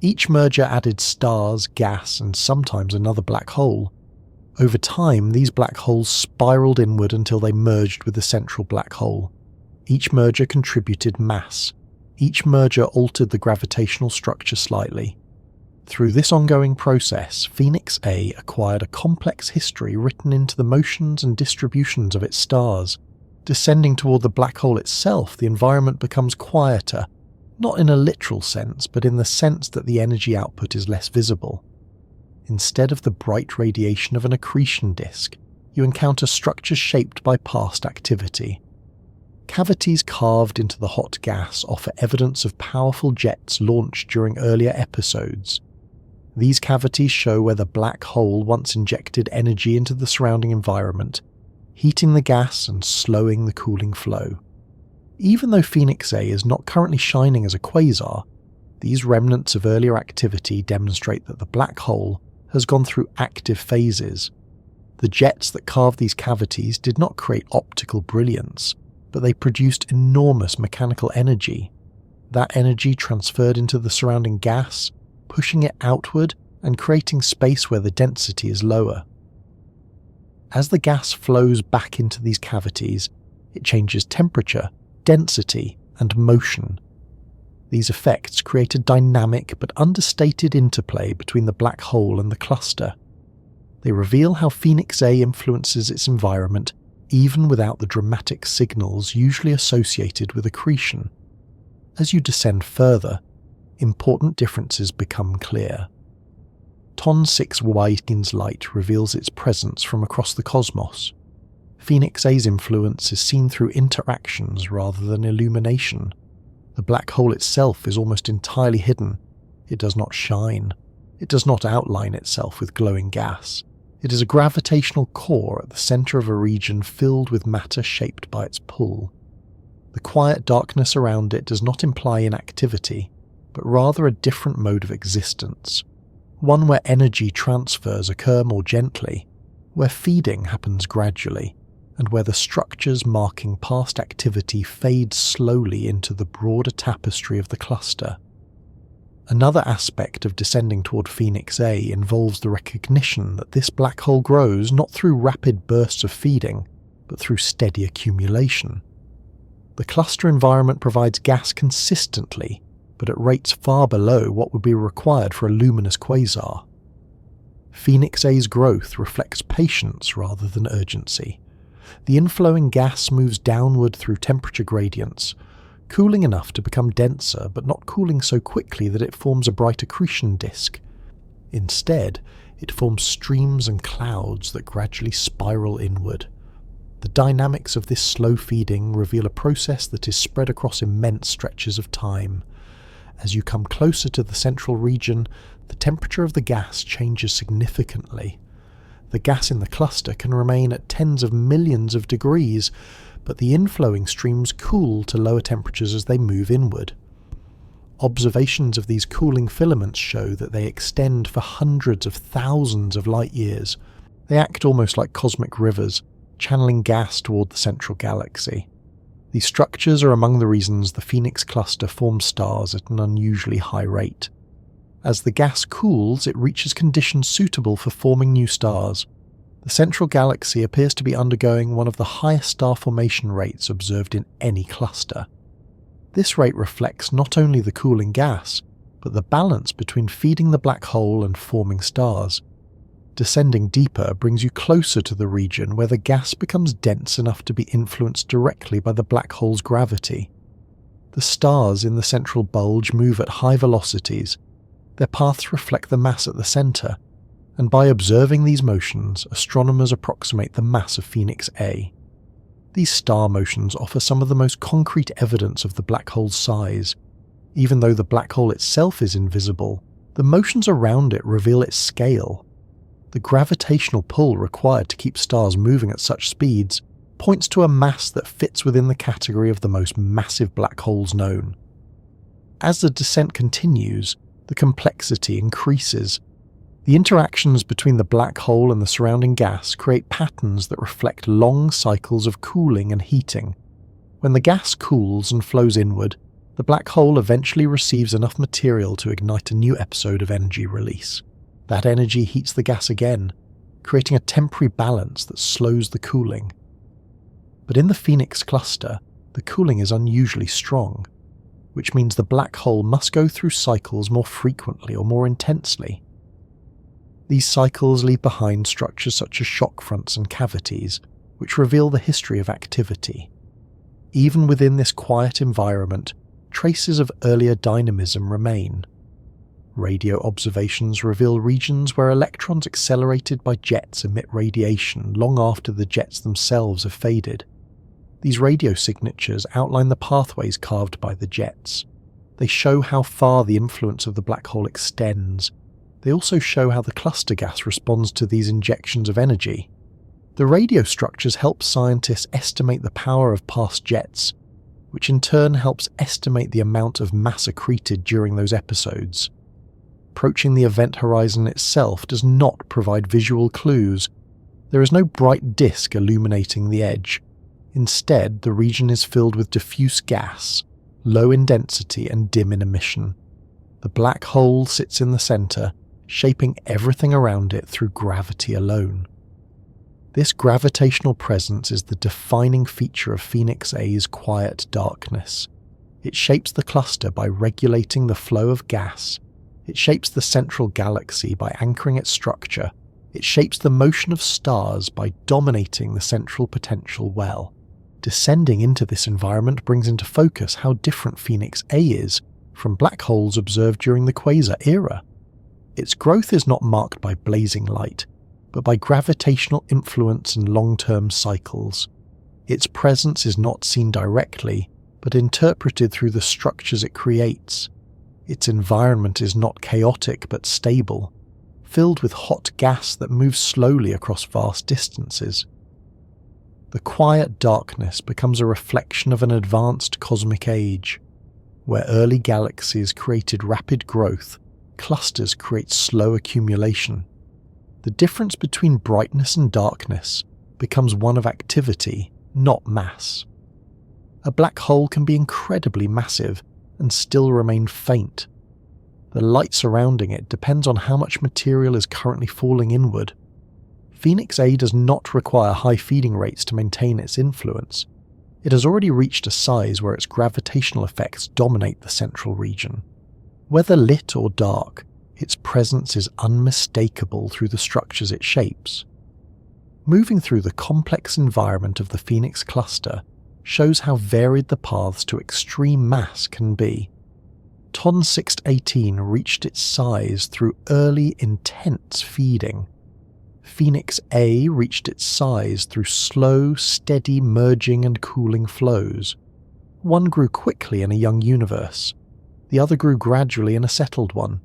Each merger added stars, gas, and sometimes another black hole. Over time, these black holes spiraled inward until they merged with the central black hole. Each merger contributed mass. Each merger altered the gravitational structure slightly. Through this ongoing process, Phoenix A acquired a complex history written into the motions and distributions of its stars. Descending toward the black hole itself, the environment becomes quieter, not in a literal sense, but in the sense that the energy output is less visible. Instead of the bright radiation of an accretion disk, you encounter structures shaped by past activity. Cavities carved into the hot gas offer evidence of powerful jets launched during earlier episodes. These cavities show where the black hole once injected energy into the surrounding environment, heating the gas and slowing the cooling flow. Even though Phoenix A is not currently shining as a quasar, these remnants of earlier activity demonstrate that the black hole has gone through active phases. The jets that carved these cavities did not create optical brilliance. but they produced enormous mechanical energy. That energy transferred into the surrounding gas, pushing it outward and creating space where the density is lower. As the gas flows back into these cavities, it changes temperature, density, and motion. These effects create a dynamic but understated interplay between the black hole and the cluster. They reveal how Phoenix A influences its environment even without the dramatic signals usually associated with accretion. As you descend further, important differences become clear. Ton 6 Wykin's light reveals its presence from across the cosmos. Phoenix A's influence is seen through interactions rather than illumination. The black hole itself is almost entirely hidden. It does not shine. It does not outline itself with glowing gas. It is a gravitational core at the center of a region filled with matter shaped by its pull. The quiet darkness around it does not imply inactivity, but rather a different mode of existence. One where energy transfers occur more gently, where feeding happens gradually, and where the structures marking past activity fade slowly into the broader tapestry of the cluster. Another aspect of descending toward Phoenix A involves the recognition that this black hole grows not through rapid bursts of feeding, but through steady accumulation. The cluster environment provides gas consistently, but at rates far below what would be required for a luminous quasar. Phoenix A's growth reflects patience rather than urgency. The inflowing gas moves downward through temperature gradients, cooling enough to become denser but not cooling so quickly that it forms a bright accretion disk. Instead, it forms streams and clouds that gradually spiral inward. The dynamics of this slow feeding reveal a process that is spread across immense stretches of time. As you come closer to the central region, the temperature of the gas changes significantly. The gas in the cluster can remain at tens of millions of degrees, but the inflowing streams cool to lower temperatures as they move inward. Observations of these cooling filaments show that they extend for hundreds of thousands of light years. They act almost like cosmic rivers, channeling gas toward the central galaxy. These structures are among the reasons the Phoenix cluster forms stars at an unusually high rate. As the gas cools, it reaches conditions suitable for forming new stars. The central galaxy appears to be undergoing one of the highest star formation rates observed in any cluster. This rate reflects not only the cooling gas, but the balance between feeding the black hole and forming stars. Descending deeper brings you closer to the region where the gas becomes dense enough to be influenced directly by the black hole's gravity. The stars in the central bulge move at high velocities. Their paths reflect the mass at the center, and by observing these motions, astronomers approximate the mass of Phoenix A. These star motions offer some of the most concrete evidence of the black hole's size. Even though the black hole itself is invisible, the motions around it reveal its scale. The gravitational pull required to keep stars moving at such speeds points to a mass that fits within the category of the most massive black holes known. As the descent continues, the complexity increases. The interactions between the black hole and the surrounding gas create patterns that reflect long cycles of cooling and heating. When the gas cools and flows inward, the black hole eventually receives enough material to ignite a new episode of energy release. That energy heats the gas again, creating a temporary balance that slows the cooling. But in the Phoenix cluster, the cooling is unusually strong, which means the black hole must go through cycles more frequently or more intensely. These cycles leave behind structures such as shock fronts and cavities, which reveal the history of activity. Even within this quiet environment, traces of earlier dynamism remain. Radio observations reveal regions where electrons accelerated by jets emit radiation long after the jets themselves have faded. These radio signatures outline the pathways carved by the jets. They show how far the influence of the black hole extends. They also show how the cluster gas responds to these injections of energy. The radio structures help scientists estimate the power of past jets, which in turn helps estimate the amount of mass accreted during those episodes. Approaching the event horizon itself does not provide visual clues. There is no bright disk illuminating the edge. Instead, the region is filled with diffuse gas, low in density and dim in emission. The black hole sits in the center, shaping everything around it through gravity alone. This gravitational presence is the defining feature of Phoenix A's quiet darkness. It shapes the cluster by regulating the flow of gas. It shapes the central galaxy by anchoring its structure. It shapes the motion of stars by dominating the central potential well. Descending into this environment brings into focus how different Phoenix A is from black holes observed during the quasar era. Its growth is not marked by blazing light, but by gravitational influence and long-term cycles. Its presence is not seen directly, but interpreted through the structures it creates. Its environment is not chaotic but stable, filled with hot gas that moves slowly across vast distances. The quiet darkness becomes a reflection of an advanced cosmic age, where early galaxies created rapid growth, clusters create slow accumulation. The difference between brightness and darkness becomes one of activity, not mass. A black hole can be incredibly massive and still remain faint. The light surrounding it depends on how much material is currently falling inward. Phoenix A does not require high feeding rates to maintain its influence. It has already reached a size where its gravitational effects dominate the central region. Whether lit or dark, its presence is unmistakable through the structures it shapes. Moving through the complex environment of the Phoenix cluster shows how varied the paths to extreme mass can be. TON 618 reached its size through early, intense feeding. Phoenix A reached its size through slow, steady merging and cooling flows. One grew quickly in a young universe. The other grew gradually in a settled one.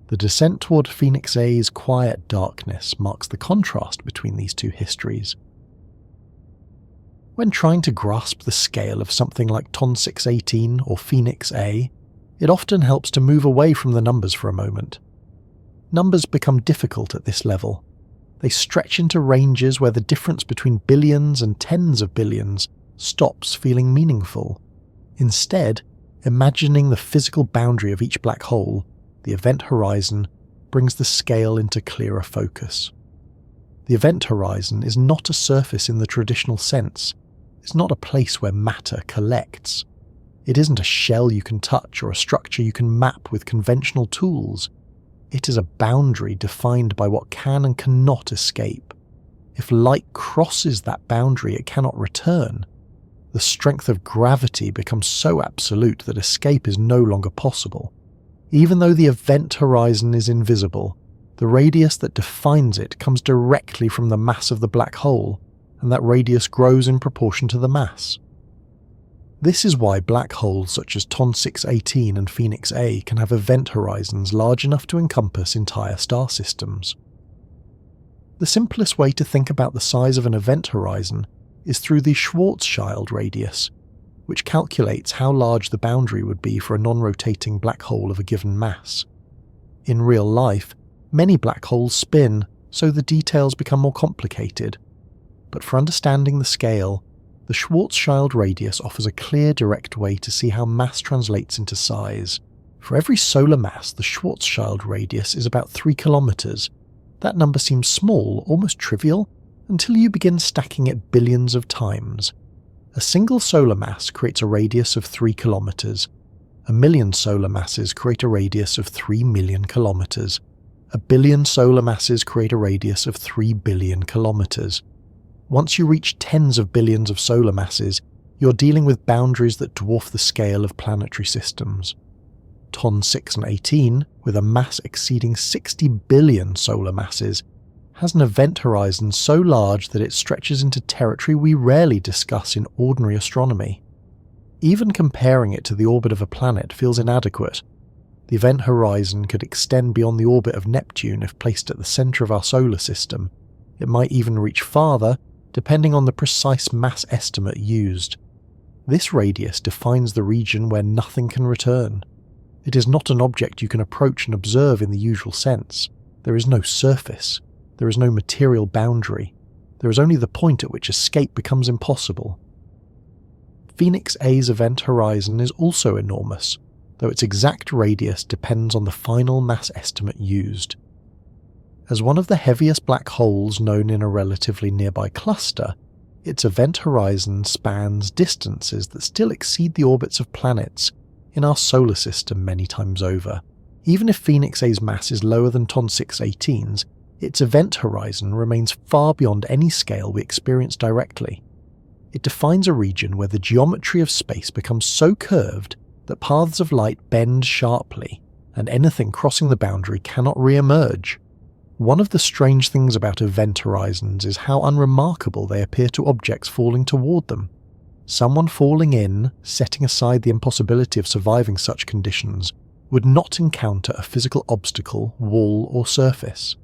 The descent toward Phoenix A's quiet darkness marks the contrast between these two histories. When trying to grasp the scale of something like TON 618 or Phoenix A, it often helps to move away from the numbers for a moment. Numbers become difficult at this level. They stretch into ranges where the difference between billions and tens of billions stops feeling meaningful. Instead, imagining the physical boundary of each black hole, the event horizon, brings the scale into clearer focus. The event horizon is not a surface in the traditional sense. It's not a place where matter collects. It isn't a shell you can touch or a structure you can map with conventional tools. It is a boundary defined by what can and cannot escape. If light crosses that boundary, it cannot return. The strength of gravity becomes so absolute that escape is no longer possible. Even though the event horizon is invisible, the radius that defines it comes directly from the mass of the black hole, and that radius grows in proportion to the mass. This is why black holes such as TON 618 and Phoenix A can have event horizons large enough to encompass entire star systems. The simplest way to think about the size of an event horizon is through the Schwarzschild radius, which calculates how large the boundary would be for a non-rotating black hole of a given mass. In real life, many black holes spin, so the details become more complicated. But for understanding the scale, the Schwarzschild radius offers a clear, direct way to see how mass translates into size. For every solar mass, the Schwarzschild radius is about 3 kilometers. That number seems small, almost trivial, until you begin stacking it billions of times. A single solar mass creates a radius of 3 kilometers. 1 million solar masses create a radius of 3 million kilometers. 1 billion solar masses create a radius of 3 billion kilometers. Once you reach tens of billions of solar masses, you're dealing with boundaries that dwarf the scale of planetary systems. TON 618, with a mass exceeding 60 billion solar masses, has an event horizon so large that it stretches into territory we rarely discuss in ordinary astronomy. Even comparing it to the orbit of a planet feels inadequate. The event horizon could extend beyond the orbit of Neptune if placed at the centre of our solar system. It might even reach farther, depending on the precise mass estimate used. This radius defines the region where nothing can return. It is not an object you can approach and observe in the usual sense. There is no surface. There is no material boundary. There is only the point at which escape becomes impossible. Phoenix A's event horizon is also enormous, though its exact radius depends on the final mass estimate used. As one of the heaviest black holes known in a relatively nearby cluster, its event horizon spans distances that still exceed the orbits of planets in our solar system many times over. Even if Phoenix A's mass is lower than TON 618's, its event horizon remains far beyond any scale we experience directly. It defines a region where the geometry of space becomes so curved that paths of light bend sharply, and anything crossing the boundary cannot re-emerge. One of the strange things about event horizons is how unremarkable they appear to objects falling toward them. Someone falling in, setting aside the impossibility of surviving such conditions, would not encounter a physical obstacle, wall, or surface.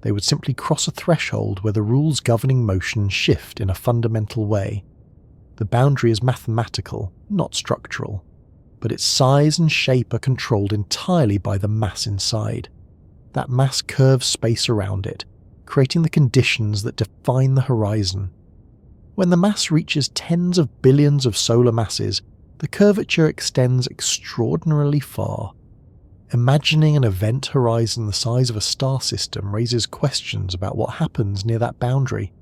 They would simply cross a threshold where the rules governing motion shift in a fundamental way. The boundary is mathematical, not structural, but its size and shape are controlled entirely by the mass inside. That mass curves space around it, creating the conditions that define the horizon. When the mass reaches tens of billions of solar masses, the curvature extends extraordinarily far. Imagining an event horizon the size of a star system raises questions about what happens near that boundary.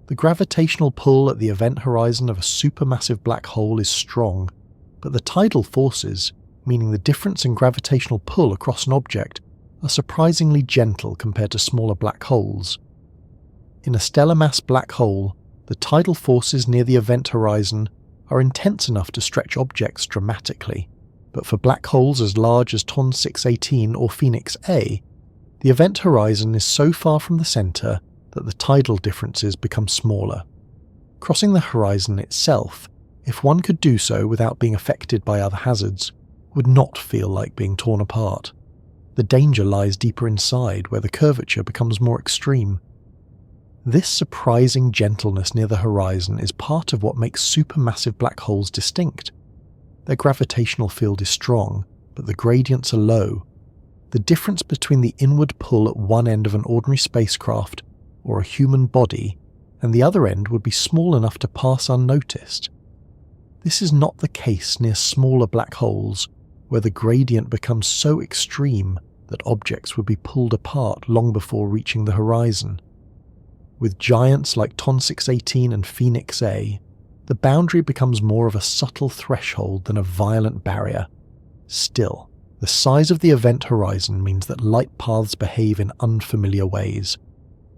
The gravitational pull at the event horizon of a supermassive black hole is strong, but the tidal forces, meaning the difference in gravitational pull across an object, are surprisingly gentle compared to smaller black holes. In a stellar mass black hole, the tidal forces near the event horizon are intense enough to stretch objects dramatically, but for black holes as large as TON 618 or Phoenix A, the event horizon is so far from the centre that the tidal differences become smaller. Crossing the horizon itself, if one could do so without being affected by other hazards, would not feel like being torn apart. The danger lies deeper inside, where the curvature becomes more extreme. This surprising gentleness near the horizon is part of what makes supermassive black holes distinct. Their gravitational field is strong, but the gradients are low. The difference between the inward pull at one end of an ordinary spacecraft or a human body and the other end would be small enough to pass unnoticed. This is not the case near smaller black holes, where the gradient becomes so extreme that objects would be pulled apart long before reaching the horizon. With giants like TON 618 and Phoenix A, the boundary becomes more of a subtle threshold than a violent barrier. Still, the size of the event horizon means that light paths behave in unfamiliar ways.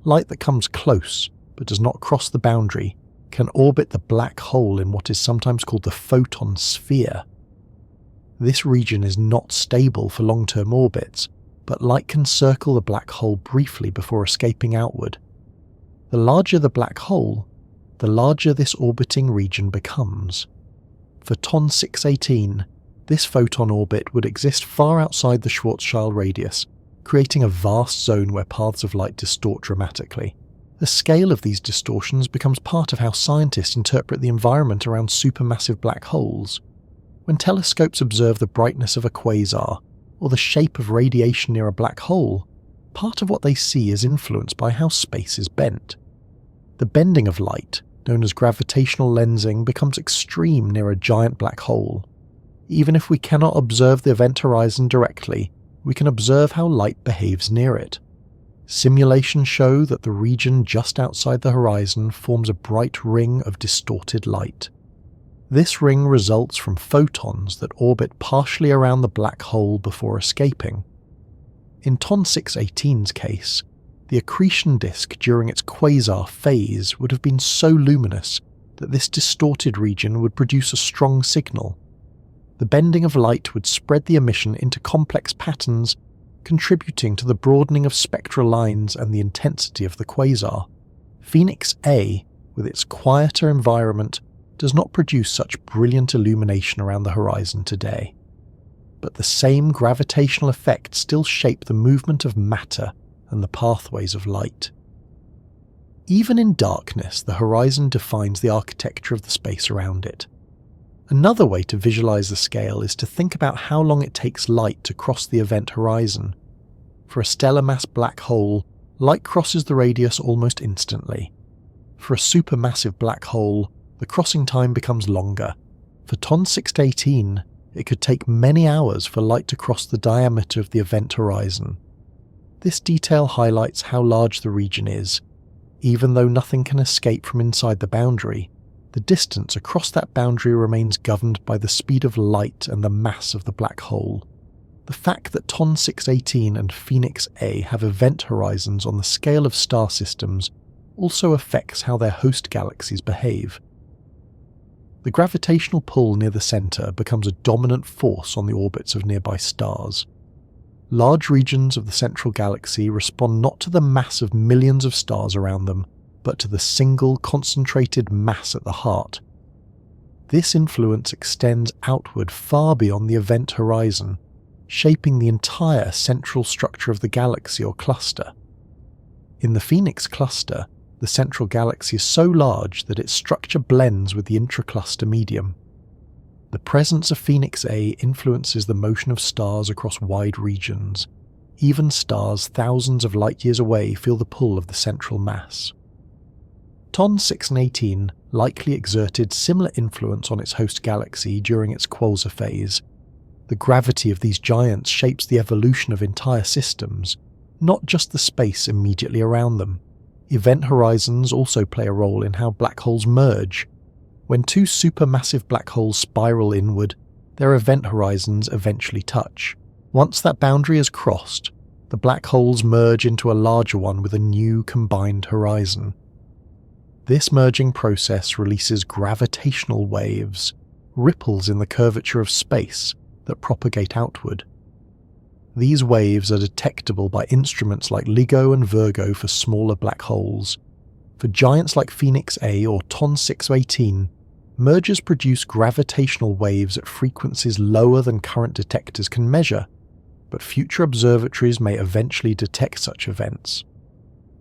Light that comes close, but does not cross the boundary, can orbit the black hole in what is sometimes called the photon sphere. This region is not stable for long-term orbits, but light can circle the black hole briefly before escaping outward. The larger the black hole, the larger this orbiting region becomes. For TON 618, this photon orbit would exist far outside the Schwarzschild radius, creating a vast zone where paths of light distort dramatically. The scale of these distortions becomes part of how scientists interpret the environment around supermassive black holes. When telescopes observe the brightness of a quasar, or the shape of radiation near a black hole, part of what they see is influenced by how space is bent. The bending of light, known as gravitational lensing, becomes extreme near a giant black hole. Even if we cannot observe the event horizon directly, we can observe how light behaves near it. Simulations show that the region just outside the horizon forms a bright ring of distorted light. This ring results from photons that orbit partially around the black hole before escaping. In TON 618's case, the accretion disk during its quasar phase would have been so luminous that this distorted region would produce a strong signal. The bending of light would spread the emission into complex patterns, contributing to the broadening of spectral lines and the intensity of the quasar. Phoenix A, with its quieter environment, does not produce such brilliant illumination around the horizon today. But the same gravitational effects still shape the movement of matter and the pathways of light. Even in darkness, the horizon defines the architecture of the space around it. Another way to visualize the scale is to think about how long it takes light to cross the event horizon. For a stellar mass black hole, light crosses the radius almost instantly. For a supermassive black hole, the crossing time becomes longer, For TON 618, it could take many hours for light to cross the diameter of the event horizon. This detail highlights how large the region is. Even though nothing can escape from inside the boundary, the distance across that boundary remains governed by the speed of light and the mass of the black hole. The fact that TON 618 and Phoenix A have event horizons on the scale of star systems also affects how their host galaxies behave. The gravitational pull near the centre becomes a dominant force on the orbits of nearby stars. Large regions of the central galaxy respond not to the mass of millions of stars around them, but to the single concentrated mass at the heart. This influence extends outward far beyond the event horizon, shaping the entire central structure of the galaxy or cluster. In the Phoenix cluster, the central galaxy is so large that its structure blends with the intracluster medium. The presence of Phoenix A influences the motion of stars across wide regions. Even stars thousands of light years away feel the pull of the central mass. TON 618 likely exerted similar influence on its host galaxy during its quasar phase. The gravity of these giants shapes the evolution of entire systems, not just the space immediately around them. Event horizons also play a role in how black holes merge. When two supermassive black holes spiral inward, their event horizons eventually touch. Once that boundary is crossed, the black holes merge into a larger one with a new combined horizon. This merging process releases gravitational waves, ripples in the curvature of space that propagate outward. These waves are detectable by instruments like LIGO and Virgo for smaller black holes. For giants like Phoenix A or TON 618, mergers produce gravitational waves at frequencies lower than current detectors can measure, but future observatories may eventually detect such events.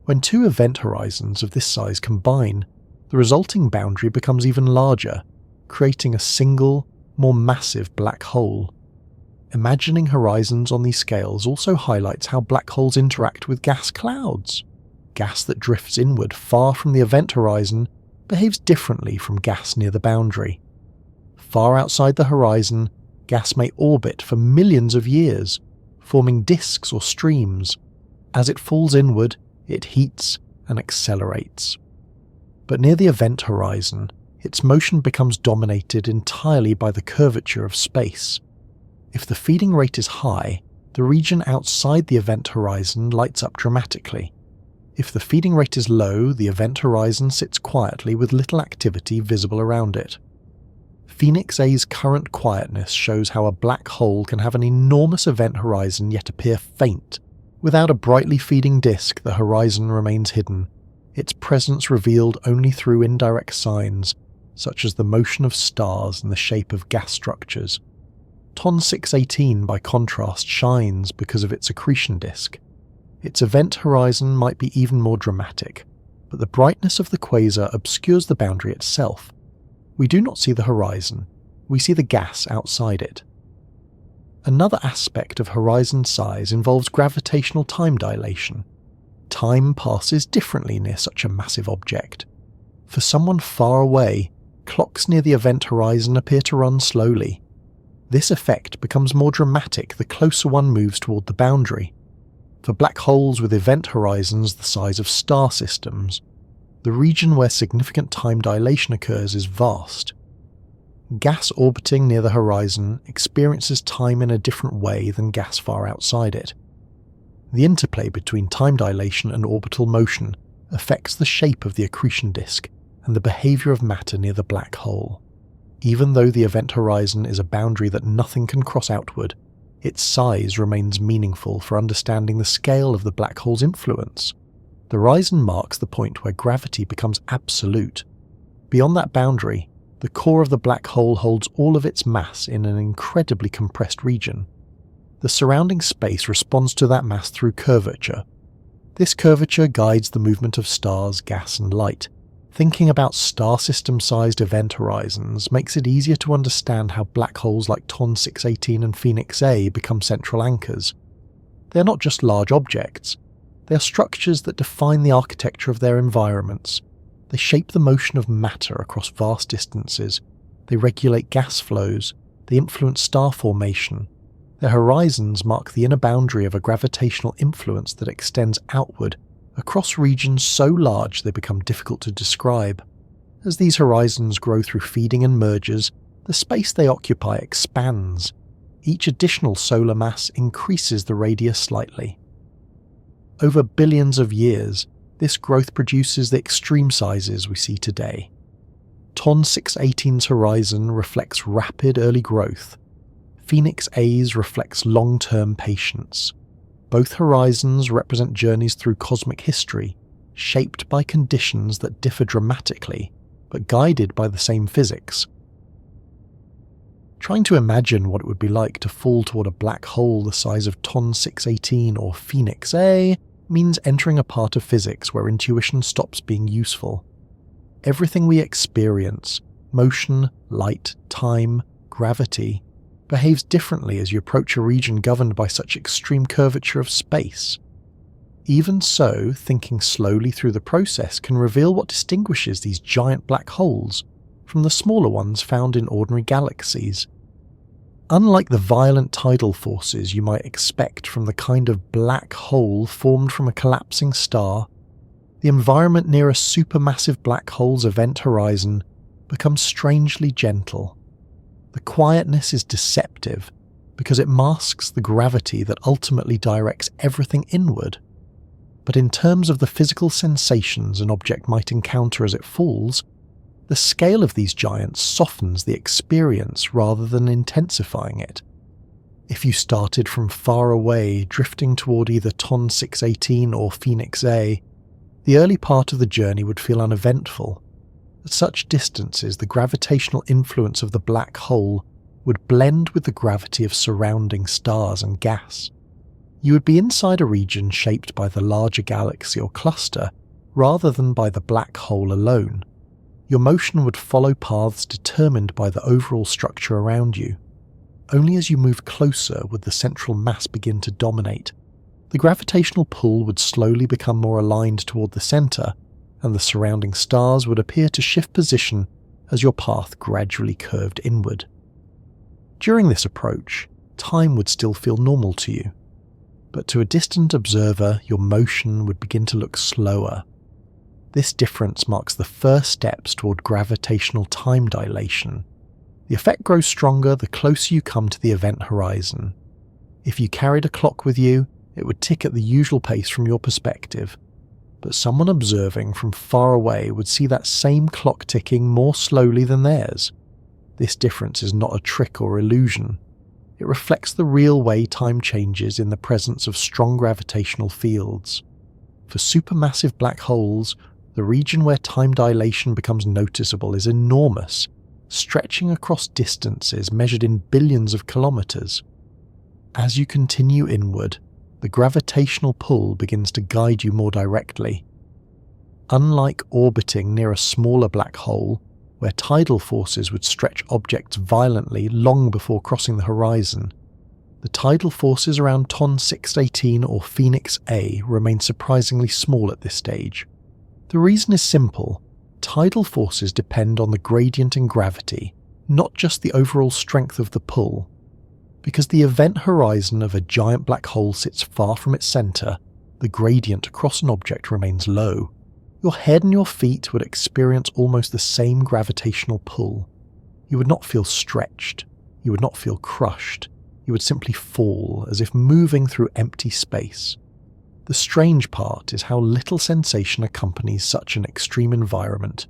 When two event horizons of this size combine, the resulting boundary becomes even larger, creating a single, more massive black hole. Imagining horizons on these scales also highlights how black holes interact with gas clouds. Gas that drifts inward far from the event horizon behaves differently from gas near the boundary. Far outside the horizon, gas may orbit for millions of years, forming disks or streams. As it falls inward, it heats and accelerates. But near the event horizon, its motion becomes dominated entirely by the curvature of space. If the feeding rate is high, the region outside the event horizon lights up dramatically. If the feeding rate is low, the event horizon sits quietly with little activity visible around it. Phoenix A's current quietness shows how a black hole can have an enormous event horizon yet appear faint. Without a brightly feeding disk, the horizon remains hidden, its presence revealed only through indirect signs, such as the motion of stars and the shape of gas structures. TON 618, by contrast, shines because of its accretion disk. Its event horizon might be even more dramatic, but the brightness of the quasar obscures the boundary itself. We do not see the horizon, we see the gas outside it. Another aspect of horizon size involves gravitational time dilation. Time passes differently near such a massive object. For someone far away, clocks near the event horizon appear to run slowly. This effect becomes more dramatic the closer one moves toward the boundary. For black holes with event horizons the size of star systems, the region where significant time dilation occurs is vast. Gas orbiting near the horizon experiences time in a different way than gas far outside it. The interplay between time dilation and orbital motion affects the shape of the accretion disk and the behavior of matter near the black hole. Even though the event horizon is a boundary that nothing can cross outward, its size remains meaningful for understanding the scale of the black hole's influence. The horizon marks the point where gravity becomes absolute. Beyond that boundary, the core of the black hole holds all of its mass in an incredibly compressed region. The surrounding space responds to that mass through curvature. This curvature guides the movement of stars, gas, and light. Thinking about star system-sized event horizons makes it easier to understand how black holes like TON 618 and Phoenix A become central anchors. They are not just large objects. They are structures that define the architecture of their environments. They shape the motion of matter across vast distances. They regulate gas flows, they influence star formation. Their horizons mark the inner boundary of a gravitational influence that extends outward across regions so large they become difficult to describe. As these horizons grow through feeding and mergers, the space they occupy expands. Each additional solar mass increases the radius slightly. Over billions of years, this growth produces the extreme sizes we see today. TON 618's horizon reflects rapid early growth. Phoenix A's reflects long-term patience. Both horizons represent journeys through cosmic history, shaped by conditions that differ dramatically, but guided by the same physics. Trying to imagine what it would be like to fall toward a black hole the size of TON 618 or Phoenix A means entering a part of physics where intuition stops being useful. Everything we experience, motion, light, time, gravity, behaves differently as you approach a region governed by such extreme curvature of space. Even so, thinking slowly through the process can reveal what distinguishes these giant black holes from the smaller ones found in ordinary galaxies. Unlike the violent tidal forces you might expect from the kind of black hole formed from a collapsing star, the environment near a supermassive black hole's event horizon becomes strangely gentle. The quietness is deceptive because it masks the gravity that ultimately directs everything inward. But in terms of the physical sensations an object might encounter as it falls, the scale of these giants softens the experience rather than intensifying it. If you started from far away, drifting toward either TON 618 or Phoenix A, the early part of the journey would feel uneventful. At such distances, the gravitational influence of the black hole would blend with the gravity of surrounding stars and gas. You would be inside a region shaped by the larger galaxy or cluster, rather than by the black hole alone. Your motion would follow paths determined by the overall structure around you. Only as you move closer would the central mass begin to dominate. The gravitational pull would slowly become more aligned toward the center, and the surrounding stars would appear to shift position as your path gradually curved inward. During this approach, time would still feel normal to you, but to a distant observer your motion would begin to look slower. This difference marks the first steps toward gravitational time dilation. The effect grows stronger the closer you come to the event horizon. If you carried a clock with you, it would tick at the usual pace from your perspective, but someone observing from far away would see that same clock ticking more slowly than theirs. This difference is not a trick or illusion. It reflects the real way time changes in the presence of strong gravitational fields. For supermassive black holes, the region where time dilation becomes noticeable is enormous, stretching across distances measured in billions of kilometers. As you continue inward, the gravitational pull begins to guide you more directly. Unlike orbiting near a smaller black hole, where tidal forces would stretch objects violently long before crossing the horizon, the tidal forces around TON 618 or Phoenix A remain surprisingly small at this stage. The reason is simple. Tidal forces depend on the gradient in gravity, not just the overall strength of the pull. Because the event horizon of a giant black hole sits far from its center, the gradient across an object remains low. Your head and your feet would experience almost the same gravitational pull. You would not feel stretched. You would not feel crushed. You would simply fall, as if moving through empty space. The strange part is how little sensation accompanies such an extreme environment.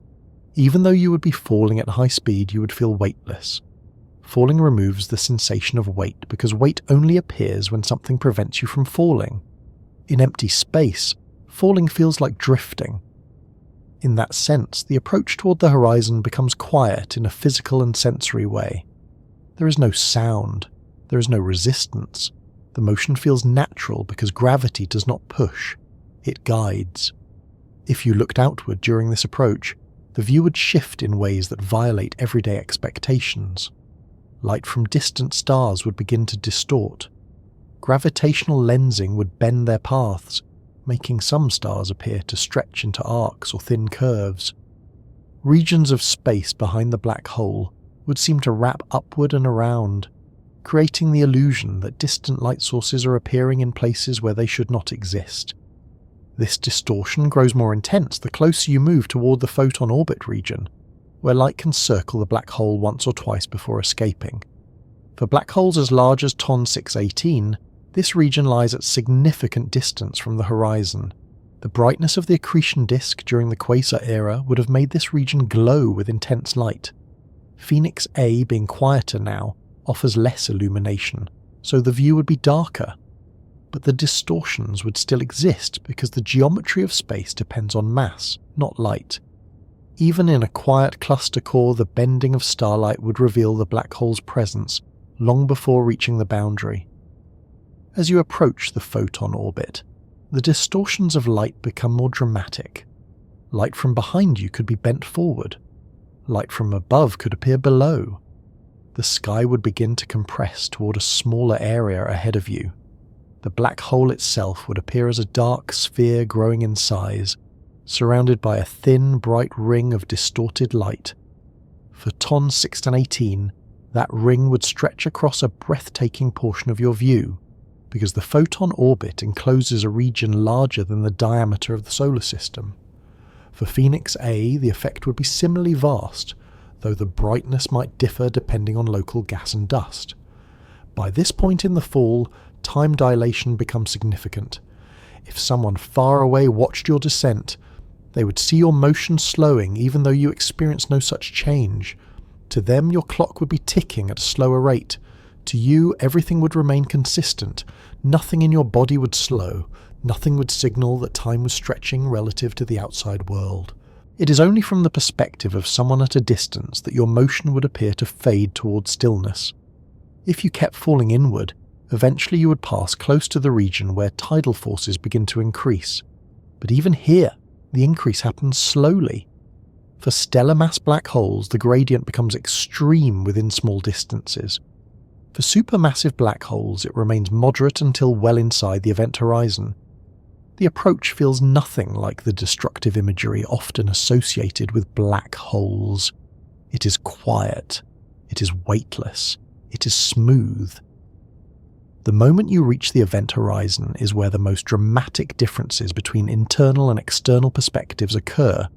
Even though you would be falling at high speed, you would feel weightless. Falling removes the sensation of weight because weight only appears when something prevents you from falling. In empty space, falling feels like drifting. In that sense, the approach toward the horizon becomes quiet in a physical and sensory way. There is no sound. There is no resistance. The motion feels natural because gravity does not push. It guides. If you looked outward during this approach, the view would shift in ways that violate everyday expectations. Light from distant stars would begin to distort. Gravitational lensing would bend their paths, making some stars appear to stretch into arcs or thin curves. Regions of space behind the black hole would seem to wrap upward and around, creating the illusion that distant light sources are appearing in places where they should not exist. This distortion grows more intense the closer you move toward the photon orbit region, where light can circle the black hole once or twice before escaping. For black holes as large as TON 618, this region lies at significant distance from the horizon. The brightness of the accretion disk during the quasar era would have made this region glow with intense light. Phoenix A, being quieter now, offers less illumination, so the view would be darker. But the distortions would still exist because the geometry of space depends on mass, not light. Even in a quiet cluster core, the bending of starlight would reveal the black hole's presence long before reaching the boundary. As you approach the photon orbit, the distortions of light become more dramatic. Light from behind you could be bent forward. Light from above could appear below. The sky would begin to compress toward a smaller area ahead of you. The black hole itself would appear as a dark sphere growing in size, surrounded by a thin, bright ring of distorted light. For TON 618, that ring would stretch across a breathtaking portion of your view, because the photon orbit encloses a region larger than the diameter of the solar system. For Phoenix A, the effect would be similarly vast, though the brightness might differ depending on local gas and dust. By this point in the fall, time dilation becomes significant. If someone far away watched your descent, they would see your motion slowing even though you experienced no such change. To them, your clock would be ticking at a slower rate. To you, everything would remain consistent. Nothing in your body would slow. Nothing would signal that time was stretching relative to the outside world. It is only from the perspective of someone at a distance that your motion would appear to fade towards stillness. If you kept falling inward, eventually you would pass close to the region where tidal forces begin to increase. But even here, the increase happens slowly. For stellar mass black holes, the gradient becomes extreme within small distances. For supermassive black holes, it remains moderate until well inside the event horizon. The approach feels nothing like the destructive imagery often associated with black holes. It is quiet. It is weightless. It is smooth. The moment you reach the event horizon is where the most dramatic differences between internal and external perspectives occur.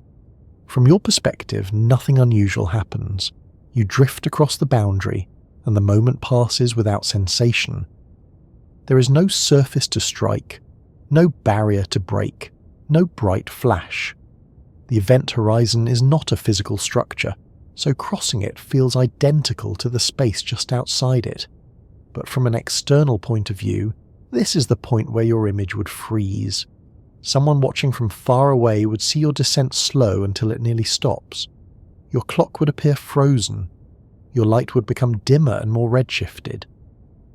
From your perspective, nothing unusual happens. You drift across the boundary, and the moment passes without sensation. There is no surface to strike, no barrier to break, no bright flash. The event horizon is not a physical structure, so crossing it feels identical to the space just outside it. But from an external point of view, this is the point where your image would freeze. Someone watching from far away would see your descent slow until it nearly stops. Your clock would appear frozen. Your light would become dimmer and more redshifted.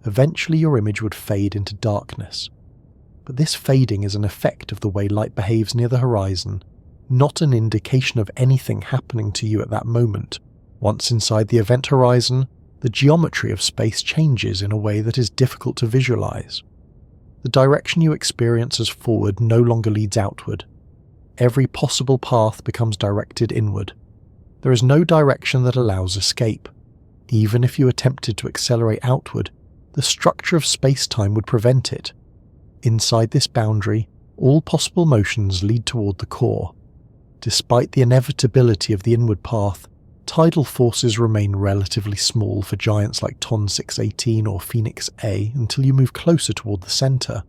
Eventually your image would fade into darkness. But this fading is an effect of the way light behaves near the horizon, not an indication of anything happening to you at that moment. Once inside the event horizon, the geometry of space changes in a way that is difficult to visualize. The direction you experience as forward no longer leads outward. Every possible path becomes directed inward. There is no direction that allows escape. Even if you attempted to accelerate outward, the structure of space-time would prevent it. Inside this boundary, all possible motions lead toward the core. Despite the inevitability of the inward path, tidal forces remain relatively small for giants like TON 618 or Phoenix A until you move closer toward the center.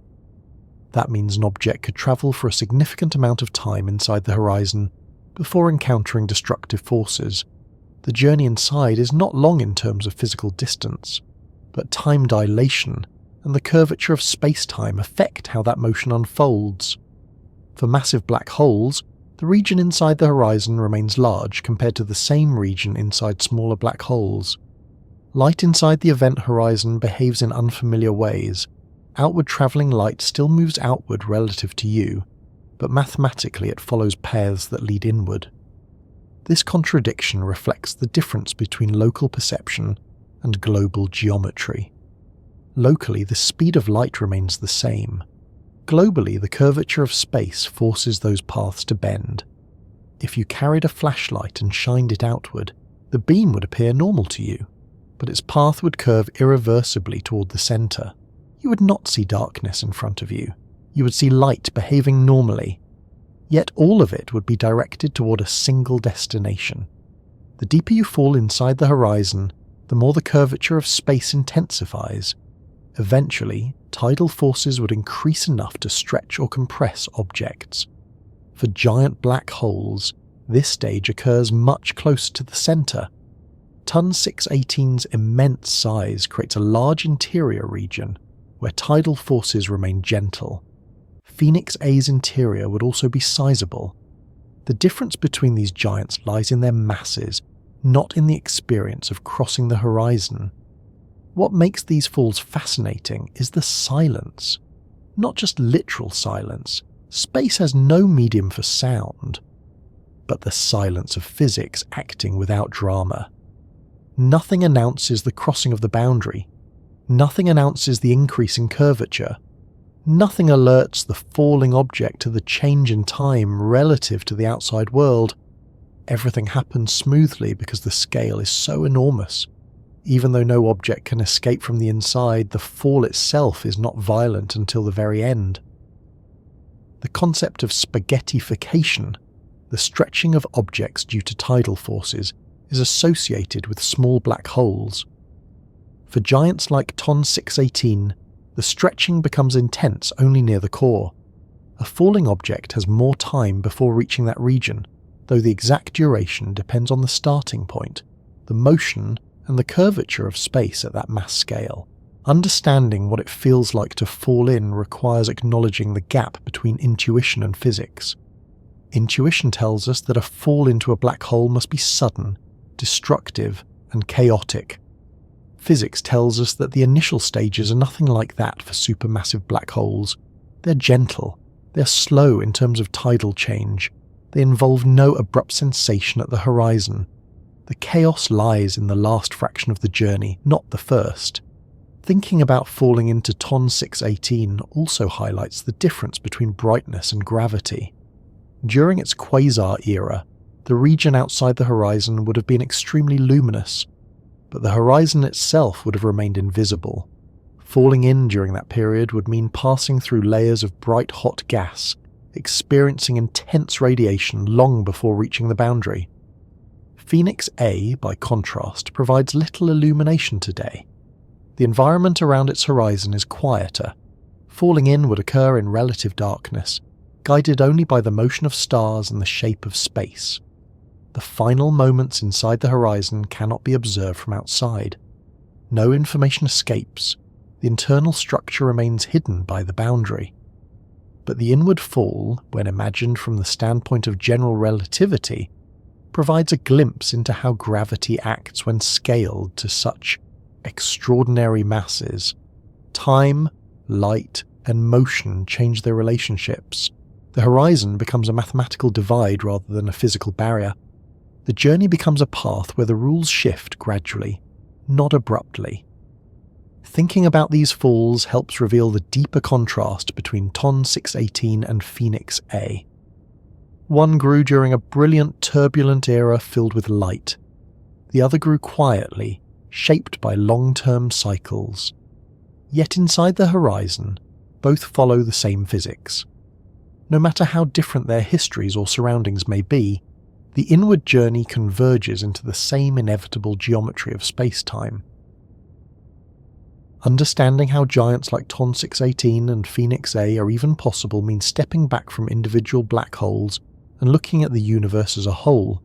That means an object could travel for a significant amount of time inside the horizon before encountering destructive forces. The journey inside is not long in terms of physical distance, but time dilation and the curvature of space-time affect how that motion unfolds. For massive black holes, the region inside the horizon remains large compared to the same region inside smaller black holes. Light inside the event horizon behaves in unfamiliar ways. Outward travelling light still moves outward relative to you, but mathematically it follows paths that lead inward. This contradiction reflects the difference between local perception and global geometry. Locally, the speed of light remains the same. Globally, the curvature of space forces those paths to bend. If you carried a flashlight and shined it outward, The beam would appear normal to you, but its path would curve irreversibly toward the centre. You would not see darkness in front of you. You would see light behaving normally. Yet all of it would be directed toward a single destination. The deeper you fall inside the horizon, the more the curvature of space intensifies. Eventually, tidal forces would increase enough to stretch or compress objects. For giant black holes, this stage occurs much closer to the centre. Ton 618's immense size creates a large interior region where tidal forces remain gentle. Phoenix A's interior would also be sizable. The difference between these giants lies in their masses, not in the experience of crossing the horizon. What makes these falls fascinating is the silence. Not just literal silence. Space has no medium for sound, but the silence of physics acting without drama. Nothing announces the crossing of the boundary. Nothing announces the increase in curvature. Nothing alerts the falling object to the change in time relative to the outside world. Everything happens smoothly because the scale is so enormous. Even though no object can escape from the inside, the fall itself is not violent until the very end. The concept of spaghettification, the stretching of objects due to tidal forces, is associated with small black holes. For giants like Ton 618, the stretching becomes intense only near the core. A falling object has more time before reaching that region, though the exact duration depends on the starting point, the motion, and the curvature of space at that mass scale. Understanding what it feels like to fall in requires acknowledging the gap between intuition and physics. Intuition tells us that a fall into a black hole must be sudden, destructive, and chaotic. Physics tells us that the initial stages are nothing like that for supermassive black holes. They're gentle, they're slow in terms of tidal change, they involve no abrupt sensation at the horizon. The chaos lies in the last fraction of the journey, not the first. Thinking about falling into Ton 618 also highlights the difference between brightness and gravity. During its quasar era, the region outside the horizon would have been extremely luminous, but the horizon itself would have remained invisible. Falling in during that period would mean passing through layers of bright hot gas, experiencing intense radiation long before reaching the boundary. Phoenix A, by contrast, provides little illumination today. The environment around its horizon is quieter. Falling in would occur in relative darkness, guided only by the motion of stars and the shape of space. The final moments inside the horizon cannot be observed from outside. No information escapes. The internal structure remains hidden by the boundary. But the inward fall, when imagined from the standpoint of general relativity, provides a glimpse into how gravity acts when scaled to such extraordinary masses. Time, light, and motion change their relationships. The horizon becomes a mathematical divide rather than a physical barrier. The journey becomes a path where the rules shift gradually, not abruptly. Thinking about these falls helps reveal the deeper contrast between Ton 618 and Phoenix A. One grew during a brilliant, turbulent era filled with light. The other grew quietly, shaped by long-term cycles. Yet inside the horizon, both follow the same physics. No matter how different their histories or surroundings may be, the inward journey converges into the same inevitable geometry of space-time. Understanding how giants like Ton 618 and Phoenix A are even possible means stepping back from individual black holes and looking at the universe as a whole.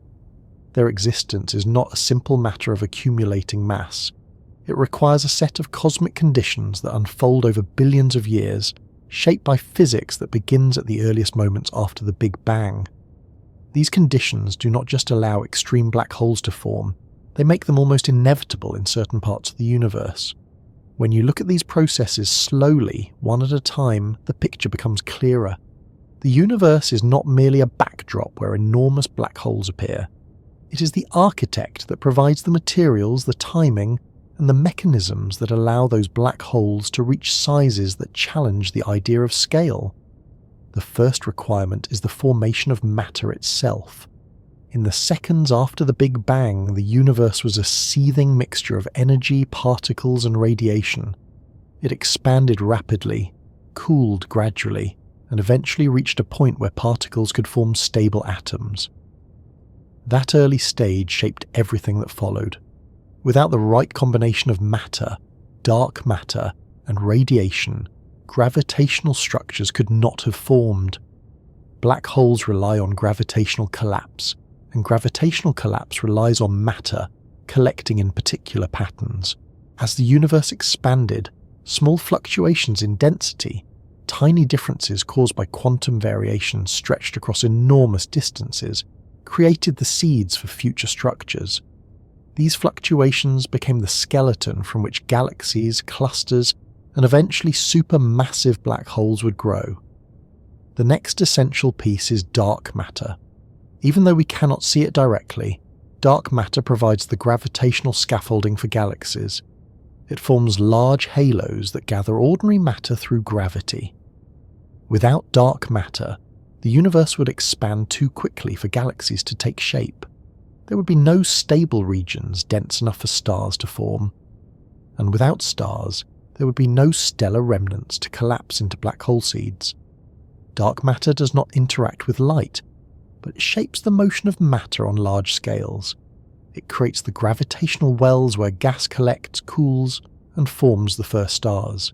Their existence is not a simple matter of accumulating mass. It requires a set of cosmic conditions that unfold over billions of years, shaped by physics that begins at the earliest moments after the Big Bang. These conditions do not just allow extreme black holes to form, they make them almost inevitable in certain parts of the universe. When you look at these processes slowly, one at a time, the picture becomes clearer. The universe is not merely a backdrop where enormous black holes appear. It is the architect that provides the materials, the timing, and the mechanisms that allow those black holes to reach sizes that challenge the idea of scale. The first requirement is the formation of matter itself. In the seconds after the Big Bang, the universe was a seething mixture of energy, particles, and radiation. It expanded rapidly, cooled gradually, and eventually reached a point where particles could form stable atoms. That early stage shaped everything that followed. Without the right combination of matter, dark matter, and radiation, gravitational structures could not have formed. Black holes rely on gravitational collapse, and gravitational collapse relies on matter collecting in particular patterns. As the universe expanded, small fluctuations in density, tiny differences caused by quantum variations stretched across enormous distances, created the seeds for future structures. These fluctuations became the skeleton from which galaxies, clusters, and eventually supermassive black holes would grow. The next essential piece is dark matter. Even though we cannot see it directly, dark matter provides the gravitational scaffolding for galaxies. It forms large halos that gather ordinary matter through gravity. Without dark matter, the universe would expand too quickly for galaxies to take shape. There would be no stable regions dense enough for stars to form. And without stars, there would be no stellar remnants to collapse into black hole seeds. Dark matter does not interact with light, but it shapes the motion of matter on large scales. It creates the gravitational wells where gas collects, cools, and forms the first stars.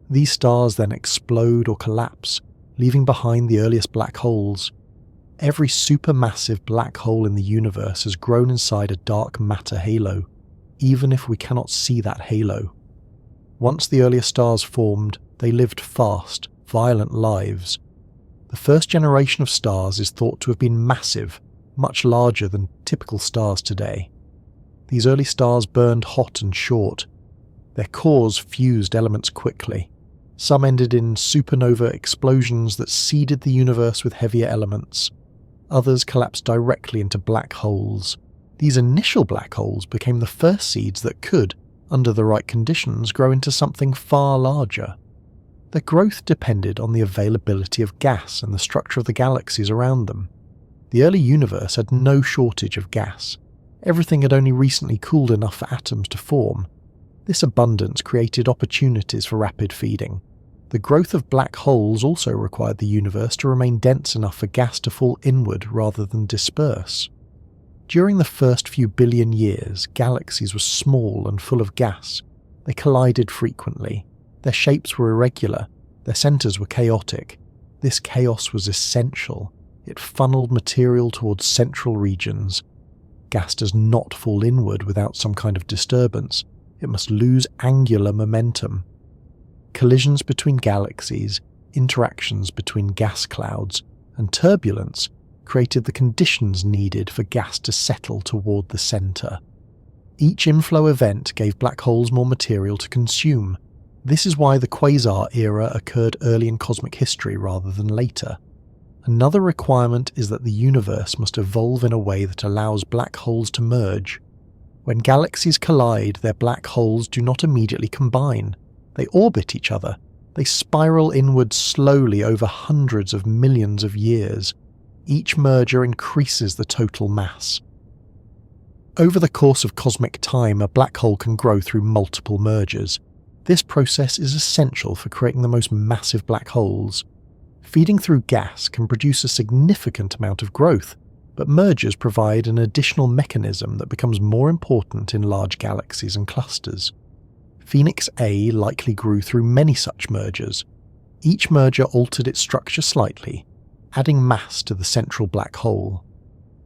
These stars then explode or collapse, leaving behind the earliest black holes. Every supermassive black hole in the universe has grown inside a dark matter halo, even if we cannot see that halo. Once the earliest stars formed, they lived fast, violent lives. The first generation of stars is thought to have been massive, much larger than typical stars today. These early stars burned hot and short. Their cores fused elements quickly. Some ended in supernova explosions that seeded the universe with heavier elements. Others collapsed directly into black holes. These initial black holes became the first seeds that could, under the right conditions, grow into something far larger. Their growth depended on the availability of gas and the structure of the galaxies around them. The early universe had no shortage of gas. Everything had only recently cooled enough for atoms to form. This abundance created opportunities for rapid feeding. The growth of black holes also required the universe to remain dense enough for gas to fall inward rather than disperse. During the first few billion years, galaxies were small and full of gas. They collided frequently. Their shapes were irregular. Their centers were chaotic. This chaos was essential. It funneled material towards central regions. Gas does not fall inward without some kind of disturbance. It must lose angular momentum. Collisions between galaxies, interactions between gas clouds, and turbulence created the conditions needed for gas to settle toward the center. Each inflow event gave black holes more material to consume. This is why the quasar era occurred early in cosmic history rather than later. Another requirement is that the universe must evolve in a way that allows black holes to merge. When galaxies collide, their black holes do not immediately combine. They orbit each other. They spiral inward slowly over hundreds of millions of years. Each merger increases the total mass. Over the course of cosmic time, a black hole can grow through multiple mergers. This process is essential for creating the most massive black holes. Feeding through gas can produce a significant amount of growth, but mergers provide an additional mechanism that becomes more important in large galaxies and clusters. Phoenix A likely grew through many such mergers. Each merger altered its structure slightly, adding mass to the central black hole.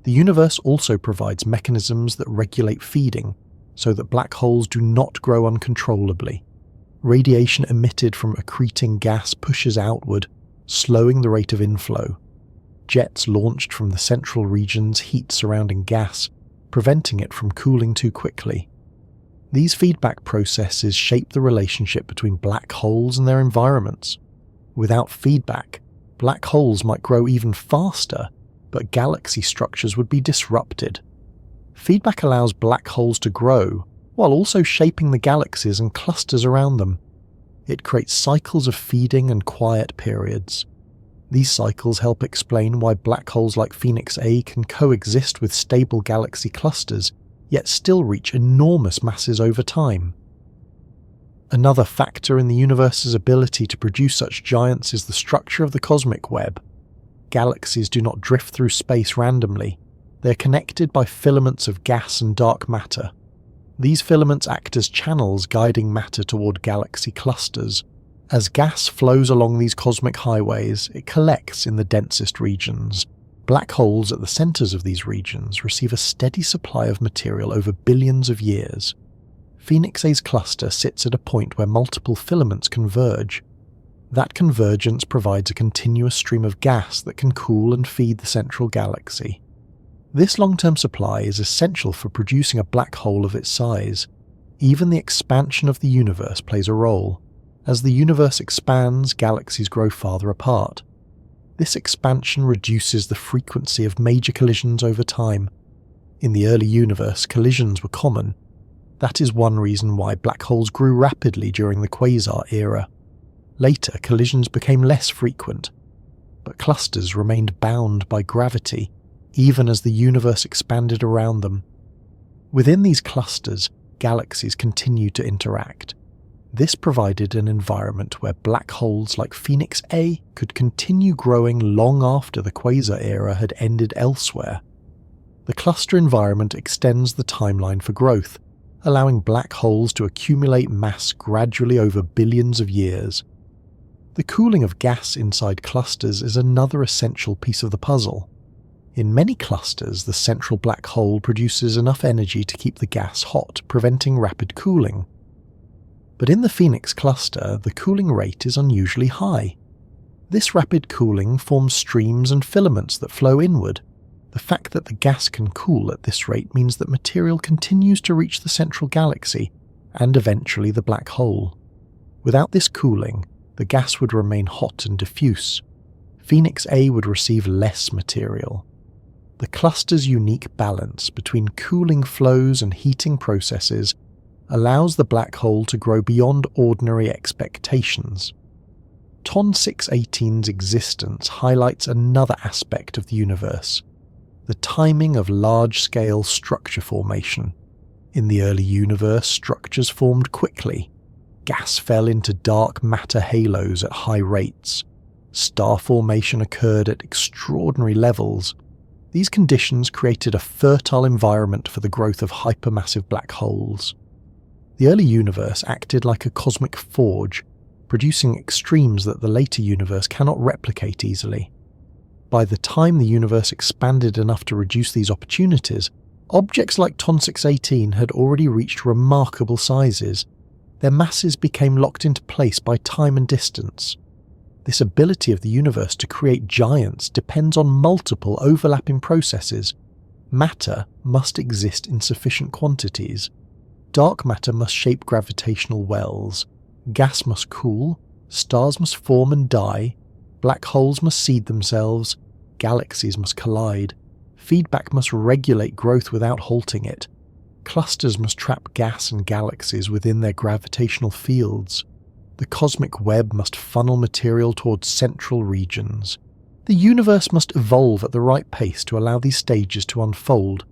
The universe also provides mechanisms that regulate feeding, so that black holes do not grow uncontrollably. Radiation emitted from accreting gas pushes outward, slowing the rate of inflow. Jets launched from the central regions heat surrounding gas, preventing it from cooling too quickly. These feedback processes shape the relationship between black holes and their environments. Without feedback, black holes might grow even faster, but galaxy structures would be disrupted. Feedback allows black holes to grow, while also shaping the galaxies and clusters around them. It creates cycles of feeding and quiet periods. These cycles help explain why black holes like Phoenix A can coexist with stable galaxy clusters, yet still reach enormous masses over time. Another factor in the universe's ability to produce such giants is the structure of the cosmic web. Galaxies do not drift through space randomly. They are connected by filaments of gas and dark matter. These filaments act as channels guiding matter toward galaxy clusters. As gas flows along these cosmic highways, it collects in the densest regions. Black holes at the centers of these regions receive a steady supply of material over billions of years. Phoenix A's cluster sits at a point where multiple filaments converge. That convergence provides a continuous stream of gas that can cool and feed the central galaxy. This long-term supply is essential for producing a black hole of its size. Even the expansion of the universe plays a role. As the universe expands, galaxies grow farther apart. This expansion reduces the frequency of major collisions over time. In the early universe, collisions were common. That is one reason why black holes grew rapidly during the quasar era. Later, collisions became less frequent, but clusters remained bound by gravity, even as the universe expanded around them. Within these clusters, galaxies continued to interact. This provided an environment where black holes like Phoenix A could continue growing long after the quasar era had ended elsewhere. The cluster environment extends the timeline for growth, allowing black holes to accumulate mass gradually over billions of years. The cooling of gas inside clusters is another essential piece of the puzzle. In many clusters, the central black hole produces enough energy to keep the gas hot, preventing rapid cooling. But in the Phoenix cluster, the cooling rate is unusually high. This rapid cooling forms streams and filaments that flow inward. The fact that the gas can cool at this rate means that material continues to reach the central galaxy, and eventually the black hole. Without this cooling, the gas would remain hot and diffuse. Phoenix A would receive less material. The cluster's unique balance between cooling flows and heating processes allows the black hole to grow beyond ordinary expectations. TON 618's existence highlights another aspect of the universe: the timing of large-scale structure formation. In the early universe, structures formed quickly. Gas fell into dark matter halos at high rates. Star formation occurred at extraordinary levels. These conditions created a fertile environment for the growth of hypermassive black holes. The early universe acted like a cosmic forge, producing extremes that the later universe cannot replicate easily. By the time the universe expanded enough to reduce these opportunities, objects like TON 618 had already reached remarkable sizes. Their masses became locked into place by time and distance. This ability of the universe to create giants depends on multiple overlapping processes. Matter must exist in sufficient quantities. Dark matter must shape gravitational wells. Gas must cool. Stars must form and die. Black holes must seed themselves. Galaxies must collide. Feedback must regulate growth without halting it. Clusters must trap gas and galaxies within their gravitational fields. The cosmic web must funnel material towards central regions. The universe must evolve at the right pace to allow these stages to unfold.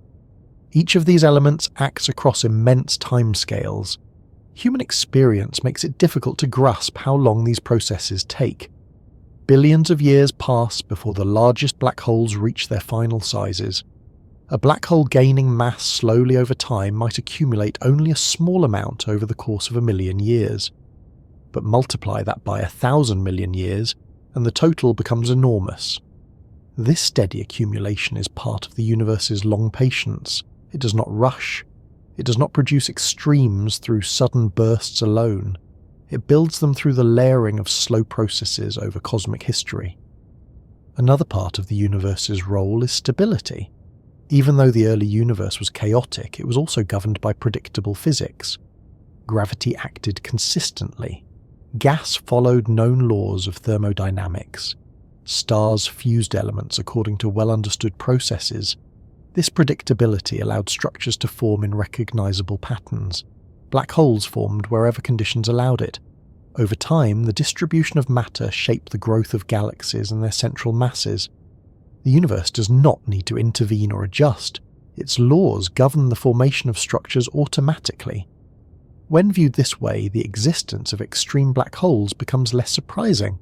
Each of these elements acts across immense timescales. Human experience makes it difficult to grasp how long these processes take. Billions of years pass before the largest black holes reach their final sizes. A black hole gaining mass slowly over time might accumulate only a small amount over the course of 1,000,000 years. But multiply that by 1,000 million years, and the total becomes enormous. This steady accumulation is part of the universe's long patience. It does not rush. It does not produce extremes through sudden bursts alone. It builds them through the layering of slow processes over cosmic history. Another part of the universe's role is stability. Even though the early universe was chaotic, it was also governed by predictable physics. Gravity acted consistently. Gas followed known laws of thermodynamics. Stars fused elements according to well-understood processes. This predictability allowed structures to form in recognizable patterns. Black holes formed wherever conditions allowed it. Over time, the distribution of matter shaped the growth of galaxies and their central masses. The universe does not need to intervene or adjust. Its laws govern the formation of structures automatically. When viewed this way, the existence of extreme black holes becomes less surprising.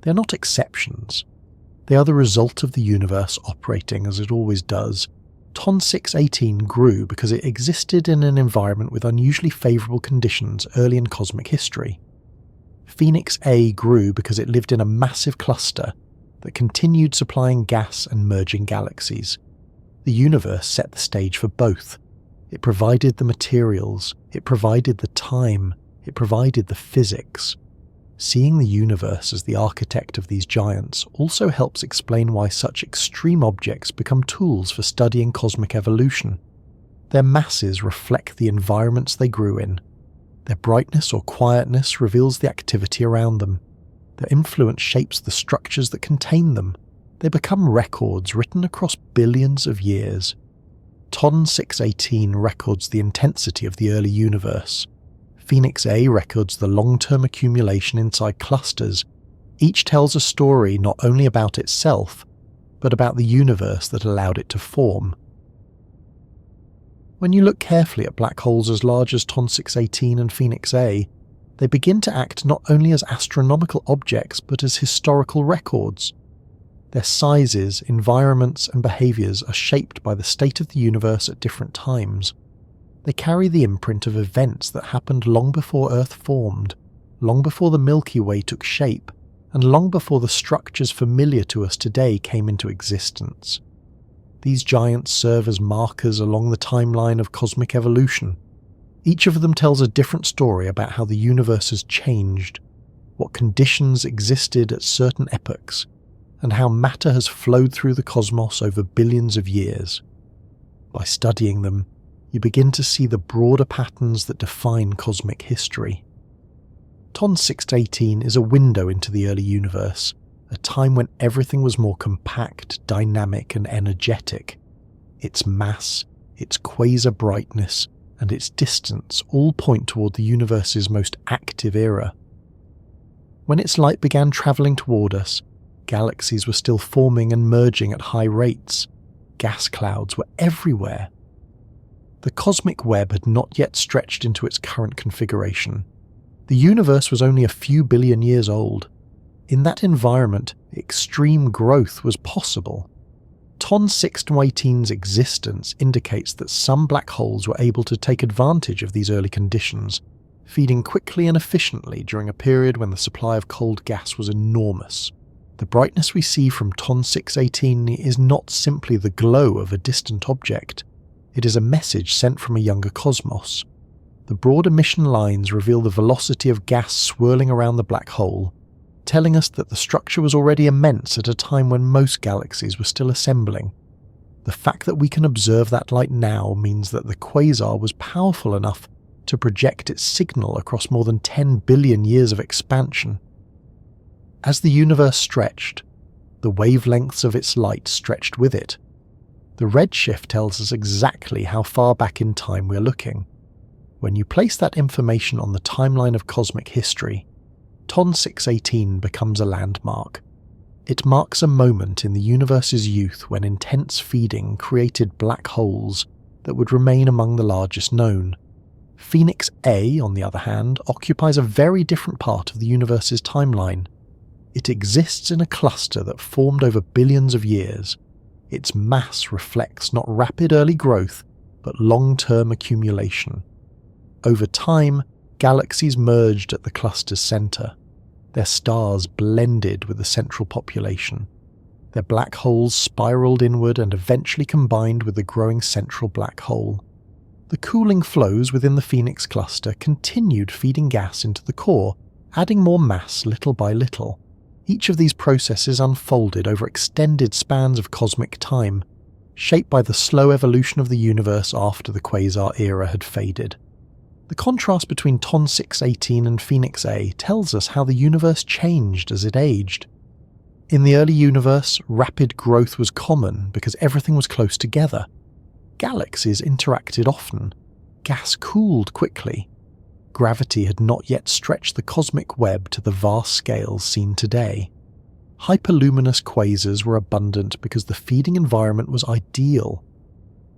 They are not exceptions. They are the result of the universe operating as it always does. TON 618 grew because it existed in an environment with unusually favourable conditions early in cosmic history. Phoenix A grew because it lived in a massive cluster that continued supplying gas and merging galaxies. The universe set the stage for both. It provided the materials, it provided the time, it provided the physics. Seeing the universe as the architect of these giants also helps explain why such extreme objects become tools for studying cosmic evolution. Their masses reflect the environments they grew in. Their brightness or quietness reveals the activity around them. Their influence shapes the structures that contain them. They become records written across billions of years. TON 618 records the intensity of the early universe. Phoenix A records the long-term accumulation inside clusters. Each tells a story not only about itself, but about the universe that allowed it to form. When you look carefully at black holes as large as TON 618 and Phoenix A, they begin to act not only as astronomical objects but as historical records. Their sizes, environments, and behaviours are shaped by the state of the universe at different times. They carry the imprint of events that happened long before Earth formed, long before the Milky Way took shape, and long before the structures familiar to us today came into existence. These giants serve as markers along the timeline of cosmic evolution. Each of them tells a different story about how the universe has changed, what conditions existed at certain epochs, and how matter has flowed through the cosmos over billions of years. By studying them, you begin to see the broader patterns that define cosmic history. TON 618 is a window into the early universe, a time when everything was more compact, dynamic, and energetic. Its mass, its quasar brightness, and its distance all point toward the universe's most active era. When its light began travelling toward us, galaxies were still forming and merging at high rates. Gas clouds were everywhere. The cosmic web had not yet stretched into its current configuration. The universe was only a few billion years old. In that environment, extreme growth was possible. TON 618's existence indicates that some black holes were able to take advantage of these early conditions, feeding quickly and efficiently during a period when the supply of cold gas was enormous. The brightness we see from TON 618 is not simply the glow of a distant object. It is a message sent from a younger cosmos. The broad emission lines reveal the velocity of gas swirling around the black hole, telling us that the structure was already immense at a time when most galaxies were still assembling. The fact that we can observe that light now means that the quasar was powerful enough to project its signal across more than 10 billion years of expansion. As the universe stretched, the wavelengths of its light stretched with it. The redshift tells us exactly how far back in time we're looking. When you place that information on the timeline of cosmic history, TON 618 becomes a landmark. It marks a moment in the universe's youth when intense feeding created black holes that would remain among the largest known. Phoenix A, on the other hand, occupies a very different part of the universe's timeline. It exists in a cluster that formed over billions of years. Its mass reflects not rapid early growth, but long-term accumulation. Over time, galaxies merged at the cluster's centre. Their stars blended with the central population. Their black holes spiralled inward and eventually combined with the growing central black hole. The cooling flows within the Phoenix cluster continued feeding gas into the core, adding more mass little by little. Each of these processes unfolded over extended spans of cosmic time, shaped by the slow evolution of the universe after the quasar era had faded. The contrast between TON 618 and Phoenix A tells us how the universe changed as it aged. In the early universe, rapid growth was common because everything was close together. Galaxies interacted often. Gas cooled quickly. gravity had not yet stretched the cosmic web to the vast scales seen today. Hyperluminous quasars were abundant because the feeding environment was ideal.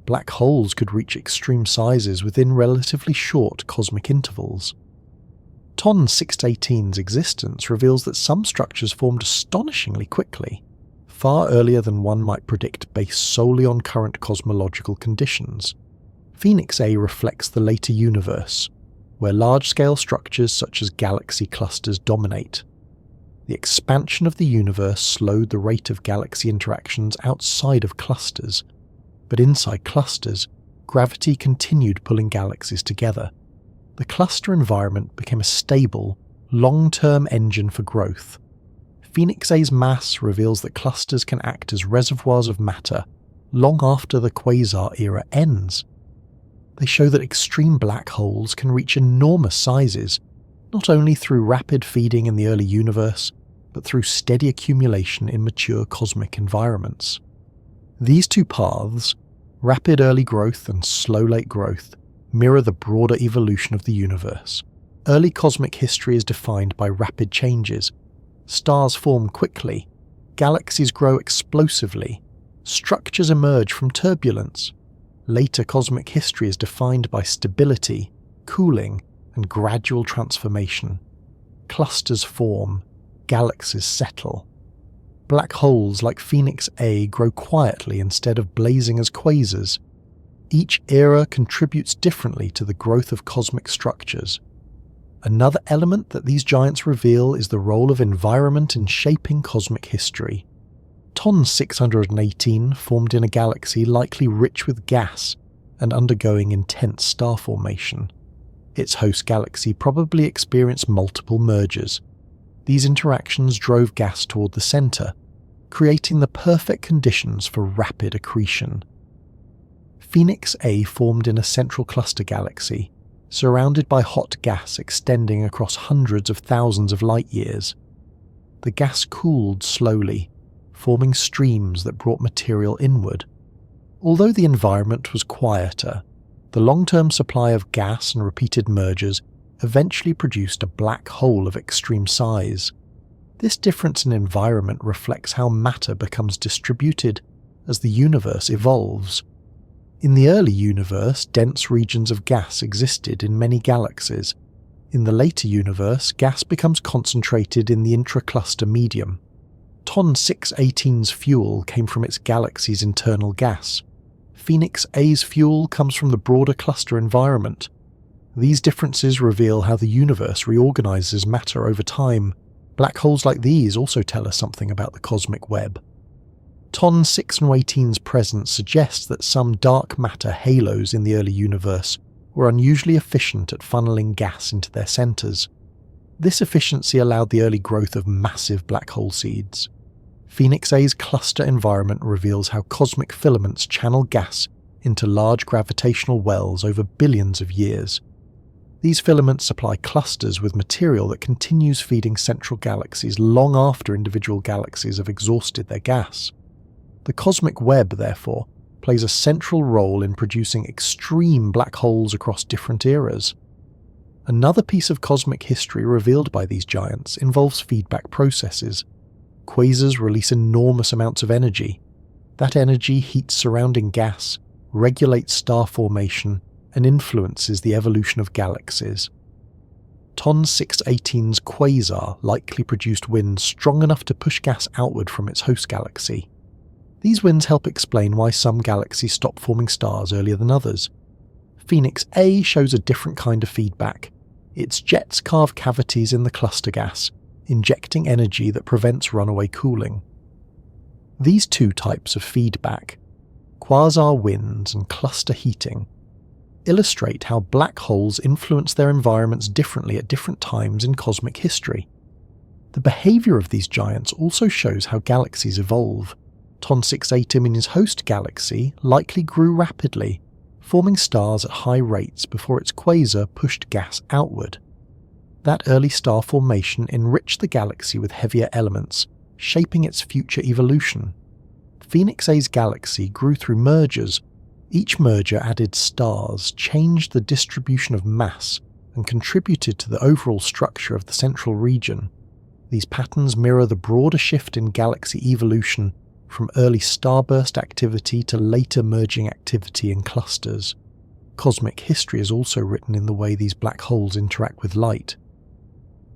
Black holes could reach extreme sizes within relatively short cosmic intervals. TON 618's existence reveals that some structures formed astonishingly quickly, far earlier than one might predict based solely on current cosmological conditions. Phoenix A reflects the later universe, where large-scale structures such as galaxy clusters dominate. The expansion of the universe slowed the rate of galaxy interactions outside of clusters, but inside clusters, gravity continued pulling galaxies together. The cluster environment became a stable, long-term engine for growth. Phoenix A's mass reveals that clusters can act as reservoirs of matter long after the quasar era ends. They show that extreme black holes can reach enormous sizes, not only through rapid feeding in the early universe, but through steady accumulation in mature cosmic environments. These two paths, rapid early growth and slow late growth, mirror the broader evolution of the universe. Early cosmic history is defined by rapid changes. Stars form quickly, galaxies grow explosively, structures emerge from turbulence. Later cosmic history is defined by stability, cooling, and gradual transformation. Clusters form, galaxies settle. Black holes like Phoenix A grow quietly instead of blazing as quasars. Each era contributes differently to the growth of cosmic structures. Another element that these giants reveal is the role of environment in shaping cosmic history. TON 618 formed in a galaxy likely rich with gas and undergoing intense star formation. Its host galaxy probably experienced multiple mergers. These interactions drove gas toward the center, creating the perfect conditions for rapid accretion. Phoenix A formed in a central cluster galaxy, surrounded by hot gas extending across hundreds of thousands of light-years. The gas cooled slowly, forming streams that brought material inward. Although the environment was quieter, the long-term supply of gas and repeated mergers eventually produced a black hole of extreme size. This difference in environment reflects how matter becomes distributed as the universe evolves. In the early universe, dense regions of gas existed in many galaxies. In the later universe, gas becomes concentrated in the intra-cluster medium. TON 618's fuel came from its galaxy's internal gas. Phoenix A's fuel comes from the broader cluster environment. These differences reveal how the universe reorganizes matter over time. Black holes like these also tell us something about the cosmic web. TON 618's presence suggests that some dark matter halos in the early universe were unusually efficient at funneling gas into their centers. This efficiency allowed the early growth of massive black hole seeds. Phoenix A's cluster environment reveals how cosmic filaments channel gas into large gravitational wells over billions of years. These filaments supply clusters with material that continues feeding central galaxies long after individual galaxies have exhausted their gas. The cosmic web, therefore, plays a central role in producing extreme black holes across different eras. Another piece of cosmic history revealed by these giants involves feedback processes. Quasars release enormous amounts of energy. That energy heats surrounding gas, regulates star formation, and influences the evolution of galaxies. TON 618's quasar likely produced winds strong enough to push gas outward from its host galaxy. These winds help explain why some galaxies stop forming stars earlier than others. Phoenix A shows a different kind of feedback. Its jets carve cavities in the cluster gas, injecting energy that prevents runaway cooling. These two types of feedback, quasar winds and cluster heating, illustrate how black holes influence their environments differently at different times in cosmic history. The behavior of these giants also shows how galaxies evolve. TON 618 in his host galaxy likely grew rapidly, forming stars at high rates before its quasar pushed gas outward. That early star formation enriched the galaxy with heavier elements, shaping its future evolution. Phoenix A's galaxy grew through mergers. Each merger added stars, changed the distribution of mass, and contributed to the overall structure of the central region. These patterns mirror the broader shift in galaxy evolution from early starburst activity to later merging activity in clusters. Cosmic history is also written in the way these black holes interact with light.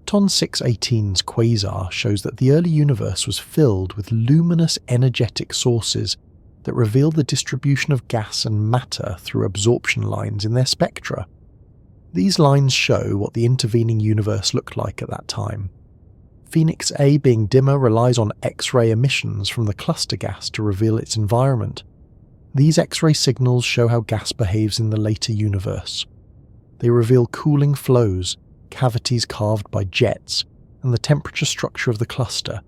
TON 618's quasar shows that the early universe was filled with luminous energetic sources that reveal the distribution of gas and matter through absorption lines in their spectra. These lines show what the intervening universe looked like at that time. Phoenix A being dimmer relies on X-ray emissions from the cluster gas to reveal its environment. These X-ray signals show how gas behaves in the later universe. They reveal cooling flows, cavities carved by jets, and the temperature structure of the cluster.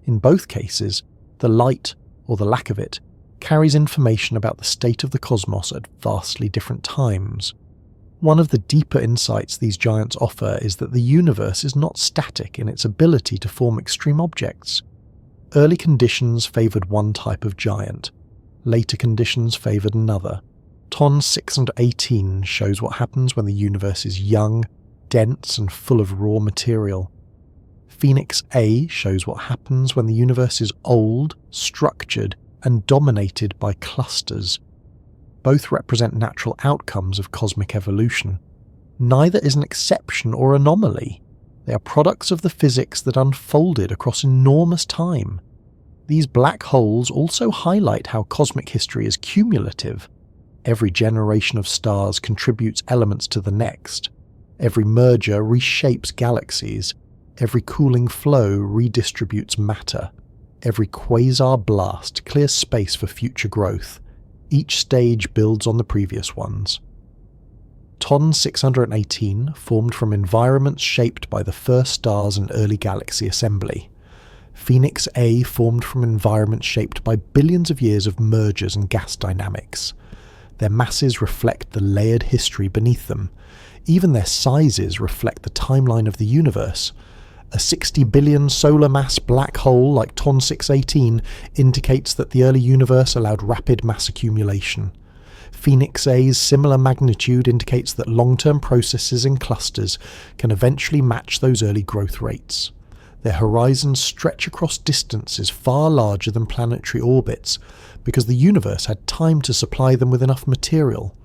In both cases, the light, or the lack of it, carries information about the state of the cosmos at vastly different times. One of the deeper insights these giants offer is that the universe is not static in its ability to form extreme objects. Early conditions favoured one type of giant. Later conditions favoured another. TON 618 shows what happens when the universe is young, dense and full of raw material. Phoenix A shows what happens when the universe is old, structured and dominated by clusters. Both represent natural outcomes of cosmic evolution. Neither is an exception or anomaly. They are products of the physics that unfolded across enormous time. These black holes also highlight how cosmic history is cumulative. Every generation of stars contributes elements to the next. Every merger reshapes galaxies. Every cooling flow redistributes matter. Every quasar blast clears space for future growth. Each stage builds on the previous ones. TON 618 formed from environments shaped by the first stars and early galaxy assembly. Phoenix A formed from environments shaped by billions of years of mergers and gas dynamics. Their masses reflect the layered history beneath them. Even their sizes reflect the timeline of the universe. A 60 billion solar mass black hole like TON 618 indicates that the early universe allowed rapid mass accumulation. Phoenix A's similar magnitude indicates that long-term processes in clusters can eventually match those early growth rates. Their horizons stretch across distances far larger than planetary orbits because the universe had time to supply them with enough material.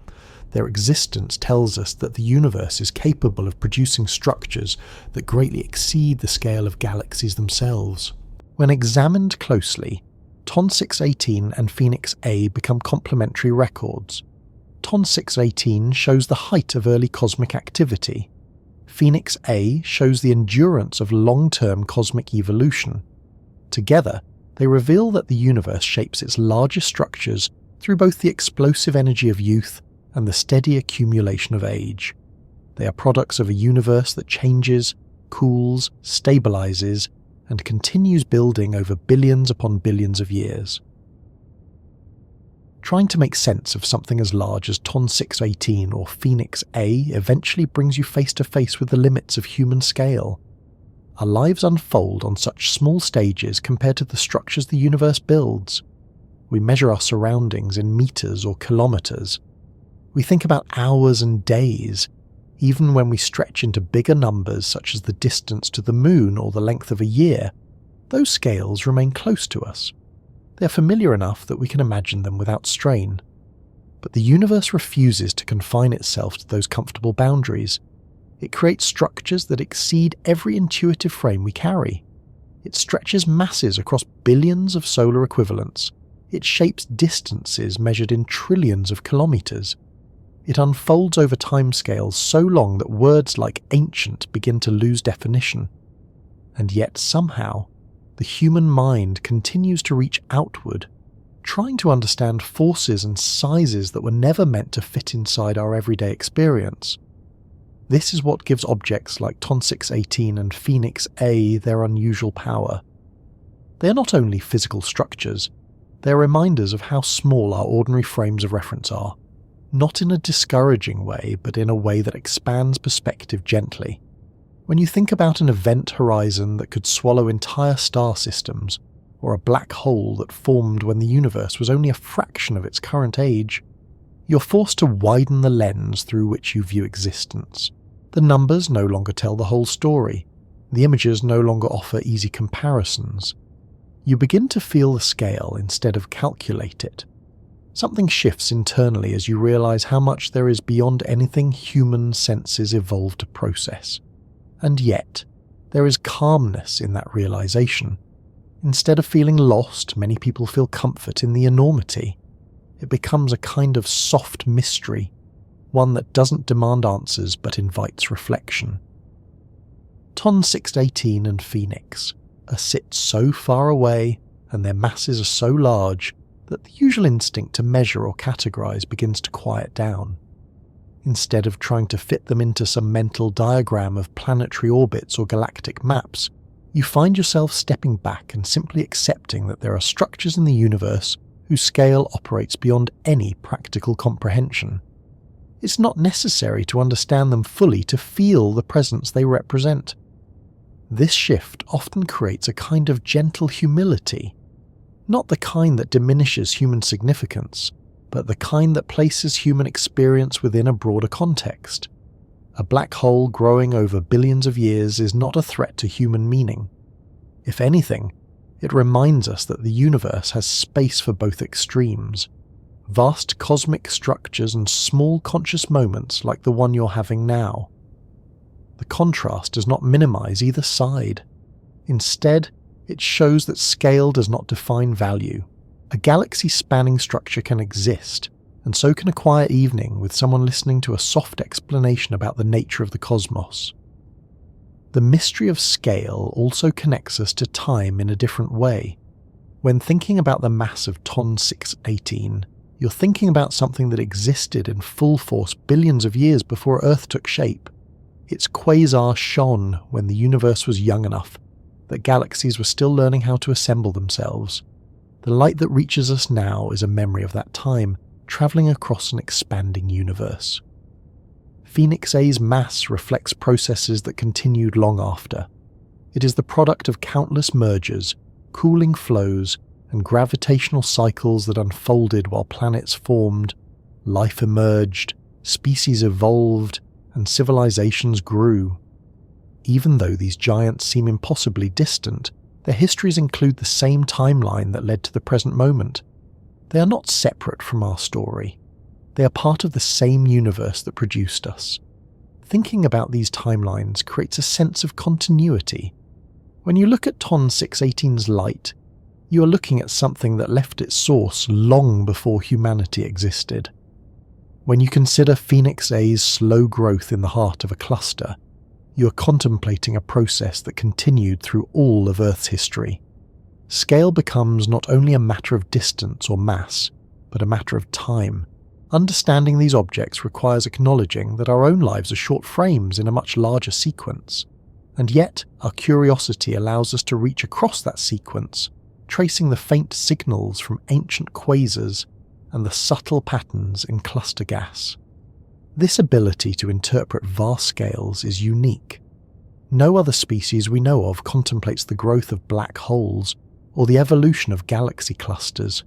Their existence tells us that the universe is capable of producing structures that greatly exceed the scale of galaxies themselves. When examined closely, TON 618 and Phoenix A become complementary records. TON 618 shows the height of early cosmic activity. Phoenix A shows the endurance of long-term cosmic evolution. Together, they reveal that the universe shapes its largest structures through both the explosive energy of youth and the steady accumulation of age. They are products of a universe that changes, cools, stabilizes, and continues building over billions upon billions of years. Trying to make sense of something as large as TON 618 or Phoenix A eventually brings you face to face with the limits of human scale. Our lives unfold on such small stages compared to the structures the universe builds. We measure our surroundings in meters or kilometers. We think about hours and days, even when we stretch into bigger numbers such as the distance to the moon or the length of a year. Those scales remain close to us. They are familiar enough that we can imagine them without strain. But the universe refuses to confine itself to those comfortable boundaries. It creates structures that exceed every intuitive frame we carry. It stretches masses across billions of solar equivalents. It shapes distances measured in trillions of kilometers. It unfolds over timescales so long that words like ancient begin to lose definition. And yet somehow, the human mind continues to reach outward, trying to understand forces and sizes that were never meant to fit inside our everyday experience. This is what gives objects like TON 618 and Phoenix A their unusual power. They are not only physical structures, they are reminders of how small our ordinary frames of reference are, not in a discouraging way, but in a way that expands perspective gently. When you think about an event horizon that could swallow entire star systems, or a black hole that formed when the universe was only a fraction of its current age, you're forced to widen the lens through which you view existence. The numbers no longer tell the whole story. The images no longer offer easy comparisons. You begin to feel the scale instead of calculate it. Something shifts internally as you realize how much there is beyond anything human senses evolved to process. And yet, there is calmness in that realization. Instead of feeling lost, many people feel comfort in the enormity. It becomes a kind of soft mystery, one that doesn't demand answers but invites reflection. Ton 618 and Phoenix are sit so far away and their masses are so large that the usual instinct to measure or categorize begins to quiet down. Instead of trying to fit them into some mental diagram of planetary orbits or galactic maps, you find yourself stepping back and simply accepting that there are structures in the universe whose scale operates beyond any practical comprehension. It's not necessary to understand them fully to feel the presence they represent. This shift often creates a kind of gentle humility, not the kind that diminishes human significance, but the kind that places human experience within a broader context. A black hole growing over billions of years is not a threat to human meaning. If anything, it reminds us that the universe has space for both extremes, vast cosmic structures and small conscious moments like the one you're having now. The contrast does not minimize either side. Instead, it shows that scale does not define value. A galaxy-spanning structure can exist, and so can a quiet evening with someone listening to a soft explanation about the nature of the cosmos. The mystery of scale also connects us to time in a different way. When thinking about the mass of Ton 618, you're thinking about something that existed in full force billions of years before Earth took shape. Its quasar shone when the universe was young enough that galaxies were still learning how to assemble themselves. The light that reaches us now is a memory of that time, travelling across an expanding universe. Phoenix A's mass reflects processes that continued long after. It is the product of countless mergers, cooling flows, and gravitational cycles that unfolded while planets formed, life emerged, species evolved, and civilizations grew. Even though these giants seem impossibly distant, their histories include the same timeline that led to the present moment. They are not separate from our story. They are part of the same universe that produced us. Thinking about these timelines creates a sense of continuity. When you look at Ton 618's light, you are looking at something that left its source long before humanity existed. When you consider Phoenix A's slow growth in the heart of a cluster, you are contemplating a process that continued through all of Earth's history. Scale becomes not only a matter of distance or mass, but a matter of time. Understanding these objects requires acknowledging that our own lives are short frames in a much larger sequence, and yet our curiosity allows us to reach across that sequence, tracing the faint signals from ancient quasars and the subtle patterns in cluster gas. This ability to interpret vast scales is unique. No other species we know of contemplates the growth of black holes or the evolution of galaxy clusters.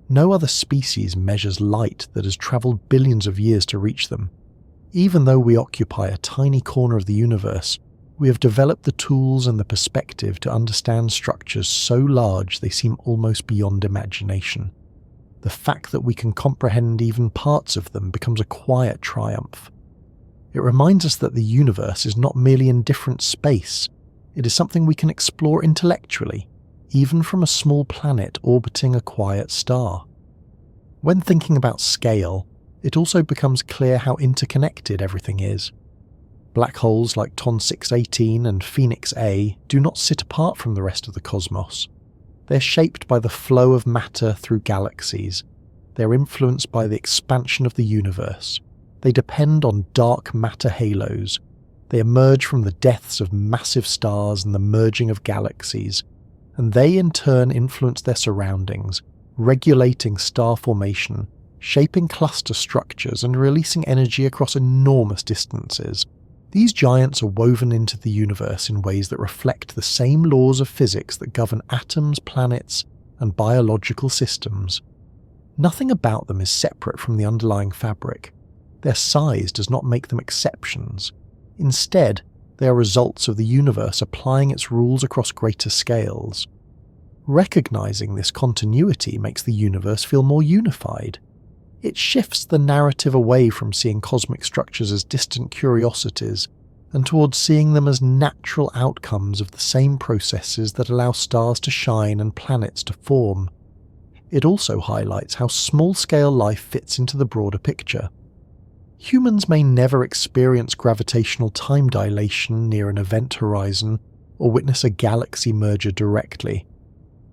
No other species measures light that has travelled billions of years to reach them. Even though we occupy a tiny corner of the universe, we have developed the tools and the perspective to understand structures so large they seem almost beyond imagination. The fact that we can comprehend even parts of them becomes a quiet triumph. It reminds us that the universe is not merely indifferent space, it is something we can explore intellectually, even from a small planet orbiting a quiet star. When thinking about scale, it also becomes clear how interconnected everything is. Black holes like Ton 618 and Phoenix A do not sit apart from the rest of the cosmos. They're shaped by the flow of matter through galaxies. They're influenced by the expansion of the universe. They depend on dark matter halos. They emerge from the deaths of massive stars and the merging of galaxies. And they in turn influence their surroundings, regulating star formation, shaping cluster structures and releasing energy across enormous distances. These giants are woven into the universe in ways that reflect the same laws of physics that govern atoms, planets, and biological systems. Nothing about them is separate from the underlying fabric. Their size does not make them exceptions. Instead, they are results of the universe applying its rules across greater scales. Recognizing this continuity makes the universe feel more unified. It shifts the narrative away from seeing cosmic structures as distant curiosities and towards seeing them as natural outcomes of the same processes that allow stars to shine and planets to form. It also highlights how small-scale life fits into the broader picture. Humans may never experience gravitational time dilation near an event horizon or witness a galaxy merger directly,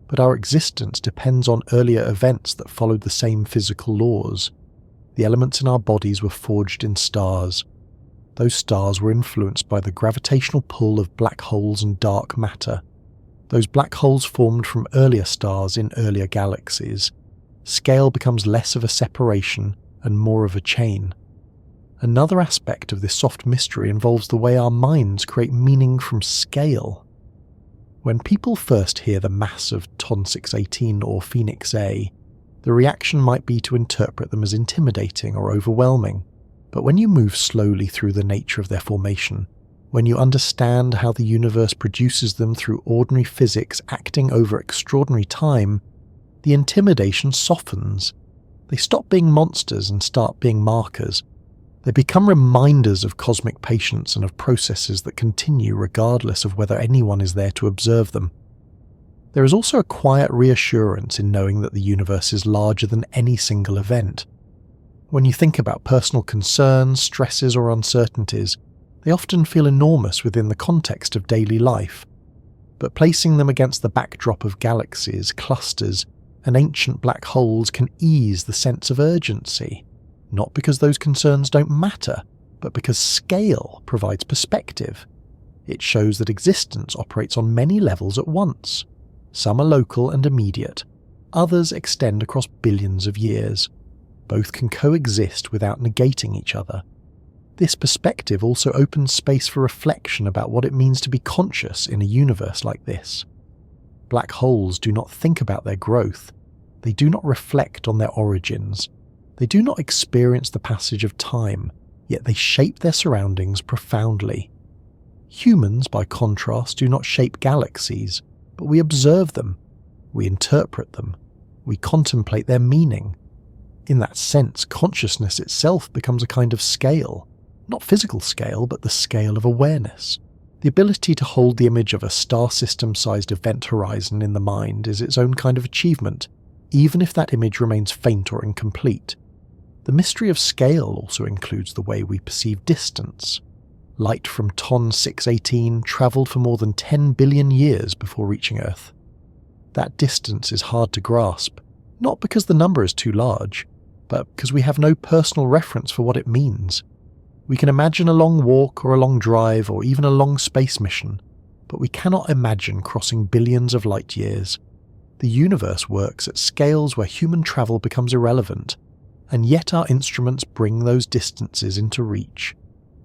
but our existence depends on earlier events that followed the same physical laws. The elements in our bodies were forged in stars. Those stars were influenced by the gravitational pull of black holes and dark matter. Those black holes formed from earlier stars in earlier galaxies. Scale becomes less of a separation and more of a chain. Another aspect of this soft mystery involves the way our minds create meaning from scale. When people first hear the mass of Ton 618 or Phoenix A, the reaction might be to interpret them as intimidating or overwhelming. But when you move slowly through the nature of their formation, when you understand how the universe produces them through ordinary physics acting over extraordinary time, the intimidation softens. They stop being monsters and start being markers. They become reminders of cosmic patience and of processes that continue regardless of whether anyone is there to observe them. There is also a quiet reassurance in knowing that the universe is larger than any single event. When you think about personal concerns, stresses, or uncertainties, they often feel enormous within the context of daily life. But placing them against the backdrop of galaxies, clusters, and ancient black holes can ease the sense of urgency. Not because those concerns don't matter, but because scale provides perspective. It shows that existence operates on many levels at once. Some are local and immediate, others extend across billions of years. Both can coexist without negating each other. This perspective also opens space for reflection about what it means to be conscious in a universe like this. Black holes do not think about their growth. They do not reflect on their origins. They do not experience the passage of time, yet they shape their surroundings profoundly. Humans, by contrast, do not shape galaxies, but we observe them. We interpret them. We contemplate their meaning. In that sense, consciousness itself becomes a kind of scale. Not physical scale, but the scale of awareness. The ability to hold the image of a star system-sized event horizon in the mind is its own kind of achievement, even if that image remains faint or incomplete. The mystery of scale also includes the way we perceive distance. Light from Ton 618 travelled for more than 10 billion years before reaching Earth. That distance is hard to grasp, not because the number is too large, but because we have no personal reference for what it means. We can imagine a long walk or a long drive or even a long space mission, but we cannot imagine crossing billions of light years. The universe works at scales where human travel becomes irrelevant, and yet our instruments bring those distances into reach.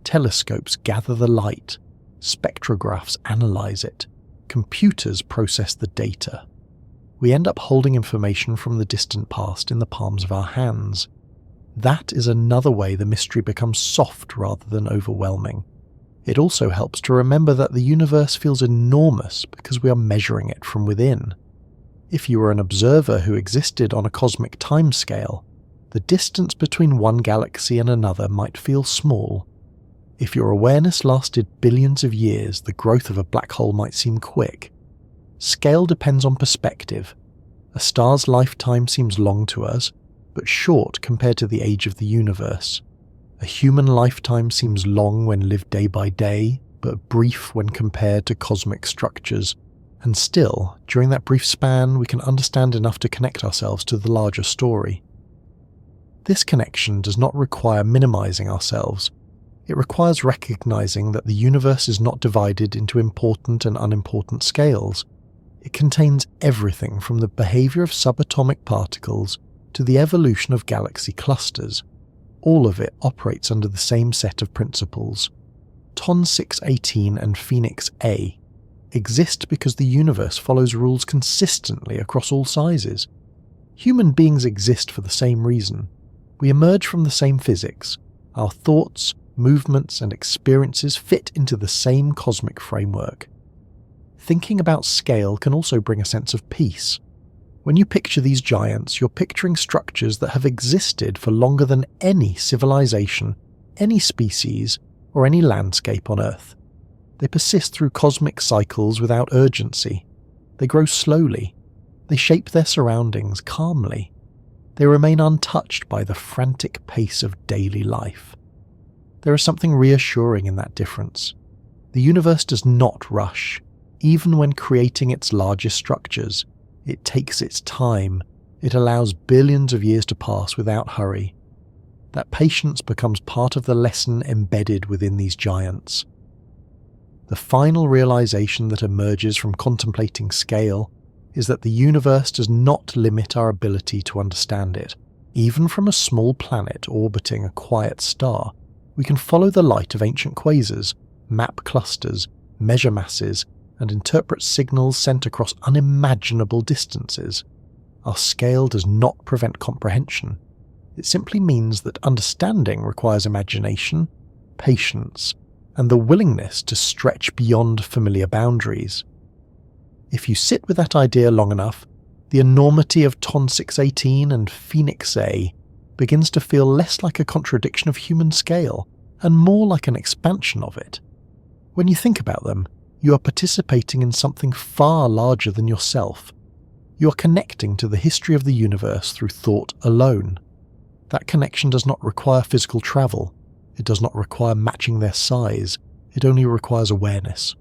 Telescopes gather the light, spectrographs analyze it, computers process the data. We end up holding information from the distant past in the palms of our hands. That is another way the mystery becomes soft rather than overwhelming. It also helps to remember that the universe feels enormous because we are measuring it from within. If you were an observer who existed on a cosmic timescale, the distance between one galaxy and another might feel small. If your awareness lasted billions of years, the growth of a black hole might seem quick. Scale depends on perspective. A star's lifetime seems long to us, but short compared to the age of the universe. A human lifetime seems long when lived day by day, but brief when compared to cosmic structures. And still, during that brief span, we can understand enough to connect ourselves to the larger story. This connection does not require minimizing ourselves. It requires recognizing that the universe is not divided into important and unimportant scales. It contains everything from the behavior of subatomic particles to the evolution of galaxy clusters. All of it operates under the same set of principles. Ton 618 and Phoenix A exist because the universe follows rules consistently across all sizes. Human beings exist for the same reason. We emerge from the same physics. Our thoughts, movements, and experiences fit into the same cosmic framework. Thinking about scale can also bring a sense of peace. When you picture these giants, you're picturing structures that have existed for longer than any civilization, any species, or any landscape on Earth. They persist through cosmic cycles without urgency. They grow slowly. They shape their surroundings calmly. They remain untouched by the frantic pace of daily life. There is something reassuring in that difference. The universe does not rush. Even when creating its largest structures, it takes its time. It allows billions of years to pass without hurry. That patience becomes part of the lesson embedded within these giants. The final realization that emerges from contemplating scale is that the universe does not limit our ability to understand it. Even from a small planet orbiting a quiet star, we can follow the light of ancient quasars, map clusters, measure masses, and interpret signals sent across unimaginable distances. Our scale does not prevent comprehension. It simply means that understanding requires imagination, patience, and the willingness to stretch beyond familiar boundaries. If you sit with that idea long enough, the enormity of Ton 618 and Phoenix A begins to feel less like a contradiction of human scale and more like an expansion of it. When you think about them, you are participating in something far larger than yourself. You are connecting to the history of the universe through thought alone. That connection does not require physical travel. It does not require matching their size. It only requires awareness.